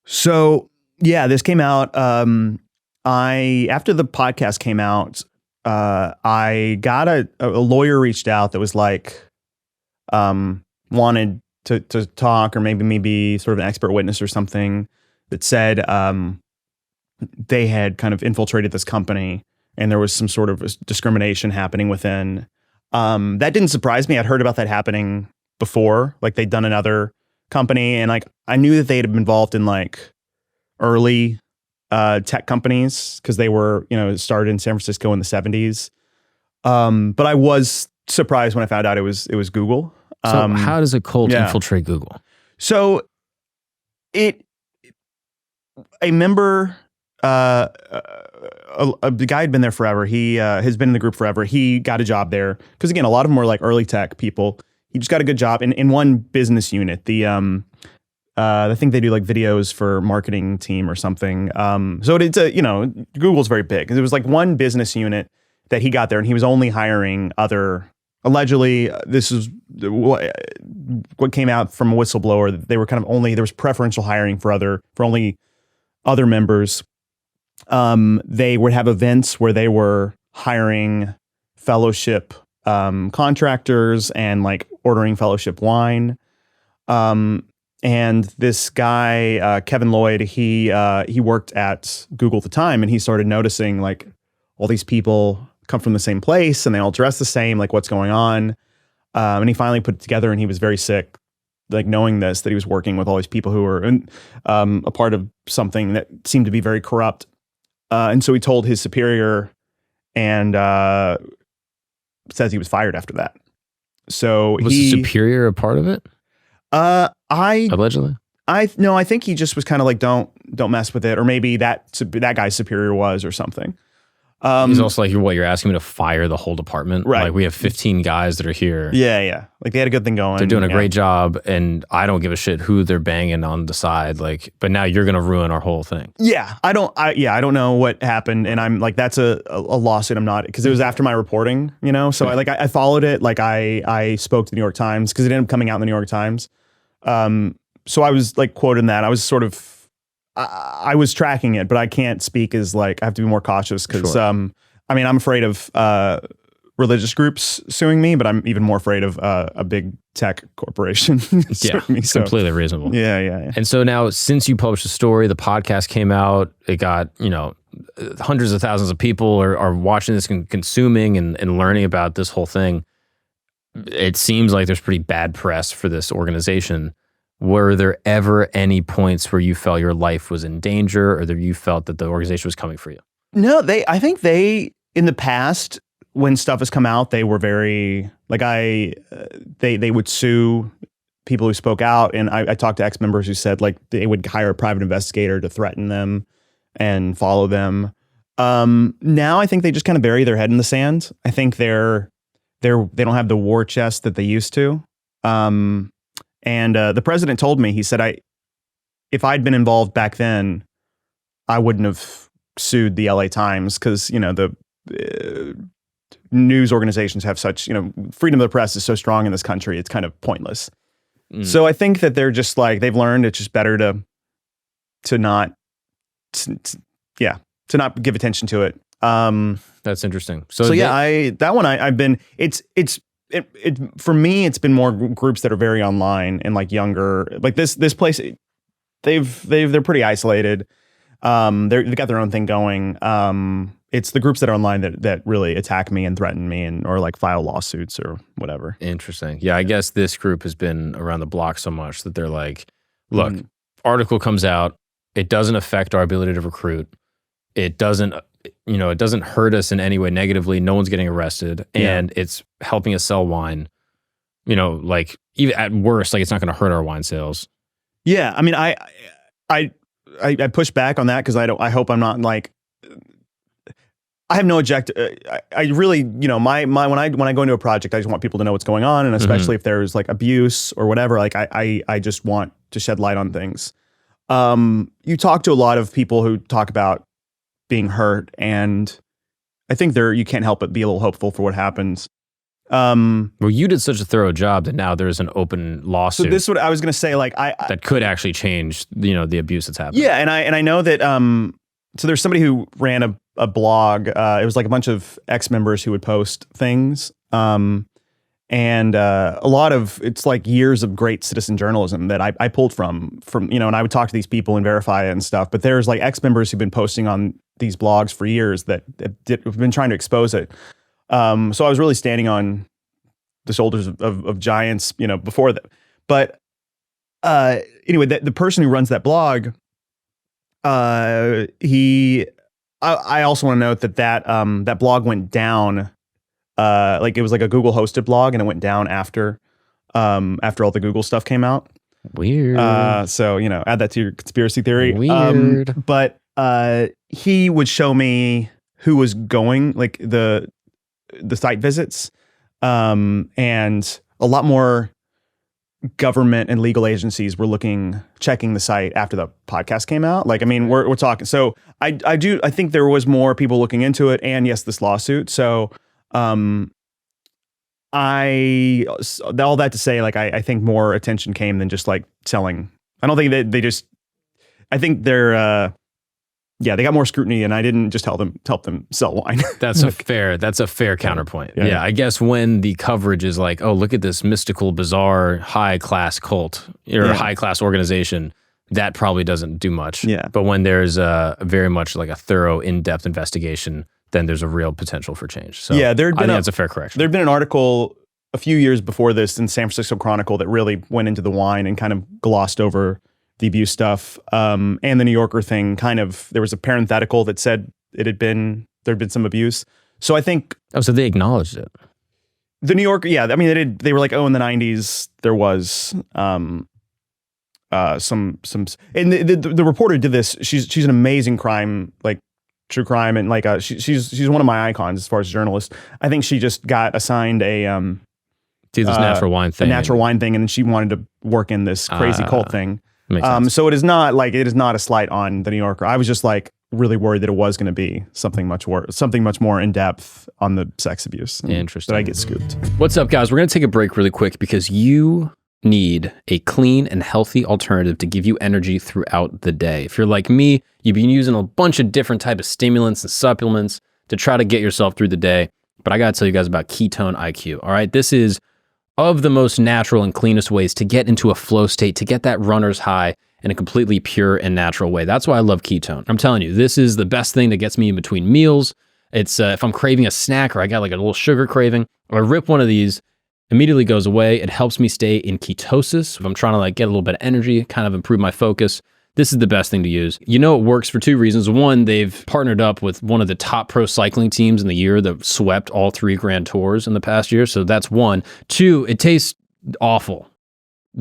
So this came out. After the podcast came out, I got a lawyer reached out that was like, wanted to talk or maybe sort of an expert witness or something that said, they had kind of infiltrated this company and there was some sort of discrimination happening within. That didn't surprise me. I'd heard about that happening before. Like they'd done another company and like I knew that they'd been involved in like early tech companies because they were, started in San Francisco in the 70s. But I was surprised when I found out it was Google. So how does a cult infiltrate Google? So a member, the guy had been there forever. He has been in the group forever. He got a job there because again, a lot of them were like early tech people. He just got a good job in one business unit. I think they do like videos for marketing team or something. So it's Google's very big. It was like one business unit that he got there, and he was only hiring allegedly. This is what came out from a whistleblower. That they were kind of there was preferential hiring for only other members. They would have events where they were hiring fellowship contractors and like ordering fellowship wine. And this guy, Kevin Lloyd, he worked at Google at the time, and he started noticing like all these people come from the same place and they all dress the same, like what's going on. And he finally put it together, and he was very sick, like knowing that he was working with all these people who were a part of something that seemed to be very corrupt. And so he told his superior, and says he was fired after that. So was the superior a part of it? Allegedly. I think he just was kind of like, don't mess with it, or maybe that guy's superior was or something. He's also like, you're asking me to fire the whole department? Right. Like, we have 15 guys that are here. Yeah. Like, they had a good thing going. They're doing a great job, and I don't give a shit who they're banging on the side. Like, but now you're gonna ruin our whole thing. Yeah, I don't know what happened, and I'm like, that's a lawsuit. I'm not, because it was after my reporting, So I followed it. Like, I spoke to the New York Times because it ended up coming out in the New York Times. So I was like quoted in that. I was sort of. I was tracking it, but I can't speak as like, I have to be more cautious because, I'm afraid of religious groups suing me, but I'm even more afraid of a big tech corporation suing me. So, completely reasonable. Yeah. And so now, since you published the story, the podcast came out, it got, hundreds of thousands of people are watching this and consuming and learning about this whole thing. It seems like there's pretty bad press for this organization. Were there ever any points where you felt your life was in danger, or that you felt that the organization was coming for you? No, I think they, in the past, when stuff has come out, they were very, like, they would sue people who spoke out. And I talked to ex-members who said, like, they would hire a private investigator to threaten them and follow them. Now I think they just kind of bury their head in the sand. I think they don't have the war chest that they used to. And the president told me, he said, if I'd been involved back then, I wouldn't have sued the LA Times because, the news organizations have such, freedom of the press is so strong in this country. It's kind of pointless. So I think that they're just like, they've learned it's just better to not give attention to it. That's interesting. I've been, for me, it's been more groups that are very online and like younger, like this place, they're pretty isolated. They've got their own thing going. It's the groups that are online that really attack me and threaten me or like file lawsuits or whatever. Interesting. Yeah. I guess this group has been around the block so much that they're like, look, article comes out. It doesn't affect our ability to recruit. It doesn't hurt us in any way negatively. No one's getting arrested, and it's helping us sell wine. Like, even at worst, like, it's not going to hurt our wine sales. Yeah, I mean, I push back on that because I hope I'm not like. I have no object. I really, when I go into a project, I just want people to know what's going on, and especially if there's like abuse or whatever. Like, I just want to shed light on things. You talk to a lot of people who talk about being hurt, and I think you can't help but be a little hopeful for what happens. Well, you did such a thorough job that now there's an open lawsuit. So this is what I was going to say. Like, that could actually change, the abuse that's happening. Yeah, and I know that. So there's somebody who ran a blog. It was like a bunch of ex-members who would post things. And a lot of, it's like years of great citizen journalism that I pulled from, and I would talk to these people and verify it and stuff. But there's like ex-members who've been posting on these blogs for years that have been trying to expose it. So I was really standing on the shoulders of giants, before that. But anyway, the person who runs that blog, I also want to note that blog went down. Like, it was like a Google hosted blog, and it went down after all the Google stuff came out. Weird. So, add that to your conspiracy theory. Weird. But he would show me who was going, like the site visits, and a lot more government and legal agencies were checking the site after the podcast came out. Like, I mean, we're talking. So I think there was more people looking into it, and yes, this lawsuit. So all that to say, like, I think more attention came than just like selling. I don't think that I think they're, they got more scrutiny, and I didn't just help them sell wine. That's a fair counterpoint. Yeah. I guess when the coverage is like, oh, look at this mystical, bizarre, high class cult or high class organization, that probably doesn't do much. Yeah. But when there's very much like a thorough, in-depth investigation, then there's a real potential for change. So I think that's a fair correction. There'd been an article a few years before this in San Francisco Chronicle that really went into the wine and kind of glossed over the abuse stuff. And the New Yorker thing, there was a parenthetical that said there'd been some abuse. So I think. Oh, so they acknowledged it. The New Yorker, yeah. I mean, they were like, oh, in the 90s, there was some, and the reporter did this. She's an amazing crime, like, true crime, and like she's one of my icons as far as journalists. I think she just got assigned a this natural wine thing. A natural wine thing, and she wanted to work in this crazy cult thing. Makes sense. So it is not a slight on the New Yorker. I was just like really worried that it was going to be something much more in depth on the sex abuse. Interesting. That I get scooped. What's up, guys? We're going to take a break really quick because you need a clean and healthy alternative to give you energy throughout the day. If you're like me, you've been using a bunch of different type of stimulants and supplements to try to get yourself through the day. But I got to tell you guys about Ketone IQ. All right. This is of the most natural and cleanest ways to get into a flow state, to get that runner's high in a completely pure and natural way. That's why I love Ketone. I'm telling you, this is the best thing that gets me in between meals. It's if I'm craving a snack or I got like a little sugar craving, I rip one of these, immediately goes away. It helps me stay in ketosis. If I'm trying to like get a little bit of energy, kind of improve my focus, this is the best thing to use. You know, it works for two reasons. One, they've partnered up with one of the top pro cycling teams in the year that swept all 3 Grand Tours in the past year. So that's one. Two, it tastes awful.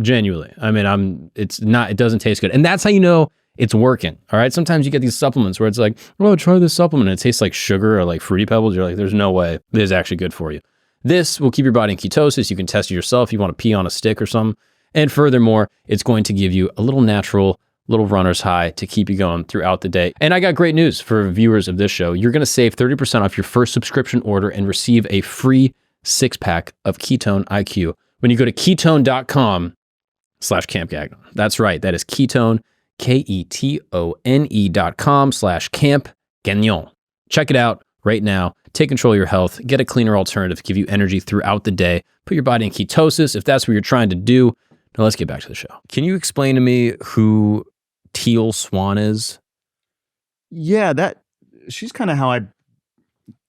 Genuinely. I mean, it doesn't taste good. And that's how you know it's working. All right. Sometimes you get these supplements where it's like, oh, try this supplement. And it tastes like sugar or like Fruity Pebbles. You're like, there's no way this is actually good for you. This will keep your body in ketosis. You can test it yourself if you want to pee on a stick or something. And furthermore, it's going to give you a little natural, little runner's high to keep you going throughout the day. And I got great news for viewers of this show. You're going to save 30% off your first subscription order and receive a free 6-pack of Ketone IQ when you go to ketone.com/Camp Gagnon. That's right. That is Ketone, KETONE.com/Camp Gagnon. Check it out right now. Take control of your health. Get a cleaner alternative to give you energy throughout the day. Put your body in ketosis if that's what you're trying to do. Now let's get back to the show. Can you explain to me who Teal Swan is? Yeah, she's kind of how I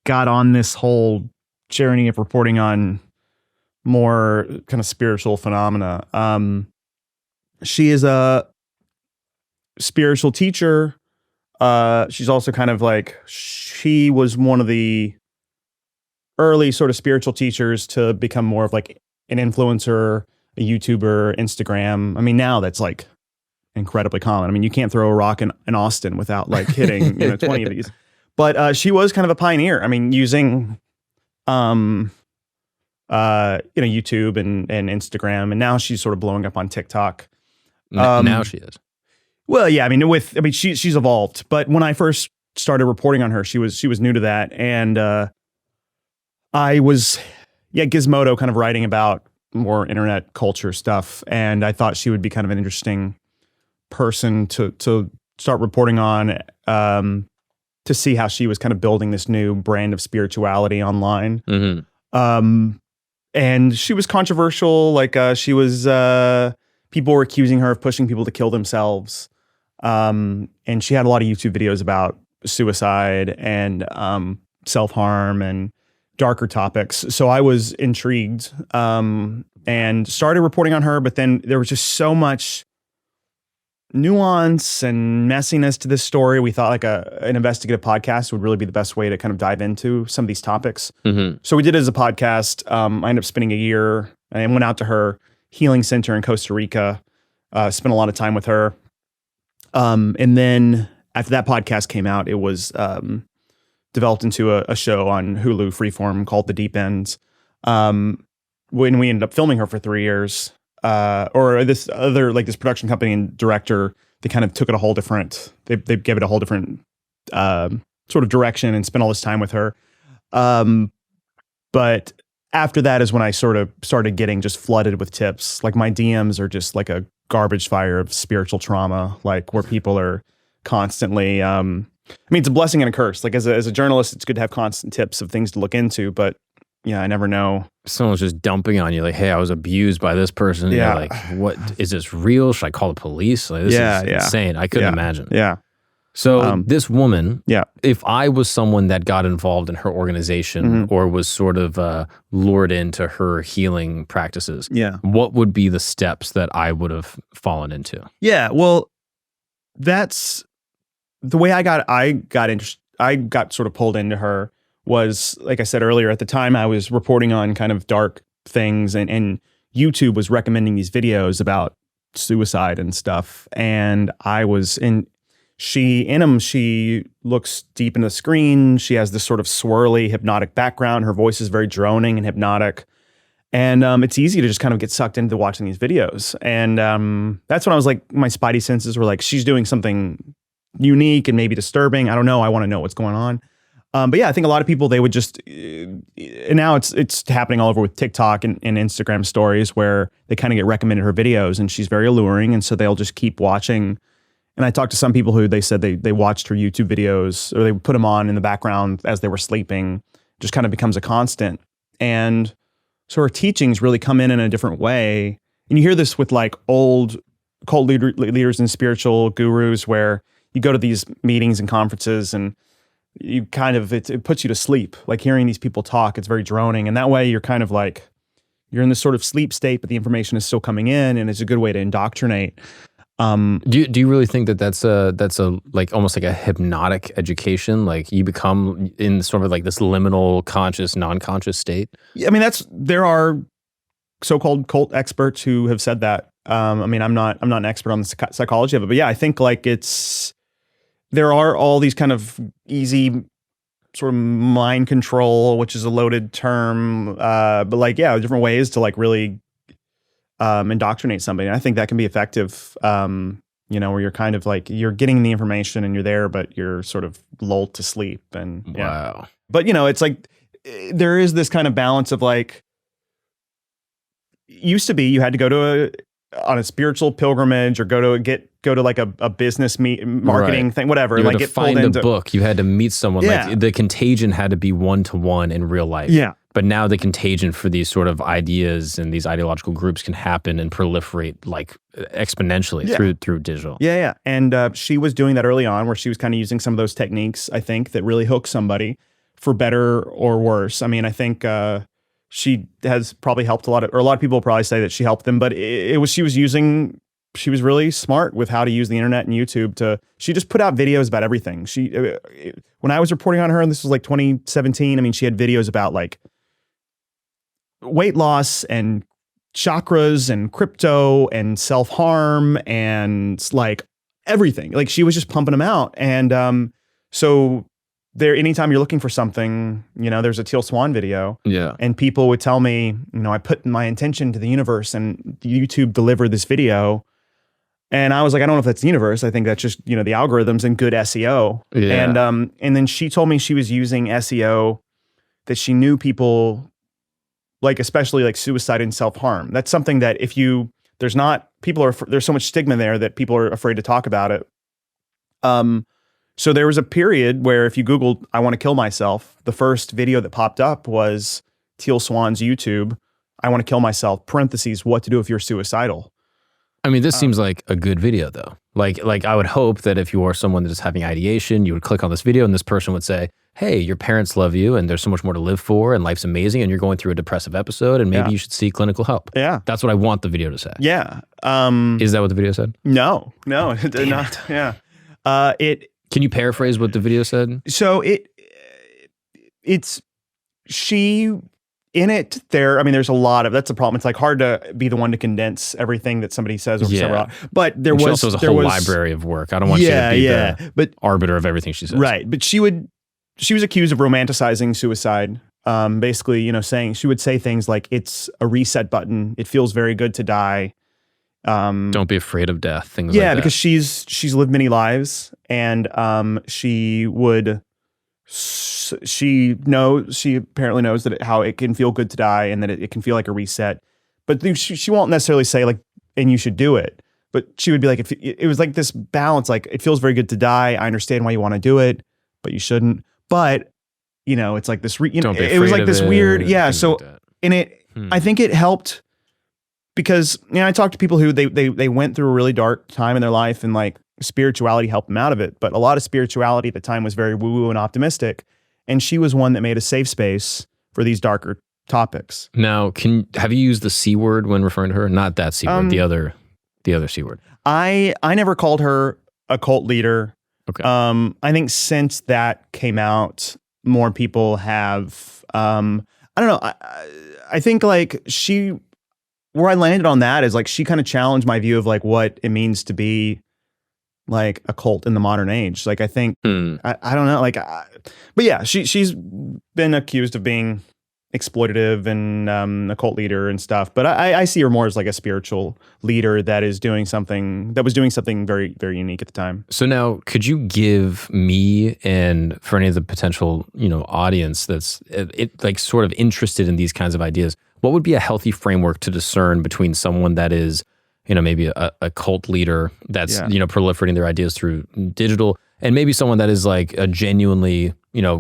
got on this whole journey of reporting on more kind of spiritual phenomena. She is a spiritual teacher. She's also kind of like, she was one of the early sort of spiritual teachers to become more of like an influencer, a YouTuber, Instagram. I mean, now that's like incredibly common. I mean, you can't throw a rock in Austin without like hitting 20 of these. But she was kind of a pioneer. I mean, using YouTube and Instagram, and now she's sort of blowing up on TikTok. Now she is. Well, yeah, she's evolved. But when I first started reporting on her, she was new to that, and I was Gizmodo kind of writing about more internet culture stuff, and I thought she would be kind of an interesting person to start reporting on, to see how she was kind of building this new brand of spirituality online. Mm-hmm. And she was controversial. Like she was, people were accusing her of pushing people to kill themselves. And she had a lot of YouTube videos about suicide and self-harm and darker topics. So I was intrigued and started reporting on her, but then there was just so much nuance and messiness to this story. We thought like an investigative podcast would really be the best way to kind of dive into some of these topics. Mm-hmm. So we did it as a podcast. I ended up spending a year and went out to her healing center in Costa Rica, spent a lot of time with her. And then after that podcast came out, it was developed into a show on Hulu Freeform called The Deep Ends. When we ended up filming her for 3 years, or this other, like this production company and director, they kind of took it a whole different, they gave it a whole different sort of direction and spent all this time with her. But after that is when I sort of started getting just flooded with tips. Like my DMs are just like a garbage fire of spiritual trauma, like where people are constantly, it's a blessing and a curse. Like as a journalist, it's good to have constant tips of things to look into, but yeah, I never know. Someone's just dumping on you like, hey, I was abused by this person. Yeah. You're like, what, is this real? Should I call the police? Like, this is insane. I couldn't imagine. Yeah. So this woman, yeah, if I was someone that got involved in her organization or was sort of lured into her healing practices, what would be the steps that I would have fallen into? Yeah, well, that's the way I got sort of pulled into her was, like I said earlier, at the time I was reporting on kind of dark things and YouTube was recommending these videos about suicide and stuff. And she looks deep into the screen. She has this sort of swirly hypnotic background. Her voice is very droning and hypnotic. And it's easy to just kind of get sucked into watching these videos. And that's when I was like, my spidey senses were like, she's doing something unique and maybe disturbing. I don't know. I want to know what's going on. But yeah, I think a lot of people, they would just, and now it's happening all over with TikTok and Instagram stories where they kind of get recommended her videos and she's very alluring. And so they'll just keep watching. And I talked to some people who they said they watched her YouTube videos or they would put them on in the background as they were sleeping, just kind of becomes a constant. And so her teachings really come in a different way. And you hear this with like old cult leaders and spiritual gurus where you go to these meetings and conferences and you kind of, it puts you to sleep. Like hearing these people talk, it's very droning. And that way you're kind of like, you're in this sort of sleep state, but the information is still coming in and it's a good way to indoctrinate. Do you really think that that's a like almost like a hypnotic education? Like you become in sort of like this liminal conscious, non-conscious state? Yeah, I mean, there are so-called cult experts who have said that. I mean, I'm not an expert on the psychology of it, but yeah, I think like there are all these kind of easy sort of mind control, which is a loaded term, but like, yeah, different ways to like really indoctrinate somebody. And I think that can be effective, where you're kind of like, you're getting the information and you're there, but you're sort of lulled to sleep. And yeah. Wow. But it's like, there is this kind of balance of like, used to be you had to go on a spiritual pilgrimage or go to like a business marketing thing, whatever. You like had to find a book. You had to meet someone. Yeah. Like the contagion had to be one-to-one in real life. Yeah. But now the contagion for these sort of ideas and these ideological groups can happen and proliferate like exponentially through digital. Yeah. And she was doing that early on where she was kind of using some of those techniques, I think, that really hook somebody for better or worse. I mean, I think she has probably helped a lot of people probably say that she helped them, but she was really smart with how to use the internet and YouTube she just put out videos about everything. When I was reporting on her, and this was like 2017, I mean, she had videos about like weight loss and chakras and crypto and self-harm and like everything. Like she was just pumping them out. And so anytime you're looking for something, there's a Teal Swan video. Yeah. And people would tell me, I put my intention to the universe and YouTube delivered this video. And I was like, I don't know if that's the universe. I think that's just, the algorithms and good SEO. Yeah. And then she told me she was using SEO that she knew people like, especially like suicide and self-harm. That's something that there's so much stigma there that people are afraid to talk about it. So there was a period where if you Googled, I want to kill myself, the first video that popped up was Teal Swan's YouTube, I want to kill myself, parentheses, what to do if you're suicidal. I mean, this seems like a good video though. Like I would hope that if you are someone that is having ideation, you would click on this video and this person would say, hey, your parents love you and there's so much more to live for and life's amazing and you're going through a depressive episode and maybe you should seek clinical help. Yeah. That's what I want the video to say. Yeah. Is that what the video said? No, it did not. Yeah. Can you paraphrase what the video said? So it's she in it there. I mean, there's a lot of, that's a problem. It's like hard to be the one to condense everything that somebody says over several hours. But there was also has a whole library of work. I don't want you to be the arbiter of everything she says. Right. But she was accused of romanticizing suicide. Basically, saying, she would say things like, it's a reset button. It feels very good to die. Don't be afraid of death. Things like that. Because she's lived many lives and she apparently knows that how it can feel good to die and that it can feel like a reset. But she won't necessarily say like, and you should do it. But she would be like, if it was like this balance, like it feels very good to die. I understand why you want to do it, but you shouldn't. But it's like this. It was like this weird. Yeah. So I think it helped because I talked to people who they went through a really dark time in their life and like spirituality helped them out of it. But a lot of spirituality at the time was very woo-woo and optimistic. And she was one that made a safe space for these darker topics. Now, have you used the C word when referring to her? Not that C word, the other C word. I never called her a cult leader. Okay. I think since that came out, more people have, I don't know. I think like where I landed on that is like, she kind of challenged my view of like what it means to be like a cult in the modern age. Like I think I don't know, like, but yeah, she's been accused of being exploitative and a cult leader and stuff. But I see her more as like a spiritual leader that was doing something very, very unique at the time. So now, could you give me, and for any of the potential, audience that's like sort of interested in these kinds of ideas, what would be a healthy framework to discern between someone that is, maybe a cult leader that's, proliferating their ideas through digital, and maybe someone that is like a genuinely,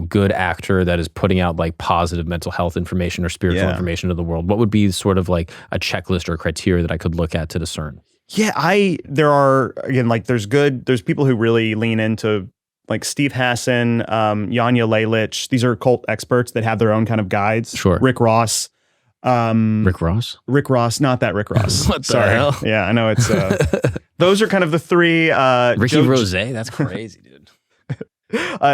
good actor that is putting out like positive mental health information or spiritual information to the world? What would be sort of like a checklist or criteria that I could look at to discern? Yeah, there are, again, like there's people who really lean into like Steve Hassan, Yanya Lalich. These are cult experts that have their own kind of guides. Sure. Rick Ross. Rick Ross? Rick Ross, not that Rick Ross. What the hell? Yeah, I know it's, those are kind of the three. Ricky Rose, that's crazy, dude.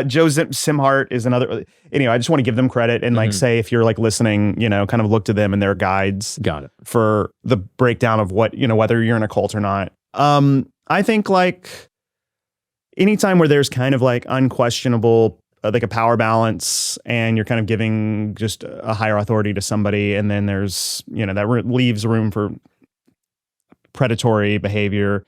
Joe Simhart is another. Anyway, I just want to give them credit and like say, if you're like listening, kind of look to them and their guides. Got it. For the breakdown of what, whether you're in a cult or not. I think like anytime where there's kind of like unquestionable, like a power balance, and you're kind of giving just a higher authority to somebody, and then there's, that leaves room for predatory behavior.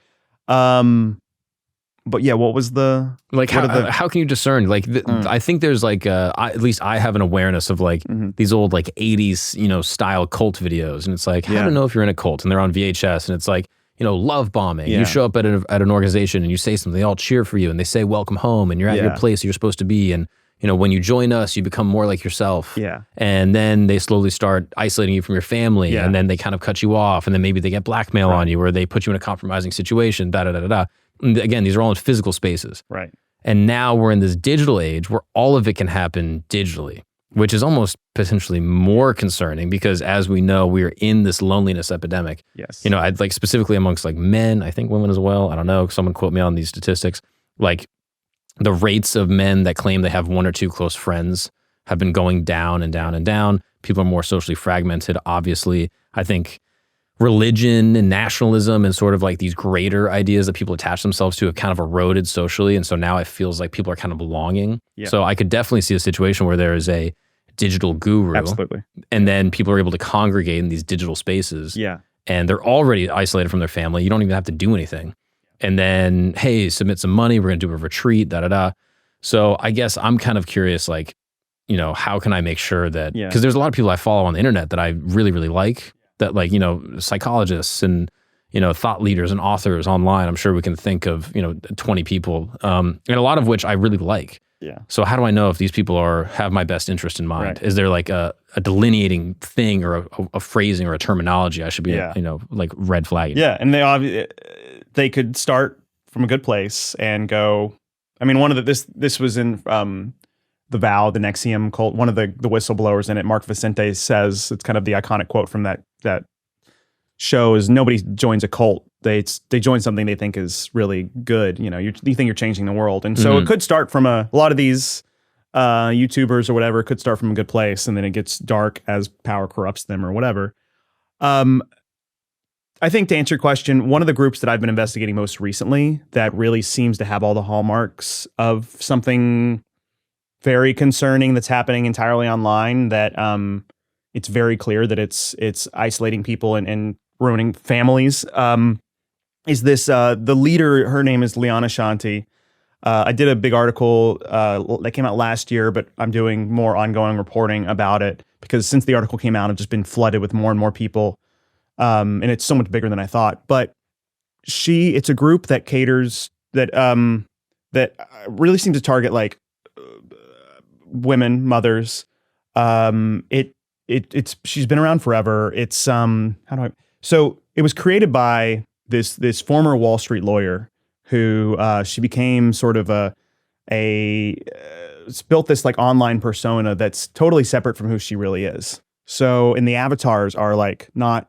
But yeah, what was the like? How can you discern? Like, I think there's like, at least I have an awareness of like these old like 80s, style cult videos, and it's like, how to know if you're in a cult, and they're on VHS, and it's like, love bombing. You show up at an organization and you say something, they all cheer for you, and they say welcome home, and you're at your place you're supposed to be, and when you join us, you become more like yourself. Yeah. And then they slowly start isolating you from your family, and then they kind of cut you off, and then maybe they get blackmail on you, or they put you in a compromising situation. Again, these are all in physical spaces. Right. And now we're in this digital age where all of it can happen digitally, which is almost potentially more concerning because, as we know, we are in this loneliness epidemic. Yes. I'd like specifically amongst like men, I think women as well. I don't know. Someone quote me on these statistics. Like the rates of men that claim they have one or two close friends have been going down and down and down. People are more socially fragmented. Obviously, I think religion and nationalism and sort of like these greater ideas that people attach themselves to have kind of eroded socially. And so now it feels like people are kind of longing. Yeah. So I could definitely see a situation where there is a digital guru. Absolutely. And then people are able to congregate in these digital spaces. Yeah. And they're already isolated from their family. You don't even have to do anything. And then, hey, submit some money. We're going to do a retreat, So I guess I'm kind of curious, like, how can I make sure that, because there's a lot of people I follow on the internet that I really, really like. That like, psychologists and, thought leaders and authors online, I'm sure we can think of, 20 people, and a lot of which I really like. Yeah. So how do I know if these people have my best interest in mind? Right. Is there like a delineating thing or a phrasing or a terminology I should be, like red flagging? Yeah. And they could start from a good place and go, I mean, one of this was in, The Vow, the Nexium cult, one of the whistleblowers in it, Mark Vicente, says, it's kind of the iconic quote from that show is, nobody joins a cult. They join something they think is really good. You think you're changing the world. And so it could start from a lot of these YouTubers or whatever, it could start from a good place, and then it gets dark as power corrupts them or whatever. I think to answer your question, one of the groups that I've been investigating most recently that really seems to have all the hallmarks of something very concerning that's happening entirely online, that it's very clear that it's isolating people and ruining families, is this, the leader, her name is Liana Shanti. I did a big article that came out last year, but I'm doing more ongoing reporting about it because since the article came out, I've just been flooded with more and more people, and it's so much bigger than I thought. But it's a group that caters, that really seems to target like women, mothers. She's been around forever. So it was created by this former Wall Street lawyer who she became sort of built this like online persona that's totally separate from who she really is. So, and the avatars are like not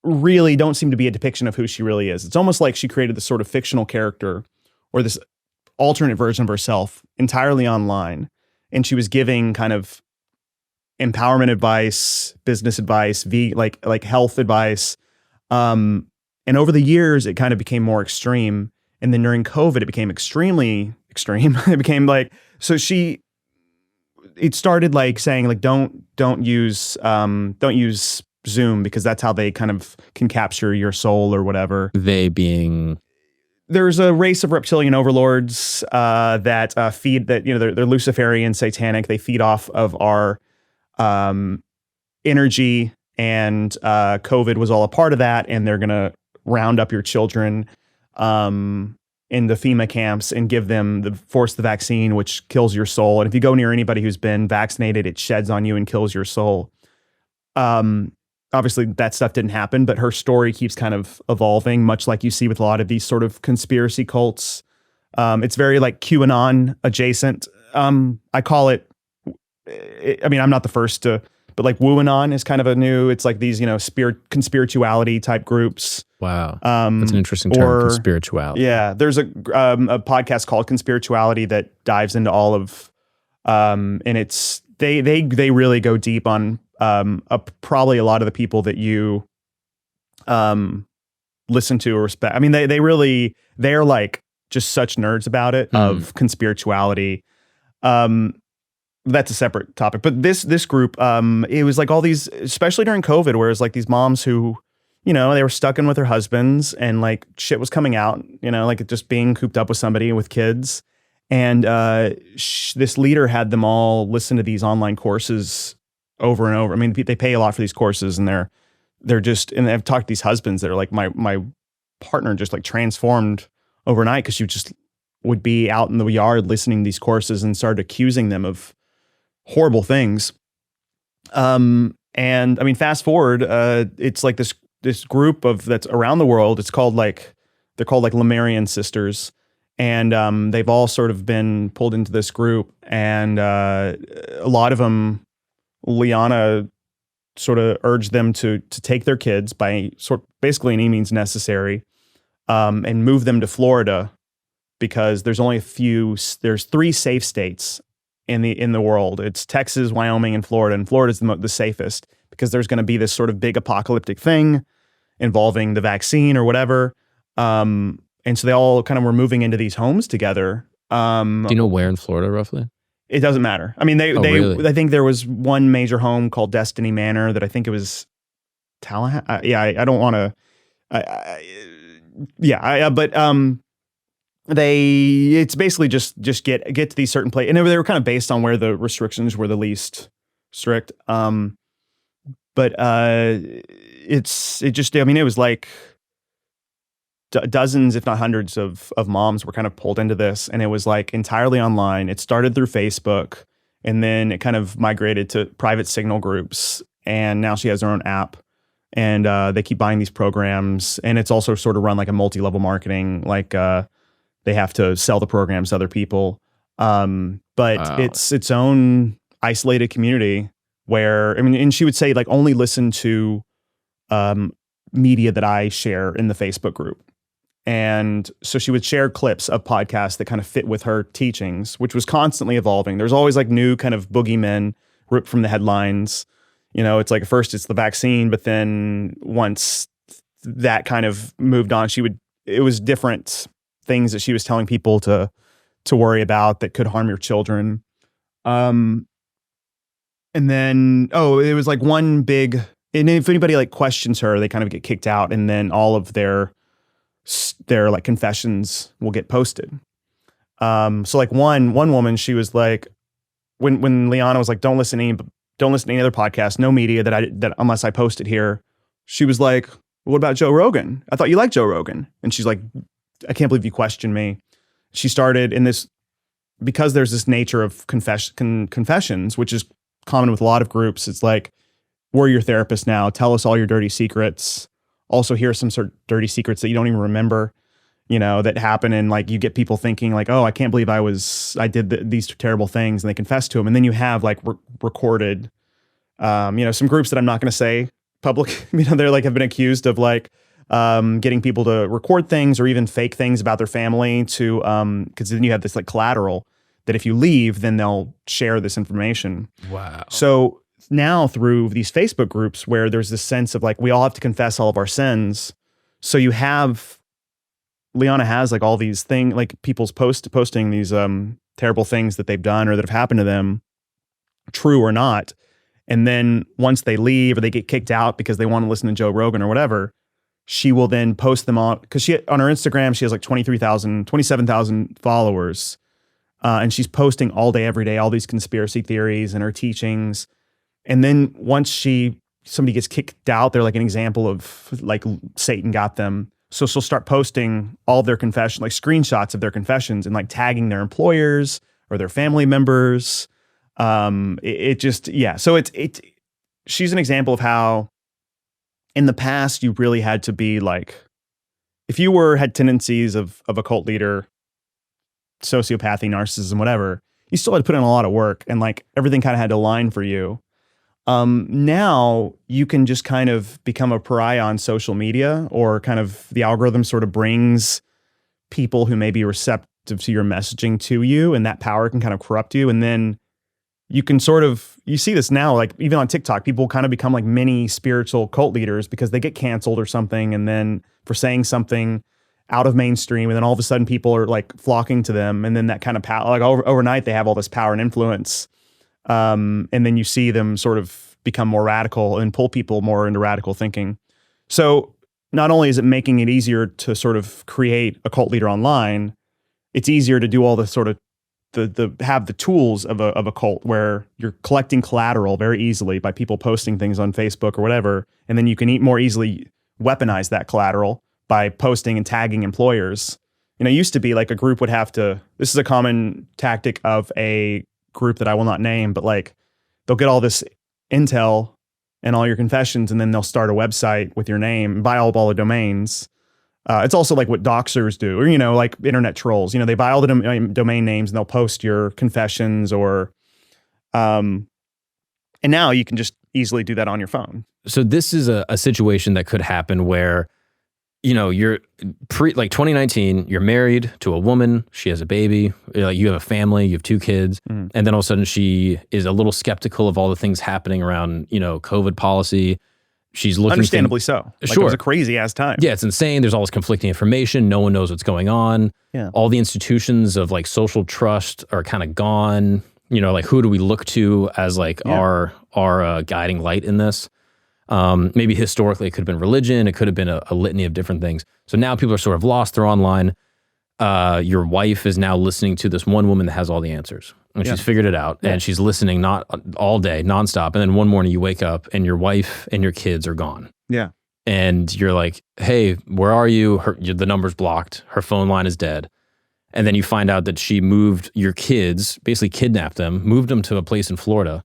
really, don't seem to be a depiction of who she really is. It's almost like she created this sort of fictional character or this alternate version of herself entirely online. And she was giving kind of empowerment advice, business advice, like health advice. And over the years, it kind of became more extreme. And then during COVID, it became extremely extreme. It became like, so it started like saying like, don't use Zoom because that's how they kind of can capture your soul or whatever. They being... There's a race of reptilian overlords that feed that, they're Luciferian, satanic. They feed off of our energy, and COVID was all a part of that. And they're going to round up your children in the FEMA camps and force the vaccine, which kills your soul. And if you go near anybody who's been vaccinated, it sheds on you and kills your soul. Obviously, that stuff didn't happen, but her story keeps kind of evolving, much like you see with a lot of these sort of conspiracy cults. It's very like QAnon adjacent. I call it, I mean, I'm not the first to, but like WooAnon is kind of a new, it's like these, conspirituality type groups. Wow. That's an interesting term, conspirituality. Yeah. There's a podcast called Conspirituality that dives into all of, and it's, they really go deep on probably a lot of the people that you listen to or respect. I mean, they're like just such nerds about it, of conspirituality. That's a separate topic. But this group, it was like all these, especially during COVID, where it was like these moms who, they were stuck in with their husbands and like shit was coming out, like just being cooped up with somebody with kids. And this leader had them all listen to these online courses over and over. I mean, they pay a lot for these courses, and they're just, and I've talked to these husbands that are like, my partner just like transformed overnight because she just would be out in the yard listening to these courses and started accusing them of horrible things. And I mean, fast forward, it's like this group that's around the world. They're called like Lemurian Sisters. And they've all sort of been pulled into this group, and a lot of them, Liana sort of urged them to take their kids by basically any means necessary, and move them to Florida, because there's there's 3 safe states in the world. It's Texas, Wyoming, and Florida. And Florida's the safest because there's going to be this sort of big apocalyptic thing involving the vaccine or whatever. And so they all kind of were moving into these homes together. Do you know where in Florida roughly? It doesn't matter. I mean, really? I think there was one major home called Destiny Manor that I think it was Tallahassee. I don't want to. But it's basically just get to these certain places, and they were kind of based on where the restrictions were the least strict. It was like dozens, if not hundreds of moms were kind of pulled into this, and it was like entirely online. It started through Facebook, and then it kind of migrated to private signal groups, and now she has her own app, and they keep buying these programs, and it's also sort of run like a multi-level marketing, like they have to sell the programs to other people. But wow. It's its own isolated community where, I mean, and she would say like only listen to media that I share in the Facebook group. And so she would share clips of podcasts that kind of fit with her teachings, which was constantly evolving. There's always like new kind of boogeymen ripped from the headlines. It's like at first it's the vaccine, but then once that kind of moved on, it was different things that she was telling people to worry about that could harm your children. And then, it was like one big, and if anybody like questions her, they kind of get kicked out, and then all of their like confessions will get posted. So like one woman, she was like, when Liana was like, don't listen to any other podcast, no media that unless I post it here. She was like, what about Joe Rogan? I thought you liked Joe Rogan. And she's like, I can't believe you questioned me. She started in this, because there's this nature of confessions, which is common with a lot of groups. It's like, we're your therapist now. Tell us all your dirty secrets. Also, here's some sort of dirty secrets that you don't even remember, that happen. And like, you get people thinking like, oh, I can't believe I did these terrible things. And they confess to them. And then you have like recorded, some groups that I'm not going to say public, they're like, have been accused of like, getting people to record things or even fake things about their family to, because then you have this like collateral that if you leave, then they'll share this information. Wow. So now through these Facebook groups where there's this sense of like, we all have to confess all of our sins. So you have Liana has like all these things, like people's posting these terrible things that they've done or that have happened to them, true or not. And then once they leave or they get kicked out because they want to listen to Joe Rogan or whatever, she will then post them on, because she on her Instagram, she has like 27,000 followers. And she's posting all day, every day, all these conspiracy theories and her teachings. And then once somebody gets kicked out, they're like an example of like Satan got them. So she'll start posting all their confession, like screenshots of their confessions and like tagging their employers or their family members. So she's an example of how in the past you really had to be like, if you had tendencies of a cult leader, sociopathy, narcissism, whatever, you still had to put in a lot of work and like everything kind of had to align for you. Now you can just kind of become a pariah on social media, or kind of the algorithm sort of brings people who may be receptive to your messaging to you, and that power can kind of corrupt you. And then you can you see this now, like even on TikTok, people kind of become like mini spiritual cult leaders because they get canceled or something. And then for saying something out of mainstream, and then all of a sudden people are like flocking to them. And then that kind of power, like overnight, they have all this power and influence. And then you see them sort of become more radical and pull people more into radical thinking. So not only is it making it easier to sort of create a cult leader online, it's easier to do all the sort of have the tools of a cult where you're collecting collateral very easily by people posting things on Facebook or whatever. And then you can more easily weaponize that collateral by posting and tagging employers. It used to be like a group would have to, this is a common tactic of a group that I will not name, but like they'll get all this intel and all your confessions, and then they'll start a website with your name and buy all the domains. It's also like what doxers do, or, like internet trolls, they buy all the domain names and they'll post your confessions and now you can just easily do that on your phone. So this is a situation that could happen where, you're like 2019, you're married to a woman, she has a baby, like you have a family, you have 2 kids, and then all of a sudden she is a little skeptical of all the things happening around, COVID policy. She's looking, understandably so. Like sure. It was a crazy ass time. Yeah, it's insane. There's all this conflicting information. No one knows what's going on. Yeah. All the institutions of like social trust are kind of gone. Like who do we look to as like our guiding light in this? Maybe historically it could have been religion. It could have been a litany of different things. So now people are sort of lost. They're online. Your wife is now listening to this one woman that has all the answers. And she's figured it out, and she's listening not all day, nonstop. And then one morning you wake up and your wife and your kids are gone. Yeah. And you're like, hey, where are you? The number's blocked. Her phone line is dead. And then you find out that she moved your kids, basically kidnapped them, moved them to a place in Florida.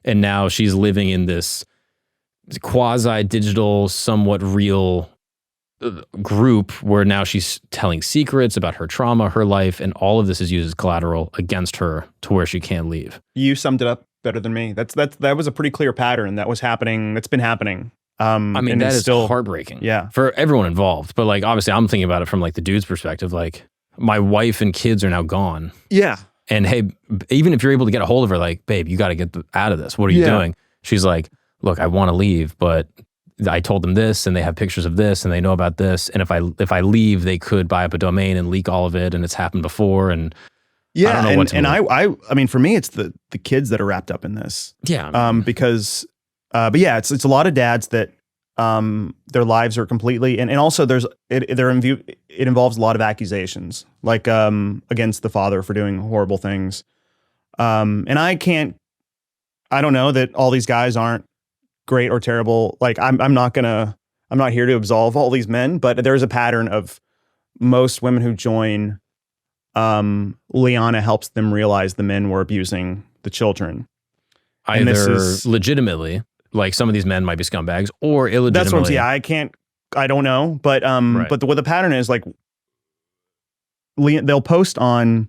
And now she's living in this quasi-digital, somewhat real group where now she's telling secrets about her trauma, her life, and all of this is used as collateral against her to where she can't leave. You summed it up better than me. That was a pretty clear pattern that was happening. That's been happening. That is still heartbreaking. Yeah, for everyone involved. But like, obviously, I'm thinking about it from like the dude's perspective. Like, my wife and kids are now gone. Yeah. And hey, even if you're able to get a hold of her, like, babe, you got to get out of this. What are you doing? She's like, look, I want to leave, but I told them this, and they have pictures of this, and they know about this. And if I leave, they could buy up a domain and leak all of it, and it's happened before. And yeah, I don't know what to do. I mean, for me, it's the kids that are wrapped up in this. Yeah. But yeah, it's a lot of dads that their lives are completely, and also it involves a lot of accusations, like against the father for doing horrible things. And I don't know that all these guys aren't great or terrible. Like I'm not here to absolve all these men, but there's a pattern of most women who join. Liana helps them realize the men were abusing the children. Either legitimately, like some of these men might be scumbags, or illegitimately. That's what I'm saying. I don't know, but right. But what the pattern is, like, they'll post on.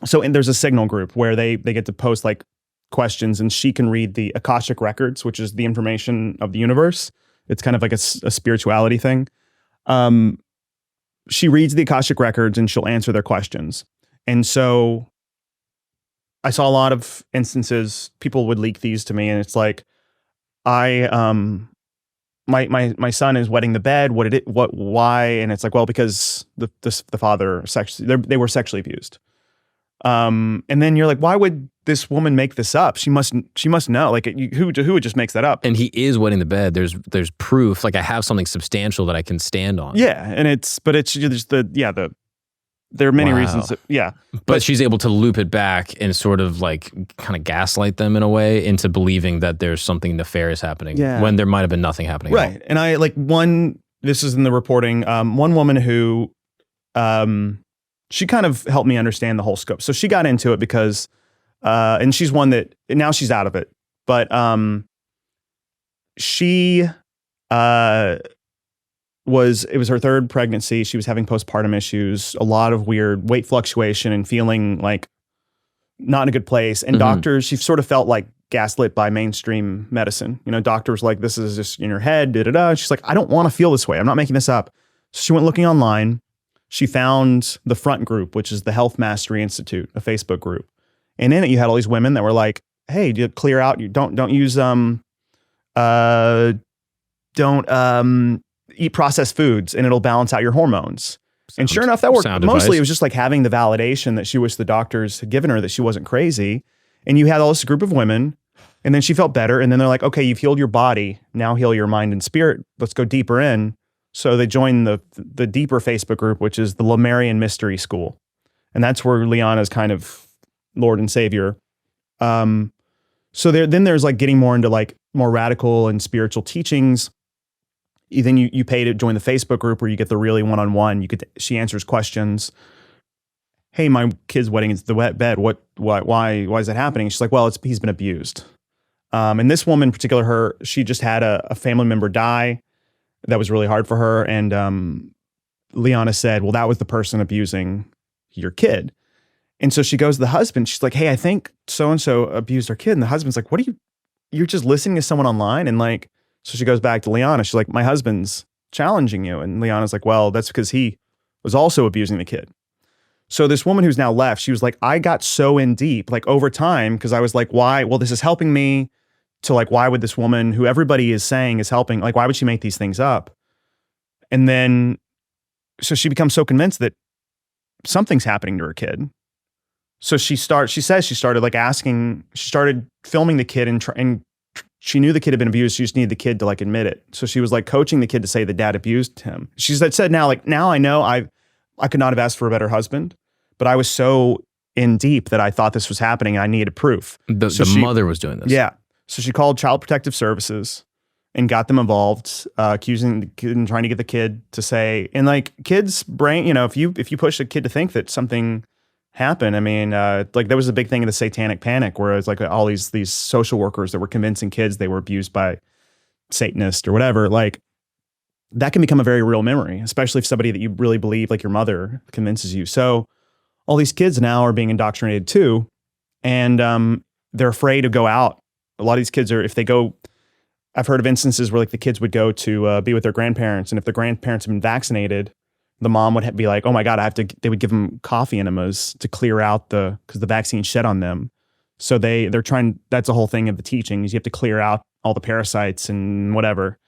So, and there's a Signal group where they get to post like questions, and she can read the Akashic records, which is the information of the universe. It's kind of like a spirituality thing. She reads the Akashic records and she'll answer their questions. And so I saw a lot of instances, people would leak these to me, and it's like, I my son is wetting the bed. Why? And it's like, well, because the father they were sexually abused. And then you're like, why would this woman make this up? She must know. Like, who just makes that up? And he is wetting the bed. There's proof. Like, I have something substantial that I can stand on. Yeah, and there are many reasons. But she's able to loop it back and sort of like kind of gaslight them in a way into believing that there's something nefarious happening when there might have been nothing happening. Right. And I this is in the reporting, one woman who, she kind of helped me understand the whole scope. So she got into it because, and she's one that now she's out of it, but she it was her third pregnancy. She was having postpartum issues, a lot of weird weight fluctuation and feeling like not in a good place. And doctors, she sort of felt like gaslit by mainstream medicine. You know, doctors like, this is just in your head, da-da-da. She's like, I don't want to feel this way. I'm not making this up. So she went looking online. She found the Front group, which is the Health Mastery Institute, a Facebook group. And in it, you had all these women that were like, hey, you clear out, you don't use, eat processed foods and it'll balance out your hormones. And sure enough, that worked. Mostly it was just like having the validation that she wished the doctors had given her that she wasn't crazy. And you had all this group of women and then she felt better. And then they're like, okay, you've healed your body. Now heal your mind and spirit. Let's go deeper in. So they joined the deeper Facebook group, which is the Lemurian Mystery School. And that's where Liana's kind of Lord and Savior. So then there's like getting more into like more radical and spiritual teachings. Then you pay to join the Facebook group where you get the really one-on-one. She answers questions. Hey, my kid's wetting into the wet bed. Why is that happening? She's like, well, he's been abused. And this woman in particular, she just had a family member die. That was really hard for her. And Liana said, well, that was the person abusing your kid. And so she goes to the husband. She's like, hey, I think so-and-so abused our kid. And the husband's like, you're just listening to someone online? And like, so she goes back to Liana. She's like, my husband's challenging you. And Liana's like, well, that's because he was also abusing the kid. So this woman who's now left, she was like, I got so in deep, like over time, because I was like, why? Well, this is helping me to like, why would this woman who everybody is saying is helping, like, why would she make these things up? And then, so she becomes so convinced that something's happening to her kid. So she started like asking, she started filming the kid and she knew the kid had been abused. She just needed the kid to like admit it. So she was like coaching the kid to say the dad abused him. She said now I know I could not have asked for a better husband, but I was so in deep that I thought this was happening and I needed proof. The mother was doing this. Yeah. So she called Child Protective Services and got them involved, accusing the kid and trying to get the kid to say, and like kids' brain, you know, if you push a kid to think that something happened, I mean, like there was a big thing in the Satanic Panic where it's like all these social workers that were convincing kids they were abused by Satanists or whatever. Like that can become a very real memory, especially if somebody that you really believe, like your mother, convinces you. So all these kids now are being indoctrinated too, and they're afraid to go out. A lot of these kids are, if they go, I've heard of instances where like the kids would go to be with their grandparents, and if the grandparents have been vaccinated, the mom would be like, oh my God, they would give them coffee enemas to clear out because the vaccine shed on them. So they're trying, that's the whole thing of the teaching is you have to clear out all the parasites and whatever.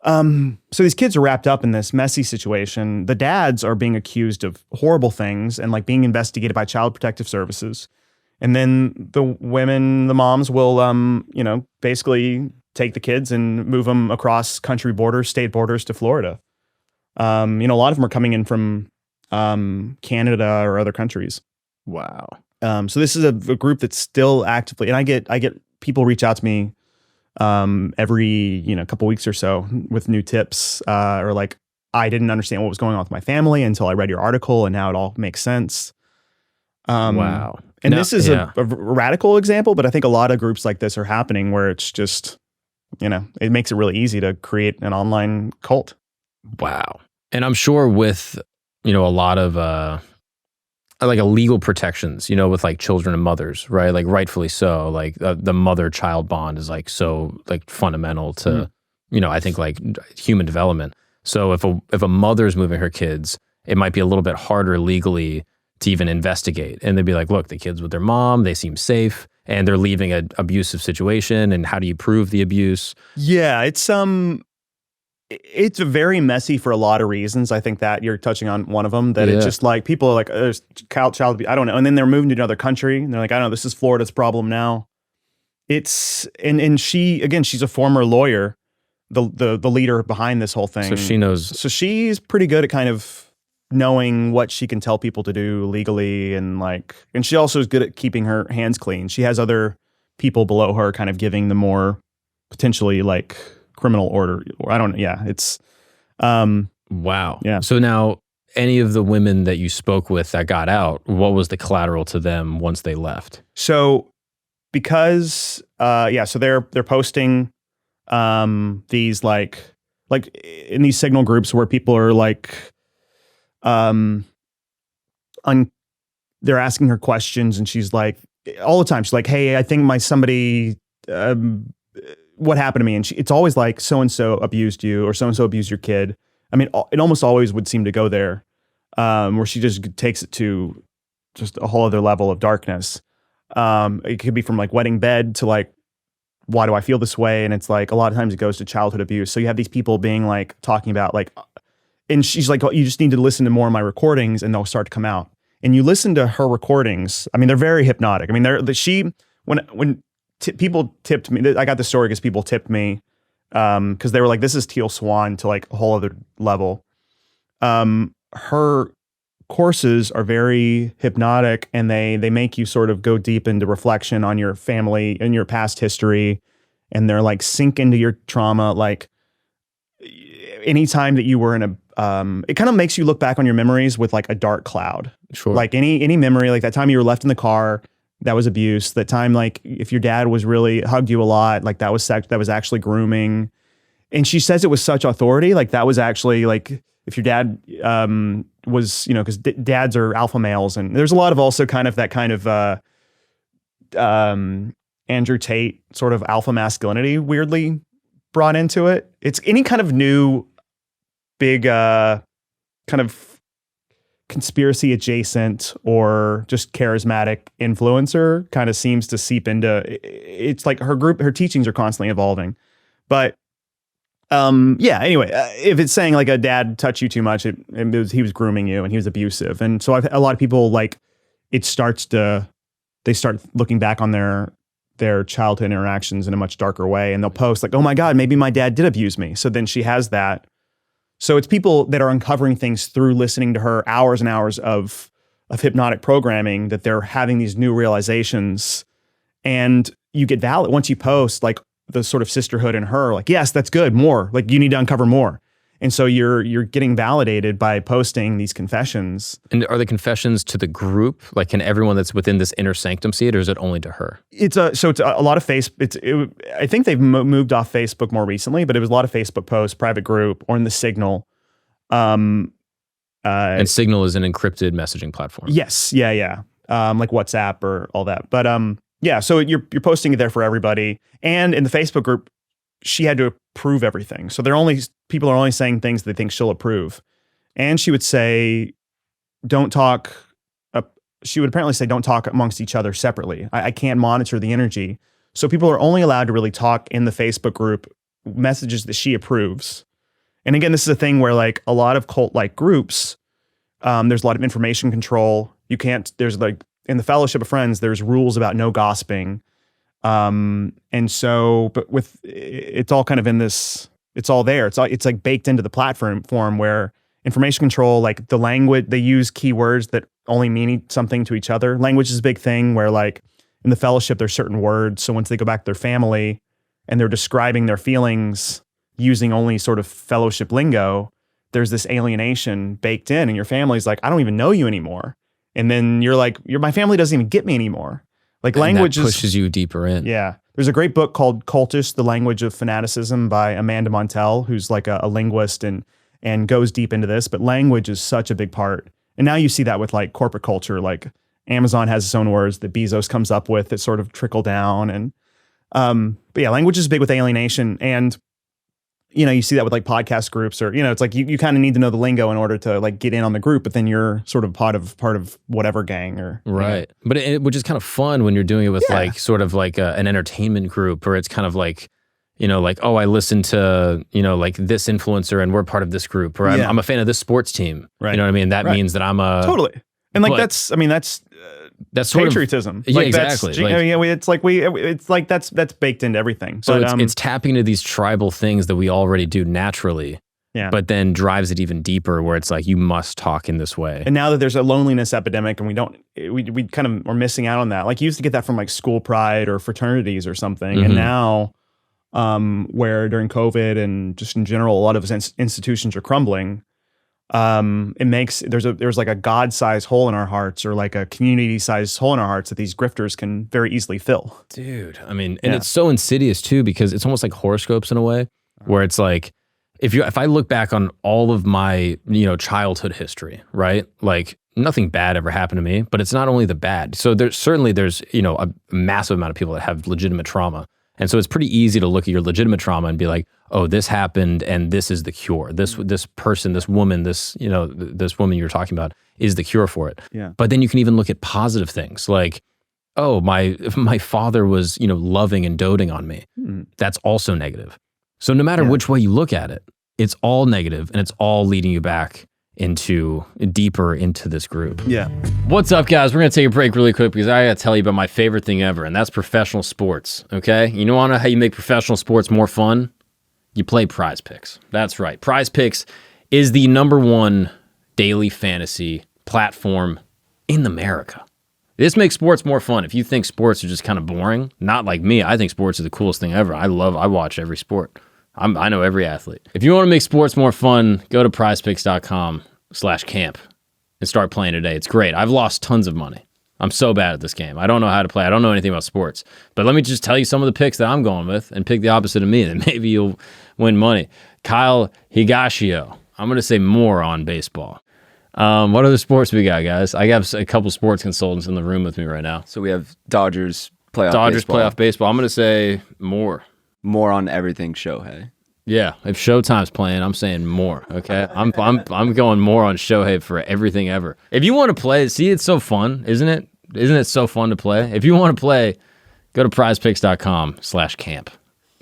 So these kids are wrapped up in this messy situation. The dads are being accused of horrible things and like being investigated by Child Protective Services. And then the moms will, basically take the kids and move them across country borders, state borders to Florida. A lot of them are coming in from Canada or other countries. Wow. So this is a group that's still actively, and I get people reach out to me every couple weeks or so with new tips, or like I didn't understand what was going on with my family until I read your article, and now it all makes sense. Wow. And this is a radical example, but I think a lot of groups like this are happening where it's just, it makes it really easy to create an online cult. Wow. And I'm sure with, a lot of like illegal protections, with like children and mothers, right? Like rightfully so. Like the mother-child bond is like so like fundamental to, I think like human development. So if a mother's moving her kids, it might be a little bit harder legally to even investigate. And they'd be like, look, the kid's with their mom, they seem safe, and they're leaving an abusive situation. And how do you prove the abuse? Yeah, it's it's very messy for a lot of reasons. I think that you're touching on one of them, that it's just like people are like, there's child abuse, I don't know. And then they're moving to another country and they're like, I don't know, this is Florida's problem now. It's, and she, again, she's a former lawyer, the leader behind this whole thing. So she knows. So she's pretty good at kind of knowing what she can tell people to do legally, and she also is good at keeping her hands clean. She has other people below her kind of giving the more potentially like criminal order, or I don't know. Yeah, it's wow. Yeah. So now, any of the women that you spoke with that got out, what was the collateral to them once they left? So because so they're posting these like in these signal groups where people are like they're asking her questions, and she's like, all the time she's like, hey, I think somebody what happened to me? And it's always like, so-and-so abused you, or so-and-so abused your kid. I mean, it almost always would seem to go there, where she just takes it to just a whole other level of darkness. It could be from like wetting bed to like, why do I feel this way? And it's like, a lot of times it goes to childhood abuse. So you have these people being like, talking about like, and she's like, oh, you just need to listen to more of my recordings and they'll start to come out. And you listen to her recordings. I mean, they're very hypnotic. I mean, when people tipped me, I got the story because people tipped me, because they were like, this is Teal Swan to like a whole other level. Her courses are very hypnotic, and they make you sort of go deep into reflection on your family and your past history. And they're like, sink into your trauma. Like anytime that you were in a, it kind of makes you look back on your memories with like a dark cloud. Sure. Like any memory, like that time you were left in the car, that was abuse. That time, like if your dad was really hugged you a lot, like that was sex, that was actually grooming. And she says it with such authority, like that was actually like, if your dad was, because dads are alpha males, and there's a lot of also kind of that kind of Andrew Tate sort of alpha masculinity weirdly brought into it. It's any kind of new big kind of conspiracy adjacent or just charismatic influencer kind of seems to seep into, it's like her teachings are constantly evolving. But anyway, if it's saying like a dad touched you too much, he was grooming you and he was abusive. And so a lot of people, like, they start looking back on their childhood interactions in a much darker way. And they'll post like, oh my God, maybe my dad did abuse me. So then she has that. So it's people that are uncovering things through listening to her hours and hours of hypnotic programming, that they're having these new realizations. And you get valid once you post like the sort of sisterhood in her, like, yes, that's good. More, like, you need to uncover more. And so you're getting validated by posting these confessions. And are the confessions to the group? Like, can everyone that's within this inner sanctum see it, or is it only to her? It's a lot of I think they've moved off Facebook more recently, but it was a lot of Facebook posts, private group, or in the Signal. And Signal is an encrypted messaging platform. Yes, yeah. Like WhatsApp or all that. But so you're posting it there for everybody. And in the Facebook group, she had to approve everything. So people are only saying things they think she'll approve. And she would say, don't talk. She would apparently say, don't talk amongst each other separately. I can't monitor the energy. So people are only allowed to really talk in the Facebook group messages that she approves. And again, this is a thing where like a lot of cult-like groups, there's a lot of information control. There's like, in the Fellowship of Friends, there's rules about no gossiping. And so, but it's all kind of in this, it's all there. It's like baked into the platform where information control, like the language, they use keywords that only mean something to each other. Language is a big thing where like in the Fellowship, there's certain words. So once they go back to their family and they're describing their feelings using only sort of Fellowship lingo, there's this alienation baked in, and your family's like, I don't even know you anymore. And then you're like, my family doesn't even get me anymore. Like, language pushes you deeper in. Yeah. There's a great book called Cultish, The Language of Fanaticism by Amanda Montell, who's like a linguist and goes deep into this. But language is such a big part. And now you see that with like corporate culture, like Amazon has its own words that Bezos comes up with that sort of trickle down. And but yeah, language is big with alienation. And you see that with like podcast groups, or, it's like you kind of need to know the lingo in order to like get in on the group, but then you're sort of part of whatever gang or. Right. But which is kind of fun when you're doing it with like sort of like an entertainment group, or it's kind of like, you know, like, oh, I listen to, you know, like this influencer and we're part of this group, or I'm a fan of this sports team. Right. You know what I mean? That means that I'm a totally. And like that's sort patriotism. Of, like exactly. It's like that's baked into everything. So but, it's tapping into these tribal things that we already do naturally. Yeah. But then drives it even deeper where it's like, you must talk in this way. And now that there's a loneliness epidemic and we kind of are missing out on that. Like you used to get that from like school pride or fraternities or something. Mm-hmm. And now where during COVID and just in general, a lot of institutions are crumbling. It makes, there's like a God-sized hole in our hearts or like a community-sized hole in our hearts that these grifters can very easily fill. Dude, I mean, and it's so insidious too, because it's almost like horoscopes in a way where it's like, if I look back on all of my, you know, childhood history, right? Like nothing bad ever happened to me, but it's not only the bad. So there's, you know, a massive amount of people that have legitimate trauma. And so it's pretty easy to look at your legitimate trauma and be like, oh, this happened and this is the cure. This person, this woman, this woman you're talking about is the cure for it. Yeah. But then you can even look at positive things like, oh, my father was, you know, loving and doting on me. That's also negative. So no matter which way you look at it, it's all negative and it's all leading you back deeper into this group. Yeah. What's up, guys? We're going to take a break really quick because I got to tell you about my favorite thing ever, and that's professional sports, okay? You know how you make professional sports more fun? You play PrizePicks. That's right. PrizePicks is the #1 daily fantasy platform in America. This makes sports more fun. If you think sports are just kind of boring, not like me. I think sports are the coolest thing ever. I watch every sport. I know every athlete. If you want to make sports more fun, go to prizepicks.com/camp and start playing today. It's great. I've lost tons of money. I'm so bad at this game. I don't know how to play. I don't know anything about sports. But let me just tell you some of the picks that I'm going with and pick the opposite of me, and maybe you'll win money. Kyle Higashio. I'm going to say more on baseball. What other sports we got, guys? I have a couple sports consultants in the room with me right now. So we have Dodgers playoff baseball. I'm going to say more. More on everything Shohei. Yeah, if Showtime's playing, I'm saying more. Okay, I'm going more on Shohei for everything ever. If you want to play, see, it's so fun, isn't it? Isn't it so fun to play? If you want to play, go to prizepicks.com/camp.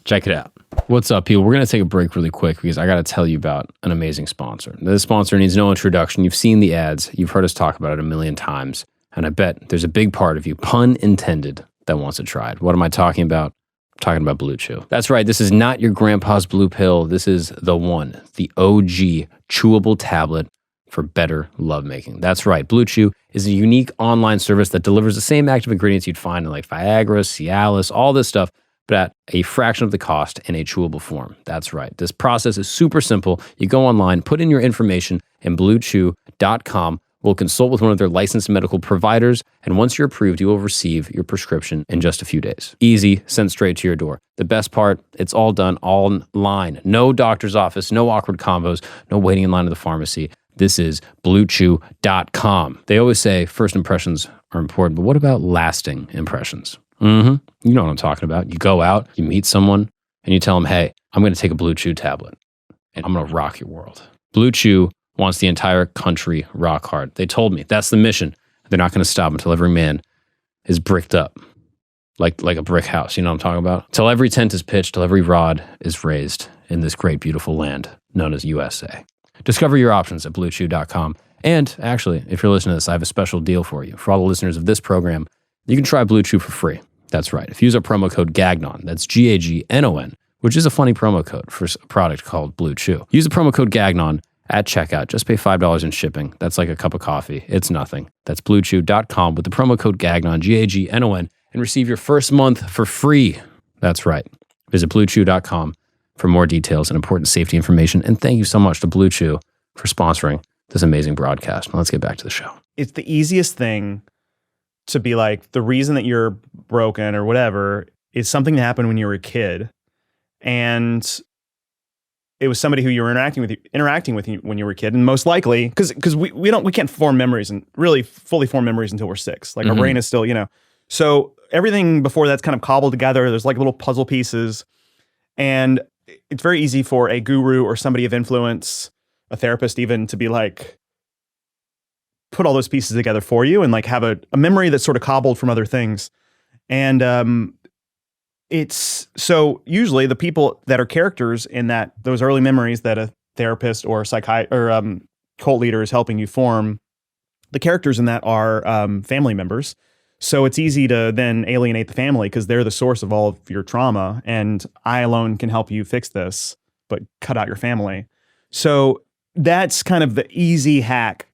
Check it out. What's up, people? We're gonna take a break really quick because I got to tell you about an amazing sponsor. This sponsor needs no introduction. You've seen the ads. You've heard us talk about it a million times, and I bet there's a big part of you, pun intended, that wants to try it. What am I talking about? Talking about Blue Chew. That's right. This is not your grandpa's blue pill. This is the one, the OG chewable tablet for better lovemaking. That's right. Blue Chew is a unique online service that delivers the same active ingredients you'd find in like Viagra, Cialis, all this stuff, but at a fraction of the cost in a chewable form. That's right. This process is super simple. You go online, put in your information, and bluechew.com will consult with one of their licensed medical providers, and once you're approved, you will receive your prescription in just a few days. Easy, sent straight to your door. The best part, it's all done online. No doctor's office, no awkward combos, no waiting in line at the pharmacy. This is bluechew.com. They always say first impressions are important, but what about lasting impressions? You know what I'm talking about. You go out, you meet someone, and you tell them, hey, I'm going to take a Blue Chew tablet, and I'm going to rock your world. Blue Chew wants the entire country rock hard. They told me that's the mission. They're not going to stop until every man is bricked up like a brick house. You know what I'm talking about? Till every tent is pitched, till every rod is raised in this great, beautiful land known as USA. Discover your options at bluechew.com. And actually, if you're listening to this, I have a special deal for you. For all the listeners of this program, you can try Blue Chew for free. That's right. If you use our promo code GAGNON, that's GAGNON, which is a funny promo code for a product called Blue Chew. Use the promo code GAGNON at checkout. Just pay $5 in shipping. That's like a cup of coffee. It's nothing. That's bluechew.com with the promo code GAGNON, GAGNON, and receive your first month for free. That's right. Visit bluechew.com for more details and important safety information. And thank you so much to Blue Chew for sponsoring this amazing broadcast. Now let's get back to the show. It's the easiest thing to be like, the reason that you're broken or whatever is something that happened when you were a kid. And it was somebody who you were interacting with when you were a kid, and most likely because we can't form memories and really fully form memories until we're 6. Like our brain is still, so everything before that's kind of cobbled together. There's like little puzzle pieces, and it's very easy for a guru or somebody of influence, a therapist even, to be like, put all those pieces together for you and like have a memory that's sort of cobbled from other things. And it's so usually the people that are characters in those early memories that a therapist or cult leader is helping you form, the characters in that are family members. So it's easy to then alienate the family because they're the source of all of your trauma, and I alone can help you fix this, but cut out your family. So that's kind of the easy hack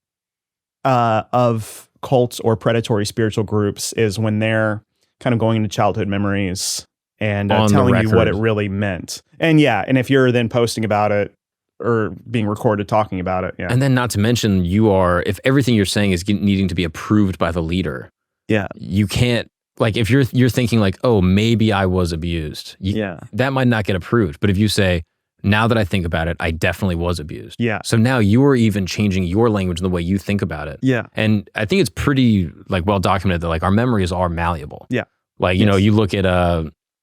of cults or predatory spiritual groups, is when they're kind of going into childhood memories and telling you what it really meant. And and if you're then posting about it or being recorded talking about it. Yeah. And then not to mention if everything you're saying is needing to be approved by the leader. Yeah. You can't, like, if you're thinking like, oh, maybe I was abused. That might not get approved. But if you say, now that I think about it, I definitely was abused. Yeah. So now you are even changing your language and the way you think about it. Yeah. And I think it's pretty like well documented that like our memories are malleable. Yeah. Like, you know, you look at,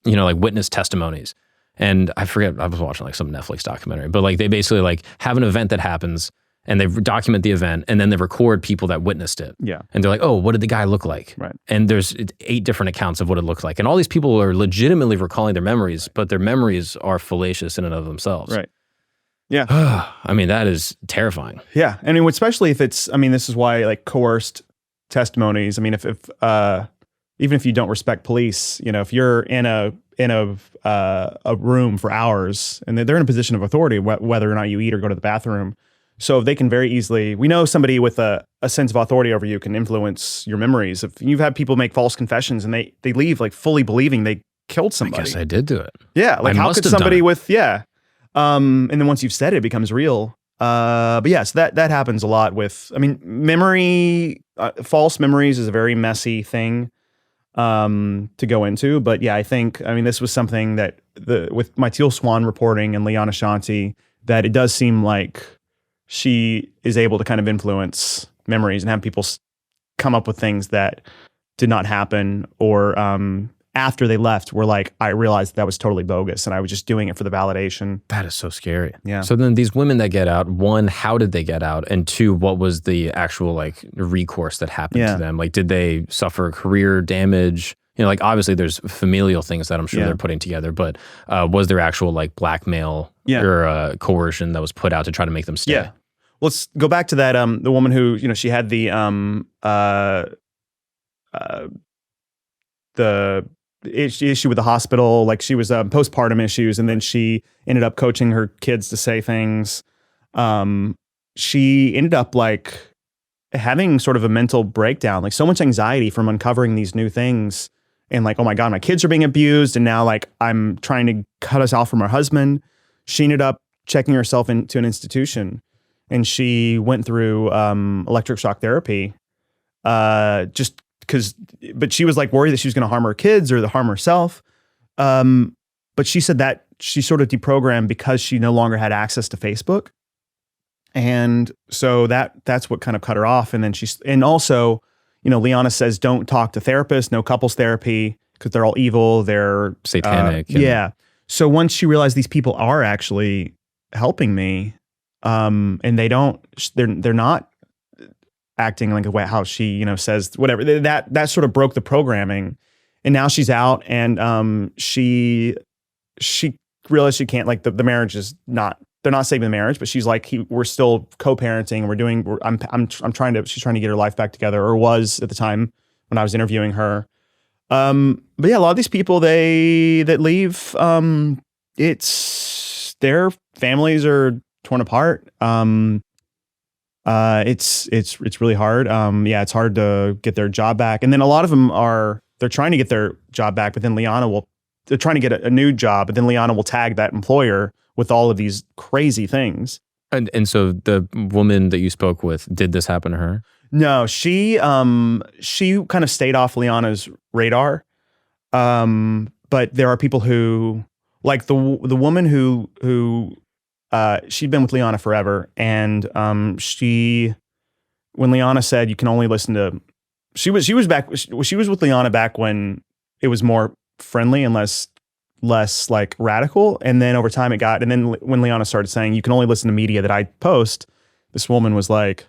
like witness testimonies, and I forget, I was watching like some Netflix documentary, but like they basically like have an event that happens and they document the event, and then they record people that witnessed it. Yeah. And they're like, oh, what did the guy look like? Right. And there's 8 different accounts of what it looked like. And all these people are legitimately recalling their memories, but their memories are fallacious in and of themselves. Right. Yeah. I mean, that is terrifying. Yeah. And especially if it's, I mean, this is why like coerced testimonies, I mean, if even if you don't respect police, you know, if you're in a room for hours and they're in a position of authority, whether or not you eat or go to the bathroom. So they can very easily, we know somebody with a sense of authority over you can influence your memories. If you've had people make false confessions and they leave like fully believing they killed somebody. I guess I did do it. Yeah. Like how could somebody with, and then once you've said it, it becomes real. But yes, that happens a lot with, I mean, memory, false memories is a very messy thing to go into. But yeah, I mean, this was something that with my Teal Swan reporting and Liana Shanti, that it does seem like she is able to kind of influence memories and have people come up with things that did not happen, or after they left were like, I realized that was totally bogus and I was just doing it for the validation. That is so scary. Yeah. So then these women that get out, 1, how did they get out? And 2, what was the actual like recourse that happened to them? Like, did they suffer career damage? You know, like obviously there's familial things that I'm sure they're putting together, but was there actual like blackmail or coercion that was put out to try to make them stay? Yeah. Let's go back to that. The woman who, you know, she had the issue with the hospital, like she was postpartum issues, and then she ended up coaching her kids to say things. She ended up like having sort of a mental breakdown, like so much anxiety from uncovering these new things, and like, oh my God, my kids are being abused, and now like I'm trying to cut us off from our husband. She ended up checking herself into an institution. And she went through electric shock therapy, just because. But she was like worried that she was going to harm her kids or harm herself. But she said that she sort of deprogrammed because she no longer had access to Facebook, and so that's what kind of cut her off. And then and also, you know, Liana says don't talk to therapists, no couples therapy, because they're all evil, they're satanic. Yeah. So once she realized these people are actually helping me. And they're not acting like how she, you know, says whatever, that sort of broke the programming. And now she's out, and she realized she can't, like the marriage is not, they're not saving the marriage, but she's like, we're still co-parenting. She's trying to get her life back together, or was at the time when I was interviewing her. But yeah, a lot of these people that leave, it's their families are torn apart. It's really hard. It's hard to get their job back. And then a lot of them they're trying to get their job back, but then they're trying to get a new job, but then Liana will tag that employer with all of these crazy things. And so the woman that you spoke with, did this happen to her? No, she kind of stayed off Liana's radar. But there are people who, like the woman who she'd been with Liana forever, and when Liana said you can only listen to, she was with Liana back when it was more friendly and less like radical, and then over time and then when Liana started saying you can only listen to media that I post, this woman was like,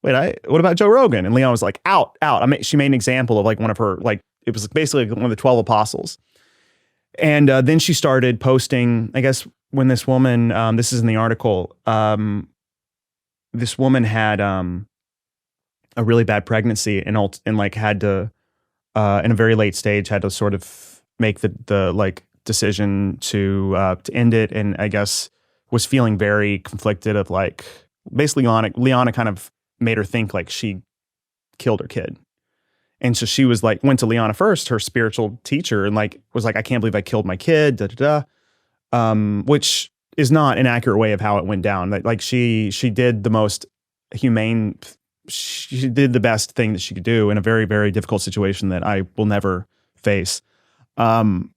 wait, what about Joe Rogan? And Liana was like, out. She made an example of like one of her, like, it was basically one of the 12 apostles. And then she started posting, I guess, when this woman, this is in the article, this woman had a really bad pregnancy and like had to, in a very late stage, had to sort of make the like decision to end it. And I guess was feeling very conflicted of like, basically Liana kind of made her think like she killed her kid. And so she was like, went to Liana first, her spiritual teacher, and like was like, I can't believe I killed my kid, which is not an accurate way of how it went down. Like she did the most humane, she did the best thing that she could do in a very, very difficult situation that I will never face. And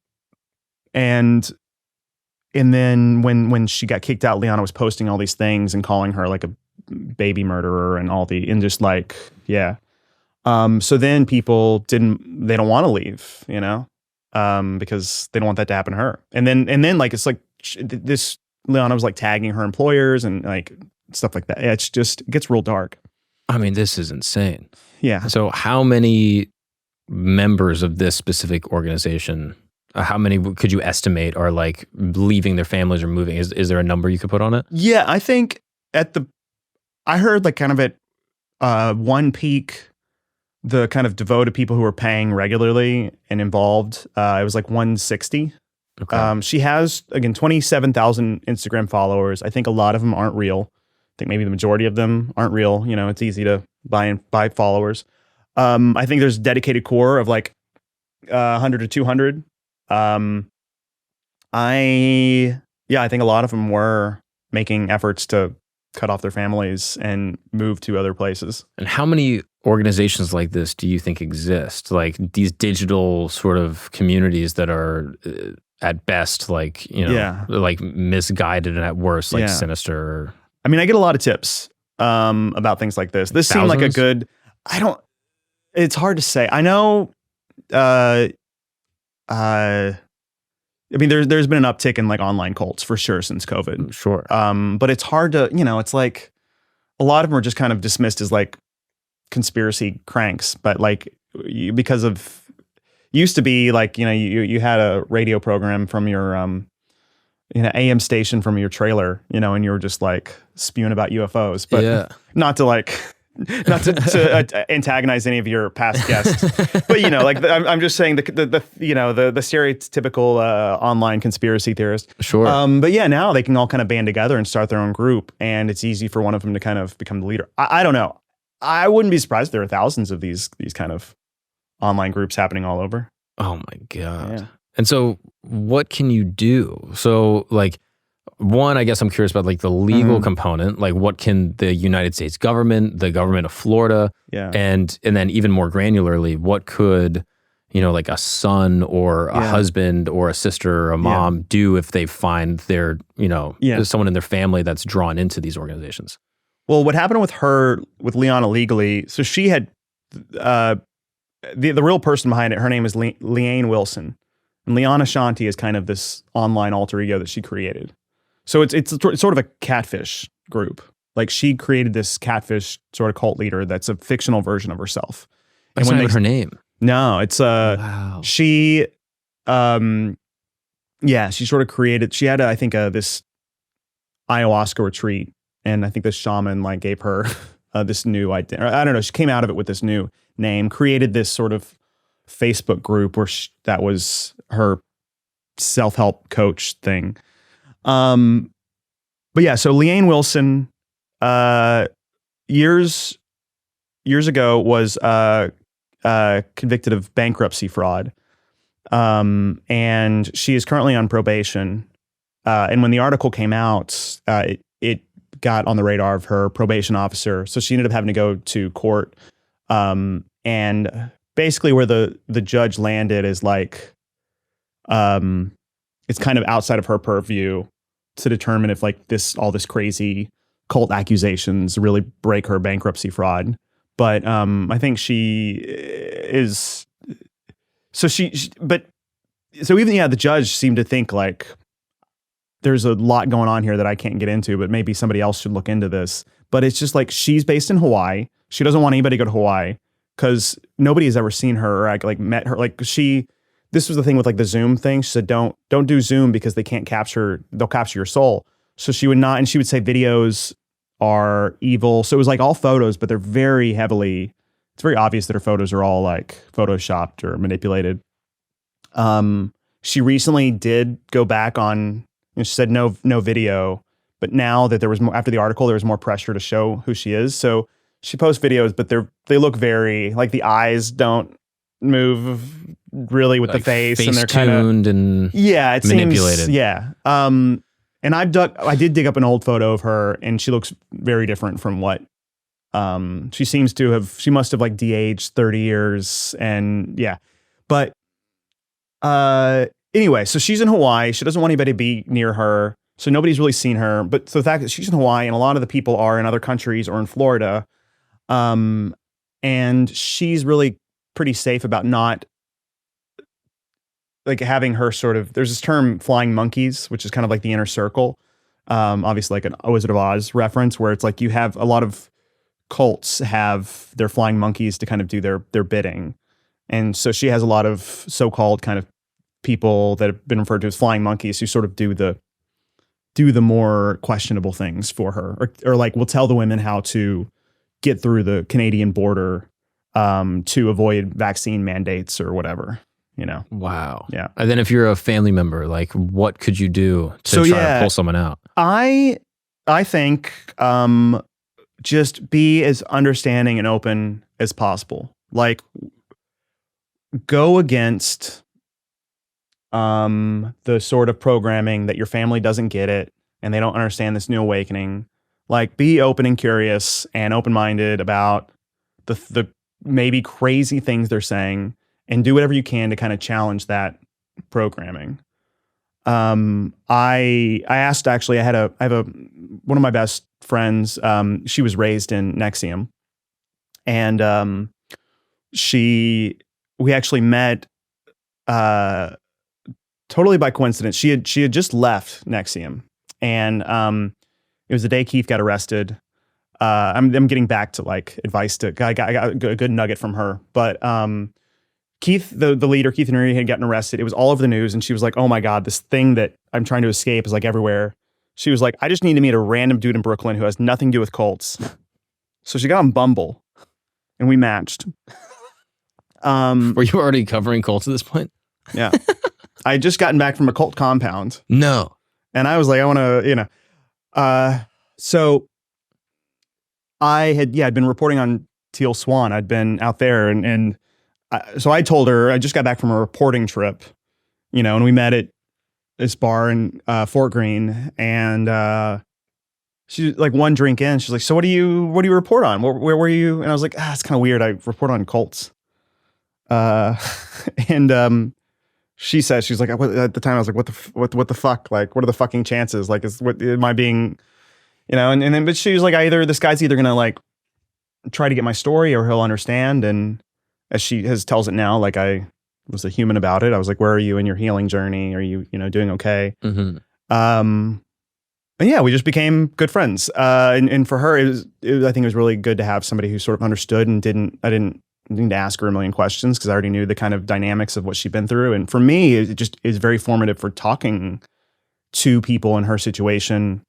then when she got kicked out, Liana was posting all these things and calling her like a baby murderer and just like, yeah. So then people they don't want to leave, you know, because they don't want that to happen to her. And then like, it's like this, Liana was like tagging her employers and like stuff like that. Yeah, it gets real dark. I mean, this is insane. Yeah. So how many members of this specific organization, how many could you estimate are like leaving their families or moving? Is there a number you could put on it? Yeah, I think I heard like kind of at one peak, the kind of devoted people who are paying regularly and involved, it was like 160. Okay. She has, again, 27,000 Instagram followers. I think a lot of them aren't real. I think maybe the majority of them aren't real. You know, it's easy to buy followers. I think there's a dedicated core of like 100 to 200. I think a lot of them were making efforts to cut off their families and move to other places. And how many organizations like this do you think exist? Like these digital sort of communities that are at best like, you know, like misguided and at worst like sinister. I mean, I get a lot of tips about things like this. This seemed like a good, it's hard to say. I know, I mean, there's been an uptick in like online cults for sure since COVID. Sure. But it's hard to, you know, it's like a lot of them are just kind of dismissed as like conspiracy cranks, but like because of, used to be like, you know, you had a radio program from your, AM station from your trailer, you know, and you were just like spewing about UFOs, but not to antagonize any of your past guests, but you know, like I'm just saying the stereotypical online conspiracy theorist. Sure. But yeah, now they can all kind of band together and start their own group, and it's easy for one of them to kind of become the leader. I don't know. I wouldn't be surprised if there are thousands of these kind of online groups happening all over. Oh my God. Yeah. And so what can you do? So like, one, I guess I'm curious about like the legal component, like what can the United States government, the government of Florida, and then even more granularly, what could, you know, like a son or a husband or a sister or a mom do if they find their, you know, someone in their family that's drawn into these organizations? Well, what happened with Liana legally, so she had, the real person behind it, her name is Leanne Wilson. And Liana Shanti is kind of this online alter ego that she created. So it's sort of a catfish group. Like she created this catfish sort of cult leader that's a fictional version of herself. That's not even her name. No, it's wow. She she sort of created, she had I think this ayahuasca retreat, and I think this shaman like gave her this new identity. I don't know, she came out of it with this new name, created this sort of Facebook group where that was her self-help coach thing. But yeah, so Leanne Wilson, years ago was, convicted of bankruptcy fraud. And she is currently on probation. And when the article came out, it got on the radar of her probation officer. So she ended up having to go to court. And basically where the judge landed is like, it's kind of outside of her purview to determine if like all this crazy cult accusations really break her bankruptcy fraud. But I think she is, so the judge seemed to think like there's a lot going on here that I can't get into, but maybe somebody else should look into this. But it's just like, she's based in Hawaii. She doesn't want anybody to go to Hawaii because nobody has ever seen her or like met her. Like this was the thing with like the Zoom thing. She said, don't do Zoom because they'll capture your soul. So she would not, and she would say videos are evil. So it was like all photos, but they're very heavily, it's very obvious that her photos are all like photoshopped or manipulated. She recently did go back on, she said no video, but now that there was more, after the article, there was more pressure to show who she is. So she posts videos, but they look very, like the eyes don't move really with like the face, and they're kind of it manipulated. Seems, and I did dig up an old photo of her, and she looks very different from what she must have like de-aged 30 years, and but anyway, so she's in Hawaii. She doesn't want anybody to be near her, so nobody's really seen her. But the fact that she's in Hawaii and a lot of the people are in other countries or in Florida, and she's really pretty safe about not like having her sort of, there's this term flying monkeys, which is kind of like the inner circle. Obviously like a Wizard of Oz reference, where it's like you have a lot of cults have their flying monkeys to kind of do their bidding. And so she has a lot of so-called kind of people that have been referred to as flying monkeys who sort of do the more questionable things for her, or like will tell the women how to get through the Canadian border to avoid vaccine mandates or whatever, Wow. Yeah. And then if you're a family member, like what could you do to try to pull someone out? I think just be as understanding and open as possible. Like go against the sort of programming that your family doesn't get it and they don't understand this new awakening. Like be open and curious and open-minded about the maybe crazy things they're saying, and do whatever you can to kind of challenge that programming. I asked, actually, I have one of my best friends. She was raised in NXIVM, and we actually met totally by coincidence. She had just left NXIVM, and it was the day Keith got arrested. I'm getting back to like advice I got a good nugget from her, but Keith, the leader, Keith and Henry had gotten arrested. It was all over the news, and she was like, "Oh my God, this thing that I'm trying to escape is like everywhere." She was like, "I just need to meet a random dude in Brooklyn who has nothing to do with cults." So she got on Bumble, and we matched. Were you already covering cults at this point? Yeah, I had just gotten back from a cult compound. No, and I was like, I want to, So I'd been reporting on Teal Swan. I'd been out there, and so I told her I just got back from a reporting trip, and we met at this bar in Fort Greene, and she like one drink in, she's like, "So what do you report on? Where were you?" And I was like, "It's kind of weird. I report on cults." And she said, she's like, at the time I was like, what the fuck? Like, what are the fucking chances? Like, am I being, and then, but she was like, this guy's either gonna like try to get my story or he'll understand. And as she tells it now, like I was a human about it. I was like, where are you in your healing journey? Are you, doing okay? Mm-hmm. And yeah, we just became good friends. And for her, I think it was really good to have somebody who sort of understood and I didn't need to ask her a million questions because I already knew the kind of dynamics of what she'd been through. And for me, it just is very formative for talking to people in her situation.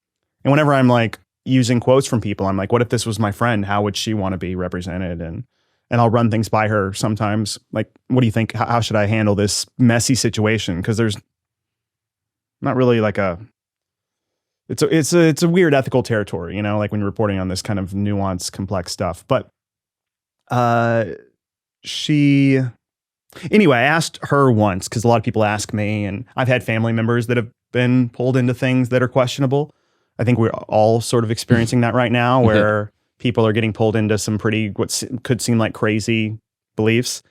And whenever I'm like using quotes from people, I'm like, what if this was my friend? How would she want to be represented? And I'll run things by her sometimes. Like, what do you think? How should I handle this messy situation? Because there's not really like it's a weird ethical territory, like when you're reporting on this kind of nuanced, complex stuff. But anyway, I asked her once, because a lot of people ask me, and I've had family members that have been pulled into things that are questionable. I think we're all sort of experiencing that right now, where people are getting pulled into some pretty, what could seem like crazy beliefs.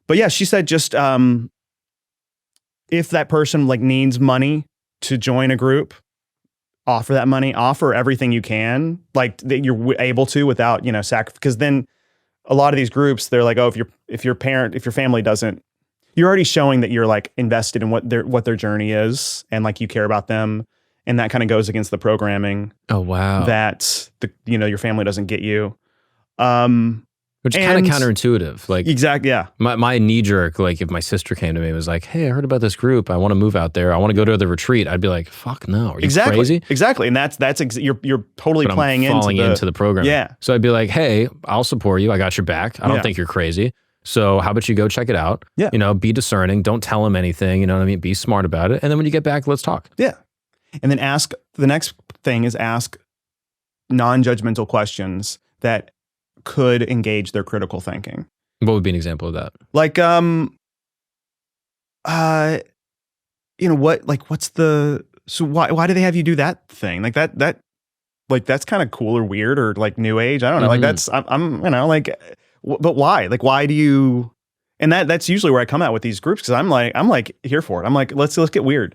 But yeah, she said just if that person like needs money to join a group, offer that money, offer everything you can, like that you're able to without, because then a lot of these groups, they're like, oh, if your family doesn't, you're already showing that you're like invested in what their journey is, and like you care about them. And that kind of goes against the programming. Oh, wow. That your family doesn't get you. And Which is kind of counterintuitive. Like exactly, yeah. My knee jerk, like if my sister came to me and was like, "Hey, I heard about this group. I want to move out there. I want to go to the retreat." I'd be like, "Fuck no, are you crazy?" Exactly, and you're totally falling into the program. Yeah. So I'd be like, "Hey, I'll support you. I got your back. I don't think you're crazy. So how about you go check it out? Yeah. You know, be discerning. Don't tell them anything. You know what I mean? Be smart about it. And then when you get back, let's talk." Yeah, and then the next thing is ask non-judgmental questions that could engage their critical thinking. What would be an example of that? Like, so why do they have you do that thing? Like that's kind of cool or weird or like new age. I don't know. Mm-hmm. Like but why? Like, why do you, and that's usually where I come out with these groups. Cause I'm like here for it. I'm like, let's get weird.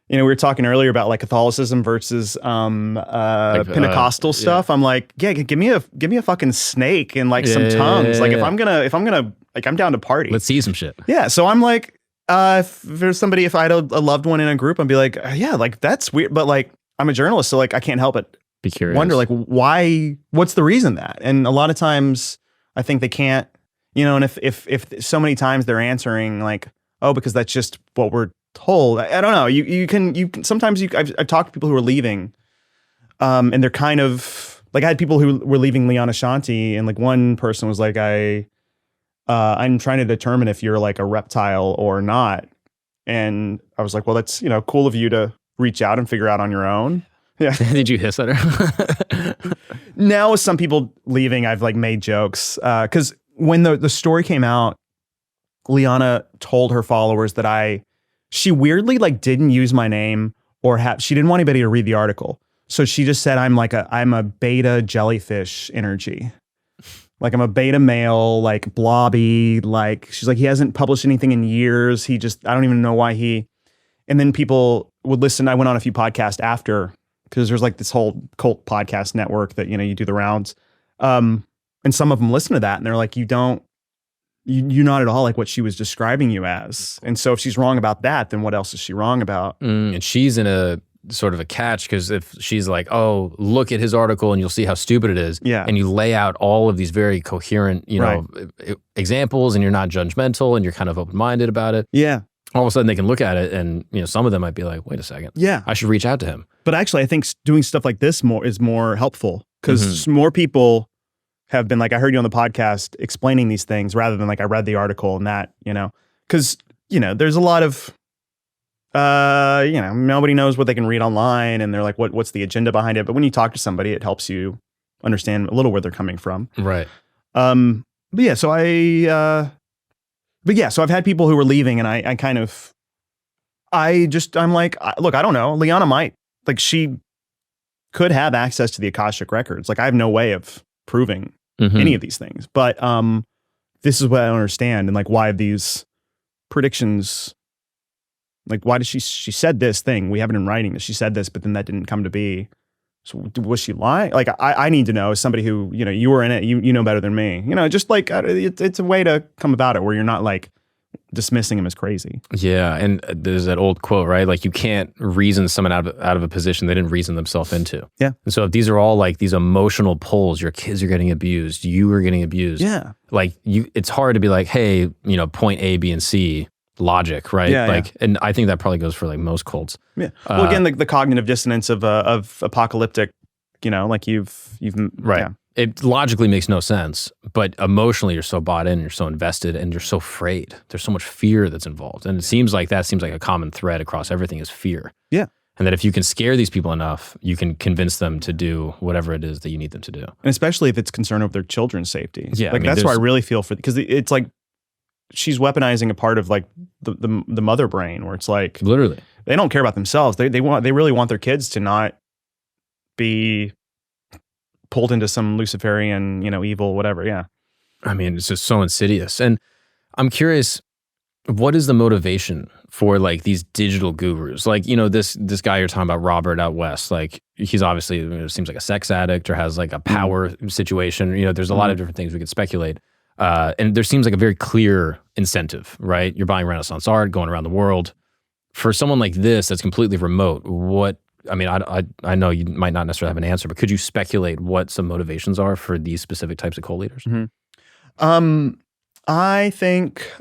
You know, we were talking earlier about like Catholicism versus Pentecostal stuff. I'm like, yeah, give me a fucking snake and like some tongues. Like if I'm gonna like, I'm down to party. Let's see some shit. Yeah. So I'm like, if I had a loved one in a group, I'd be like, yeah, like that's weird. But like, I'm a journalist, so like I can't help it. Be curious. Wonder like why? What's the reason that? And a lot of times, I think they can't. You know, and if so many times they're answering like, oh, because that's just what we're told. I don't know. You can sometimes I've talked to people who are leaving, and they're kind of like, I had people who were leaving Liana Shanti, and like one person was like, I'm trying to determine if you're like a reptile or not, and I was like, well, that's cool of you to reach out and figure out on your own. Yeah. Did you hiss at her? Now with some people leaving, I've like made jokes because when the story came out, Liana told her followers that she weirdly like didn't use my name or she didn't want anybody to read the article. So she just said, I'm a beta jellyfish energy. Like I'm a beta male, like blobby, like she's like, he hasn't published anything in years. I don't even know why and then people would listen. I went on a few podcasts after, because there's like this whole cult podcast network that, you do the rounds. And some of them listen to that and they're like, you're not at all like what she was describing you as. And so if she's wrong about that, then what else is she wrong about? And she's in a sort of a catch, because if she's like, oh, look at his article and you'll see how stupid it is. Yeah. And you lay out all of these very coherent, examples, and you're not judgmental and you're kind of open-minded about it. Yeah. All of a sudden they can look at it and, some of them might be like, wait a second. Yeah. I should reach out to him. But actually I think doing stuff like this is more helpful, because more people have been like, I heard you on the podcast explaining these things, rather than like, I read the article and that, because, there's a lot of, nobody knows what they can read online, and they're like, what's the agenda behind it? But when you talk to somebody, it helps you understand a little where they're coming from. Right. So I've had people who were leaving, and I'm like, look, I don't know. Liana might, like, she could have access to the Akashic records. Like, I have no way of proving any of these things, but this is what I don't understand, and like, why have these predictions? Like, why did she said this thing? We have it in writing that she said this, but then that didn't come to be. So was she lying? Like, I need to know, as somebody who, you were in it, you know better than me. Just like, it's a way to come about it where you're not like dismissing him as crazy. Yeah, and there's that old quote, right? Like, you can't reason someone out of a position they didn't reason themselves into. Yeah. And so if these are all like these emotional pulls, your kids are getting abused, you are getting abused. Yeah. Like, it's hard to be like, hey, point A, B, and C. Logic, right? Yeah, like, and I think that probably goes for like most cults. Yeah. Well, again, the cognitive dissonance of apocalyptic, like you've right. Yeah. It logically makes no sense, but emotionally you're so bought in, you're so invested, and you're so afraid. There's so much fear that's involved, and it seems like a common thread across everything is fear. Yeah. And that if you can scare these people enough, you can convince them to do whatever it is that you need them to do. And especially if it's concerned over their children's safety. Yeah. Like, that's why I really feel for, because it's like, she's weaponizing a part of like the mother brain, where it's like, literally, they don't care about themselves. They really want their kids to not be pulled into some Luciferian, evil, whatever. Yeah. I mean, it's just so insidious. And I'm curious, what is the motivation for like these digital gurus? Like, this guy you're talking about, Robert out west, like, he's obviously, it seems like a sex addict or has like a power situation. There's a lot of different things we could speculate. And there seems like a very clear incentive, right? You're buying Renaissance art, going around the world. For someone like this that's completely remote, I know you might not necessarily have an answer, but could you speculate what some motivations are for these specific types of cult leaders? I think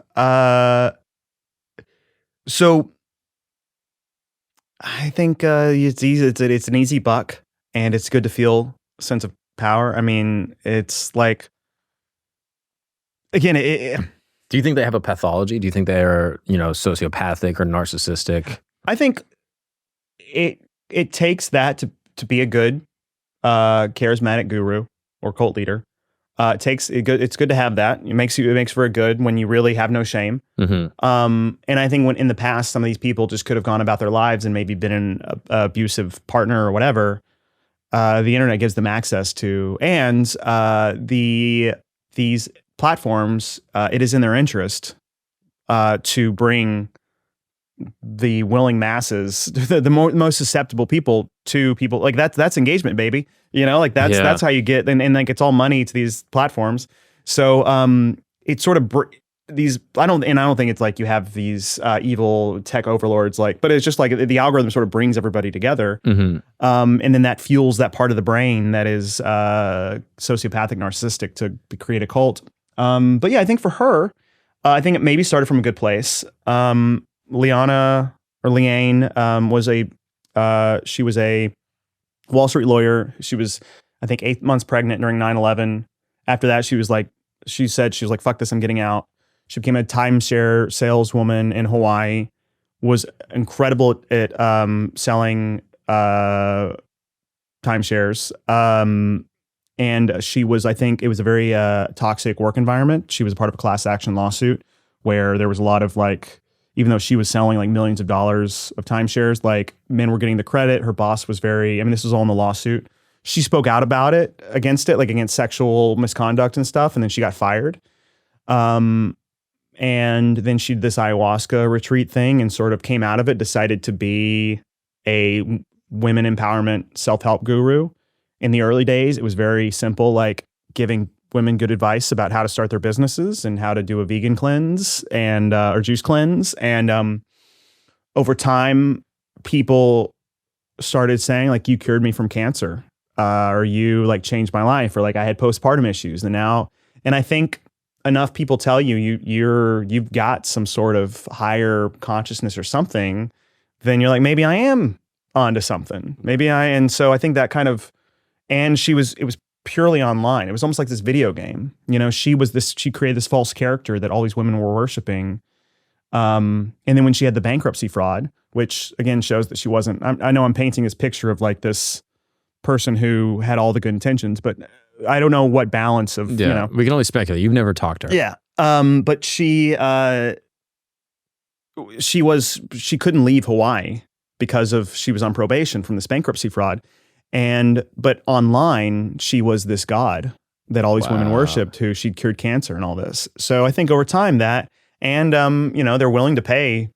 so. I think it's easy. It's an easy buck, and it's good to feel a sense of power. I mean, it's like, again, do you think they have a pathology? Do you think they're, sociopathic or narcissistic? I think it takes that to be a good charismatic guru or cult leader. It's good to have that. It makes for a good when you really have no shame. Mm-hmm. And I think when in the past some of these people just could have gone about their lives and maybe been an abusive partner or whatever. The internet gives them access to, and these platforms, it is in their interest to bring the willing masses, the most susceptible people to people like that's engagement, baby. That's how you get, and like it's all money to these platforms. So it's sort of I don't think it's like you have these evil tech overlords, but it's just like the algorithm sort of brings everybody together. Mm-hmm. And then that fuels that part of the brain that is sociopathic, narcissistic to create a cult. But yeah, I think for her, I think it maybe started from a good place. Leanne she was a Wall Street lawyer. She was, I think, 8 months pregnant during 9/11. After that, she said, fuck this, I'm getting out. She became a timeshare saleswoman in Hawaii, was incredible at selling timeshares. And she was, I think it was a very toxic work environment. She was a part of a class action lawsuit where there was a lot of even though she was selling millions of dollars of timeshares, men were getting the credit. Her boss was this was all in the lawsuit. She spoke out about it, against against sexual misconduct and stuff. And then she got fired. And then she did this ayahuasca retreat thing and sort of came out of it, decided to be a women empowerment self-help guru. In the early days, it was very simple, giving women good advice about how to start their businesses and how to do a vegan cleanse and or juice cleanse. And over time, people started saying you cured me from cancer, or you changed my life, or I had postpartum issues. And I think enough people tell you've got some sort of higher consciousness or something, then you're maybe I am onto something. And so I think that kind of, and it was purely online. It was almost like this video game. She created this false character that all these women were worshiping. And then when she had the bankruptcy fraud, which again shows that she wasn't, I know I'm painting this picture of this person who had all the good intentions, but I don't know what balance of, we can only speculate. You've never talked to her. Yeah. But she couldn't leave Hawaii because she was on probation from this bankruptcy fraud. But online, she was this god that all these women worshipped, who she'd cured cancer and all this. So I think over time they're willing to pay.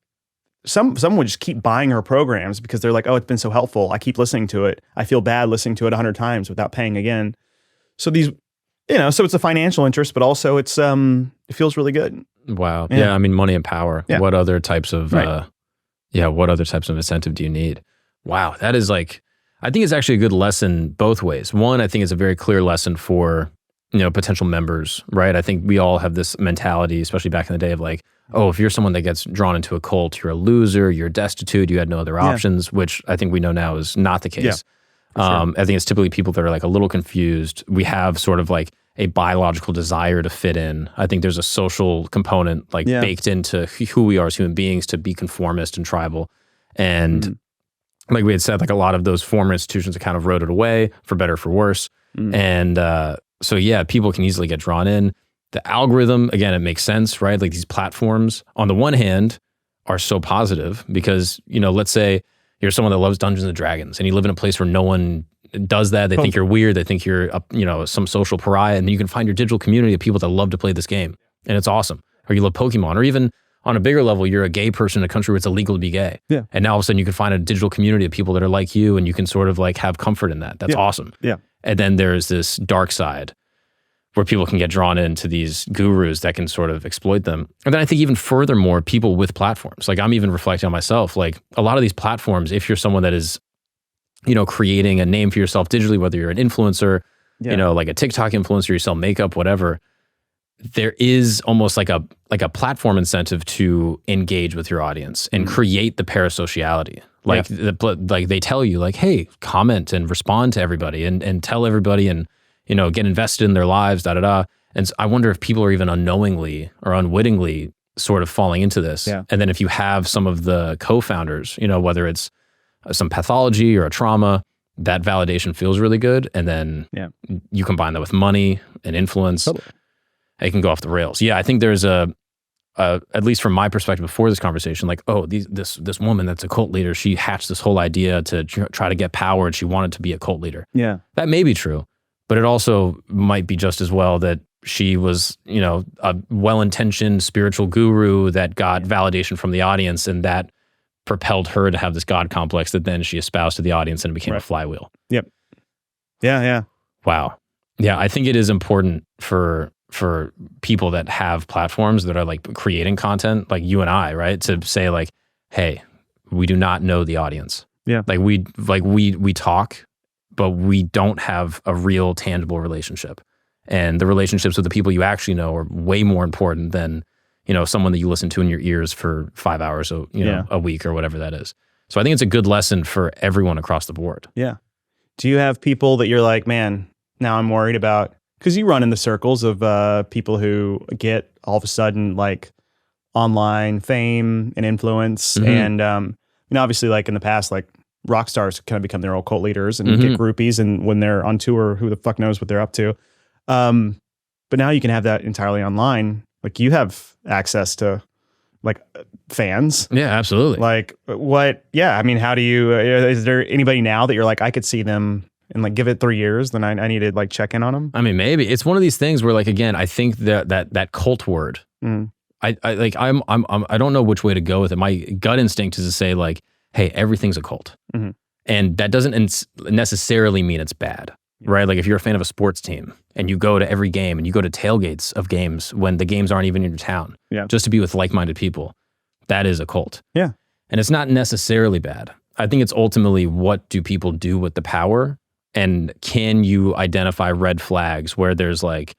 Some would just keep buying her programs because they're like, oh, it's been so helpful. I keep listening to it. I feel bad listening to it 100 times without paying again. So so it's a financial interest, but also it's, it feels really good. Wow. Yeah. Money and power. Yeah. What other types of, right. What other types of incentive do you need? Wow. That is I think it's actually a good lesson both ways. One, I think it's a very clear lesson for, potential members, right? I think we all have this mentality, especially back in the day of if you're someone that gets drawn into a cult, you're a loser, you're destitute, you had no other options, which I think we know now is not the case. Yeah, sure. I think it's typically people that are a little confused. We have sort of a biological desire to fit in. I think there's a social component baked into who we are as human beings to be conformist and tribal. And like we had said, a lot of those former institutions have kind of eroded away, for better or for worse. And so yeah, people can easily get drawn in. The algorithm, again, it makes sense, right? These platforms, on the one hand, are so positive because, let's say you're someone that loves Dungeons and Dragons and you live in a place where no one does that. They think you're weird. They think you're, some social pariah, and you can find your digital community of people that love to play this game. And it's awesome. Or you love Pokemon, or even on a bigger level, you're a gay person in a country where it's illegal to be gay. Yeah. And now all of a sudden you can find a digital community of people that are like you, and you can sort of have comfort in that. That's awesome. Yeah. And then there's this dark side where people can get drawn into these gurus that can sort of exploit them. And then I think even furthermore, people with platforms. I'm even reflecting on myself, a lot of these platforms, if you're someone that is, creating a name for yourself digitally, whether you're an influencer, a TikTok influencer, you sell makeup, whatever, there is almost like a platform incentive to engage with your audience and create the parasociality. Like like they tell you like, hey, comment and respond to everybody and tell everybody and, you know, get invested in their lives, And so I wonder if people are even unknowingly or unwittingly sort of falling into this. Yeah. And then if you have some of the co-founders, you know, whether it's some pathology or a trauma, that validation feels really good. And then you combine that with money and influence, it can go off the rails. Yeah, I think there's at least from my perspective before this conversation, like, oh, this woman that's a cult leader, she hatched this whole idea to try to get power and she wanted to be a cult leader. Yeah. That may be true, but it also might be just as well that she was, you know, a well-intentioned spiritual guru that got validation from the audience, and that propelled her to have this God complex that then she espoused to the audience and it became a flywheel. Yep. Yeah. Wow. Yeah, I think it is important for people that have platforms that are like creating content, like you and I, right? To say like, hey, we do not know the audience. Yeah. We talk, but we don't have a real tangible relationship. And the relationships with the people you actually know are way more important than, you know, someone that you listen to in your ears for 5 hours, a week or whatever that is. So I think it's a good lesson for everyone across the board. Yeah. Do you have people that you're like, man, now I'm worried about, because you run in the circles of people who get all of a sudden like online fame and influence. And, you know, obviously like in the past, like rock stars kind of become their own cult leaders and get groupies. And when they're on tour, who the fuck knows what they're up to. But now you can have that entirely online. Like you have access to like fans. Yeah, absolutely. Like what? Yeah. I mean, how do you, is there anybody now that you're like, I could see them and like give it 3 years, then I need to like check in on them? I mean, maybe it's one of these things where like, again, I think that cult word, I don't know which way to go with it. My gut instinct is to say like, hey, everything's a cult. And that doesn't necessarily mean it's bad. Right? Like if you're a fan of a sports team and you go to every game and you go to tailgates of games when the games aren't even in your town, just to be with like-minded people, that is a cult. Yeah. And it's not necessarily bad. I think it's ultimately, what do people do with the power? And can you identify red flags where there's like,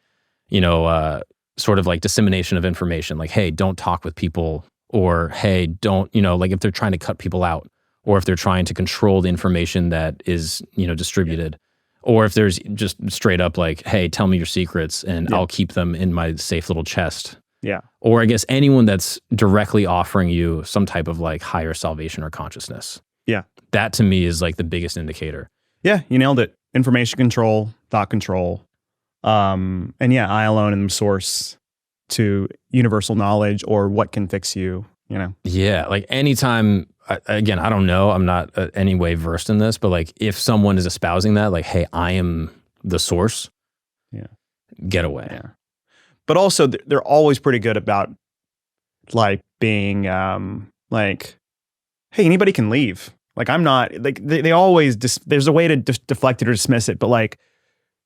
you know, sort of like dissemination of information, like, hey, don't talk with people, or hey, don't, you know, like if they're trying to cut people out, or if they're trying to control the information that is, you know, distributed. Or if there's just straight up like, hey, tell me your secrets and I'll keep them in my safe little chest. Yeah. Or I guess anyone that's directly offering you some type of like higher salvation or consciousness. Yeah. That to me is like the biggest indicator. Yeah, you nailed it. Information control, thought control. And yeah, I alone am source to universal knowledge or what can fix you, you know? Yeah, like anytime, again, I don't know, I'm not any way versed in this, but like if someone is espousing that, like, hey, I am the source, get away. Yeah. But also they're always pretty good about like being like, hey, anybody can leave. Like I'm not, like they always, there's a way to deflect it or dismiss it, but like,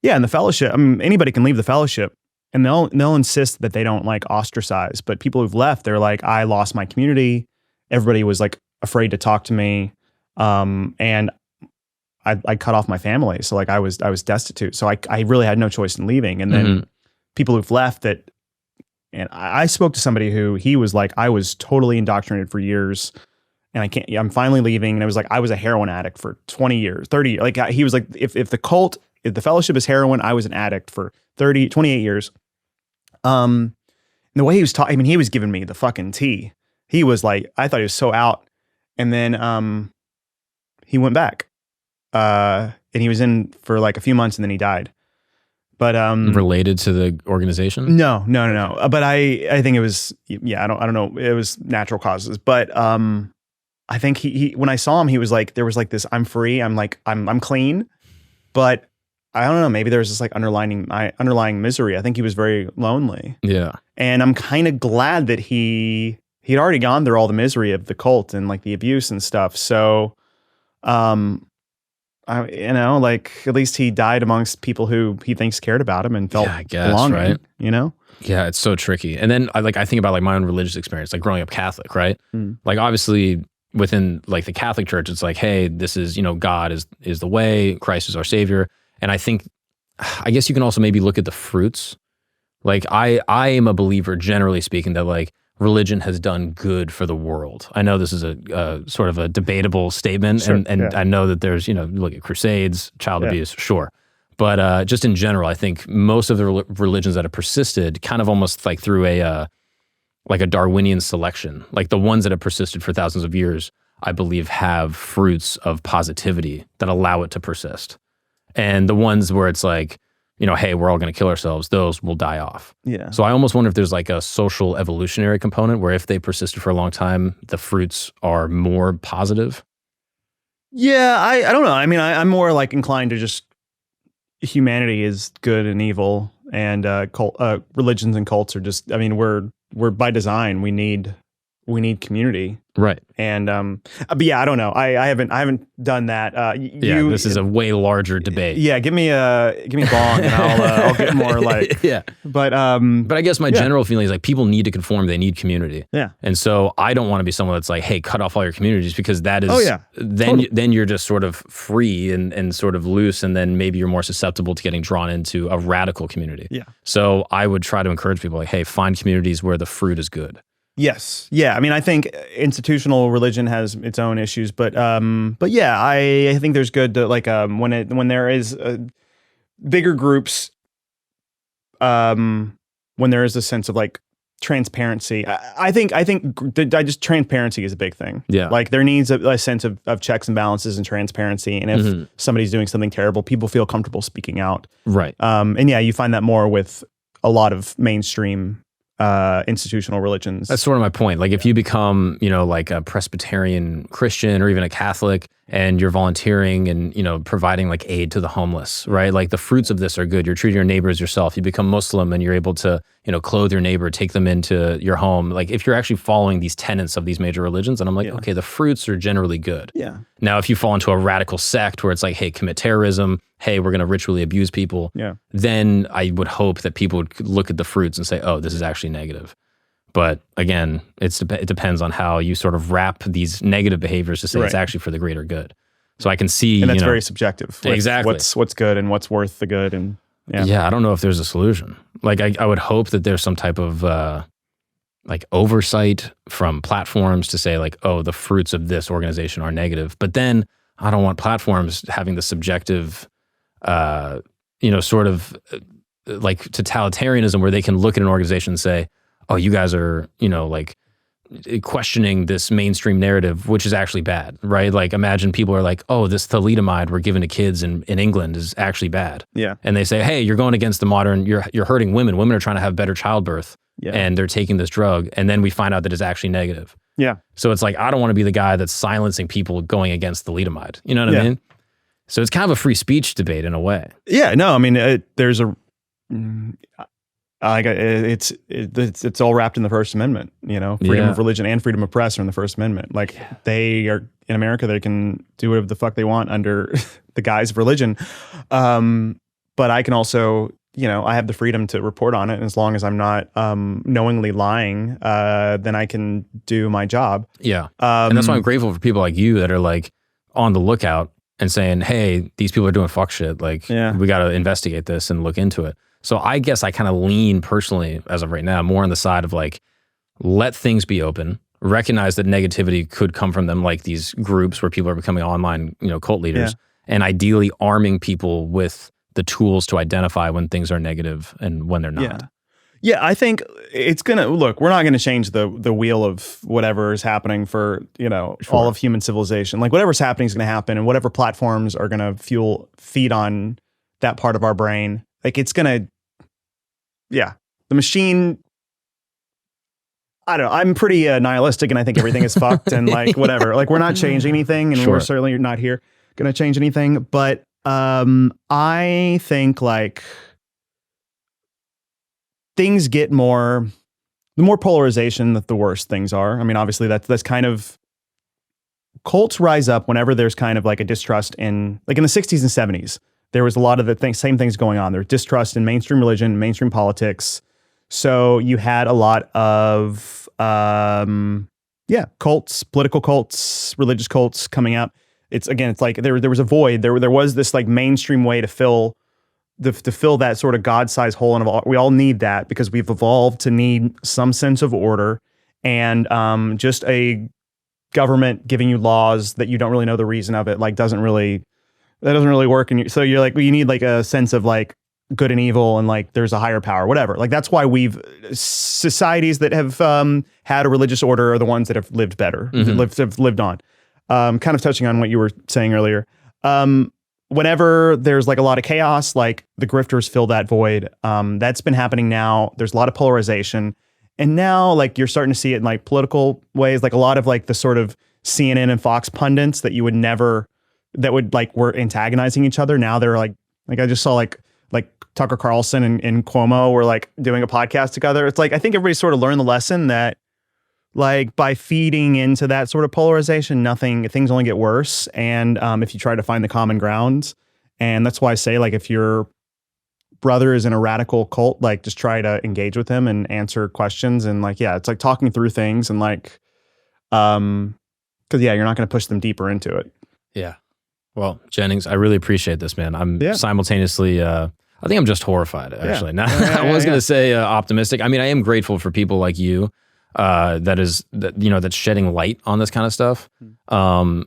yeah, in the fellowship, I mean, anybody can leave the fellowship and they'll insist that they don't like ostracize, but people who've left, they're like, I lost my community. Everybody was like afraid to talk to me. And I cut off my family. So like I was destitute. So I really had no choice in leaving. And then people who've left that, and I spoke to somebody who he was like, I was totally indoctrinated for years and I'm finally leaving. And it was like, I was a heroin addict for 20 years, 30, like he was like, if the fellowship is heroin, I was an addict for 28 years. And the way he was talking, I mean, he was giving me the fucking tea. He was like, I thought he was so out. And then he went back. And he was in for like a few months and then he died. But related to the organization? No. But I think it was, I don't know. It was natural causes. But I think he when I saw him, he was like, there was like this, I'm free. I'm like, I'm clean. But I don't know, maybe there was this like underlying misery. I think he was very lonely. Yeah. And I'm kind of glad that he'd already gone through all the misery of the cult and like the abuse and stuff. So, like at least he died amongst people who he thinks cared about him and felt belonging, right? You know? Yeah, it's so tricky. And then I think about like my own religious experience, like growing up Catholic, right? Like obviously within like the Catholic Church, it's like, hey, this is, you know, God is the way, Christ is our savior. And I think, I guess you can also maybe look at the fruits Like I am a believer, generally speaking, that like religion has done good for the world. I know this is a sort of a debatable statement, Sure, and I know that there's, look at crusades, child abuse, sure. But just in general, I think most of the religions that have persisted kind of almost like through like a Darwinian selection, like the ones that have persisted for thousands of years, I believe have fruits of positivity that allow it to persist. And the ones where it's like, hey, we're all going to kill ourselves, those will die off. Yeah. So I almost wonder if there's like a social evolutionary component where if they persisted for a long time, the fruits are more positive. Yeah, I don't know. I mean, I'm more like inclined to just humanity is good and evil, and religions and cults are just. I mean, we're by design. We need community. Right. And but yeah, I don't know. I haven't done that. This is a way larger debate. Yeah, give me a bong and I'll get more like yeah. But I guess my general feeling is like people need to conform. They need community. Yeah. And so I don't want to be someone that's like, hey, cut off all your communities, because that is then you're just sort of free and sort of loose, and then maybe you're more susceptible to getting drawn into a radical community. Yeah. So I would try to encourage people like, hey, find communities where the fruit is good. Yes. Yeah. I mean, I think institutional religion has its own issues, but yeah, I think there's good to like when there is bigger groups, when there is a sense of like transparency. I think transparency is a big thing. Yeah. Like there needs a sense of checks and balances and transparency, and if somebody's doing something terrible, people feel comfortable speaking out. Right. And yeah, you find that more with a lot of mainstream institutional religions. That's sort of my point. Like if you become, like a Presbyterian Christian or even a Catholic, and you're volunteering and, providing like aid to the homeless, right? Like the fruits of this are good. You're treating your neighbor as yourself. You become Muslim and you're able to, clothe your neighbor, take them into your home. Like if you're actually following these tenets of these major religions, and I'm like, okay, the fruits are generally good. Yeah. Now, if you fall into a radical sect where it's like, hey, commit terrorism, hey, we're going to ritually abuse people, then I would hope that people would look at the fruits and say, oh, this is actually negative. But again, it depends on how you sort of wrap these negative behaviors to say it's actually for the greater good. So I can see, and that's very subjective. Exactly. What's good and what's worth the good, and yeah, I don't know if there's a solution. Like I would hope that there's some type of like oversight from platforms to say like, oh, the fruits of this organization are negative. But then I don't want platforms having the subjective, sort of like totalitarianism where they can look at an organization and say, oh, you guys are, like questioning this mainstream narrative, which is actually bad, right? Like imagine people are like, oh, this thalidomide we're giving to kids in England is actually bad. Yeah. And they say, hey, you're going against the modern, you're hurting women. Women are trying to have better childbirth and they're taking this drug. And then we find out that it's actually negative. Yeah. So it's like, I don't want to be the guy that's silencing people going against thalidomide. You know what I mean? So it's kind of a free speech debate in a way. Yeah, no, I mean, there's a... it's all wrapped in the First Amendment, freedom of religion and freedom of press are in the First Amendment. Like they are in America, they can do whatever the fuck they want under the guise of religion. But I can also, I have the freedom to report on it. And as long as I'm not knowingly lying, then I can do my job. Yeah. And that's why I'm grateful for people like you that are like on the lookout and saying, hey, these people are doing fuck shit. Like we got to investigate this and look into it. So I guess I kind of lean personally, as of right now, more on the side of like, let things be open, recognize that negativity could come from them, like these groups where people are becoming online, cult leaders, and ideally arming people with the tools to identify when things are negative and when they're not. Yeah, I think it's we're not going to change the wheel of whatever is happening for, all of human civilization. Like whatever's happening is going to happen, and whatever platforms are going to feed on that part of our brain. Like it's going to, the machine, I don't know. I'm pretty nihilistic and I think everything is fucked and like whatever. Like we're not changing anything, and we're certainly not here going to change anything. But I think like things get the more polarization, the worse things are. I mean, obviously that's kind of, cults rise up whenever there's kind of like a distrust in, like in the 60s and 70s. There was a lot of the same things going on. There's distrust in mainstream religion, mainstream politics. So you had a lot of, cults, political cults, religious cults coming out. It's like there was a void. There was this like mainstream way to fill to fill that sort of God-sized hole, and we all need that because we've evolved to need some sense of order, and just a government giving you laws that you don't really know the reason of it, like doesn't really work. And so you're like, well, you need like a sense of like good and evil, and like there's a higher power, whatever. Like that's why societies that have had a religious order are the ones that have lived better, have lived on. Kind of touching on what you were saying earlier. Whenever there's like a lot of chaos, like the grifters fill that void. That's been happening now. There's a lot of polarization. And now like you're starting to see it in like political ways, like a lot of like the sort of CNN and Fox pundits that you would never, that would like were antagonizing each other. Now they're like I just saw like Tucker Carlson and Cuomo were like doing a podcast together. It's like, I think everybody sort of learned the lesson that like by feeding into that sort of polarization, things only get worse. And if you try to find the common ground, and that's why I say like if your brother is in a radical cult, like just try to engage with him and answer questions, and like it's like talking through things, and like because you're not going to push them deeper into it. Yeah. Well, Jennings, I really appreciate this, man. I'm simultaneously I think I'm just horrified, actually. I was going to say optimistic. I mean, I am grateful for people like you that's shedding light on this kind of stuff. And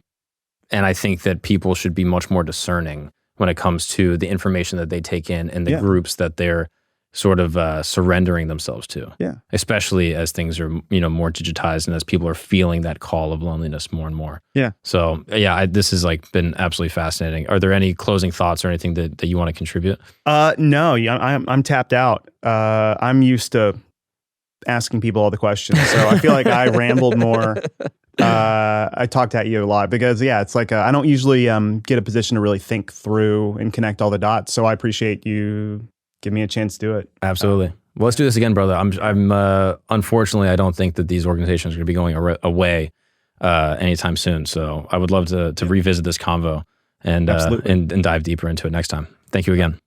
I think that people should be much more discerning when it comes to the information that they take in and the groups that they're sort of surrendering themselves to. Yeah. Especially as things are, more digitized and as people are feeling that call of loneliness more and more. Yeah. So this has like been absolutely fascinating. Are there any closing thoughts or anything that you want to contribute? No, I'm tapped out. I'm used to asking people all the questions. So I feel like I rambled more. I talked at you a lot because it's like I don't usually get a position to really think through and connect all the dots. So I appreciate you give me a chance to do it. Absolutely. Well, let's do this again, brother. I'm unfortunately, I don't think that these organizations are going to be going away anytime soon. So I would love to revisit this convo and dive deeper into it next time. Thank you again.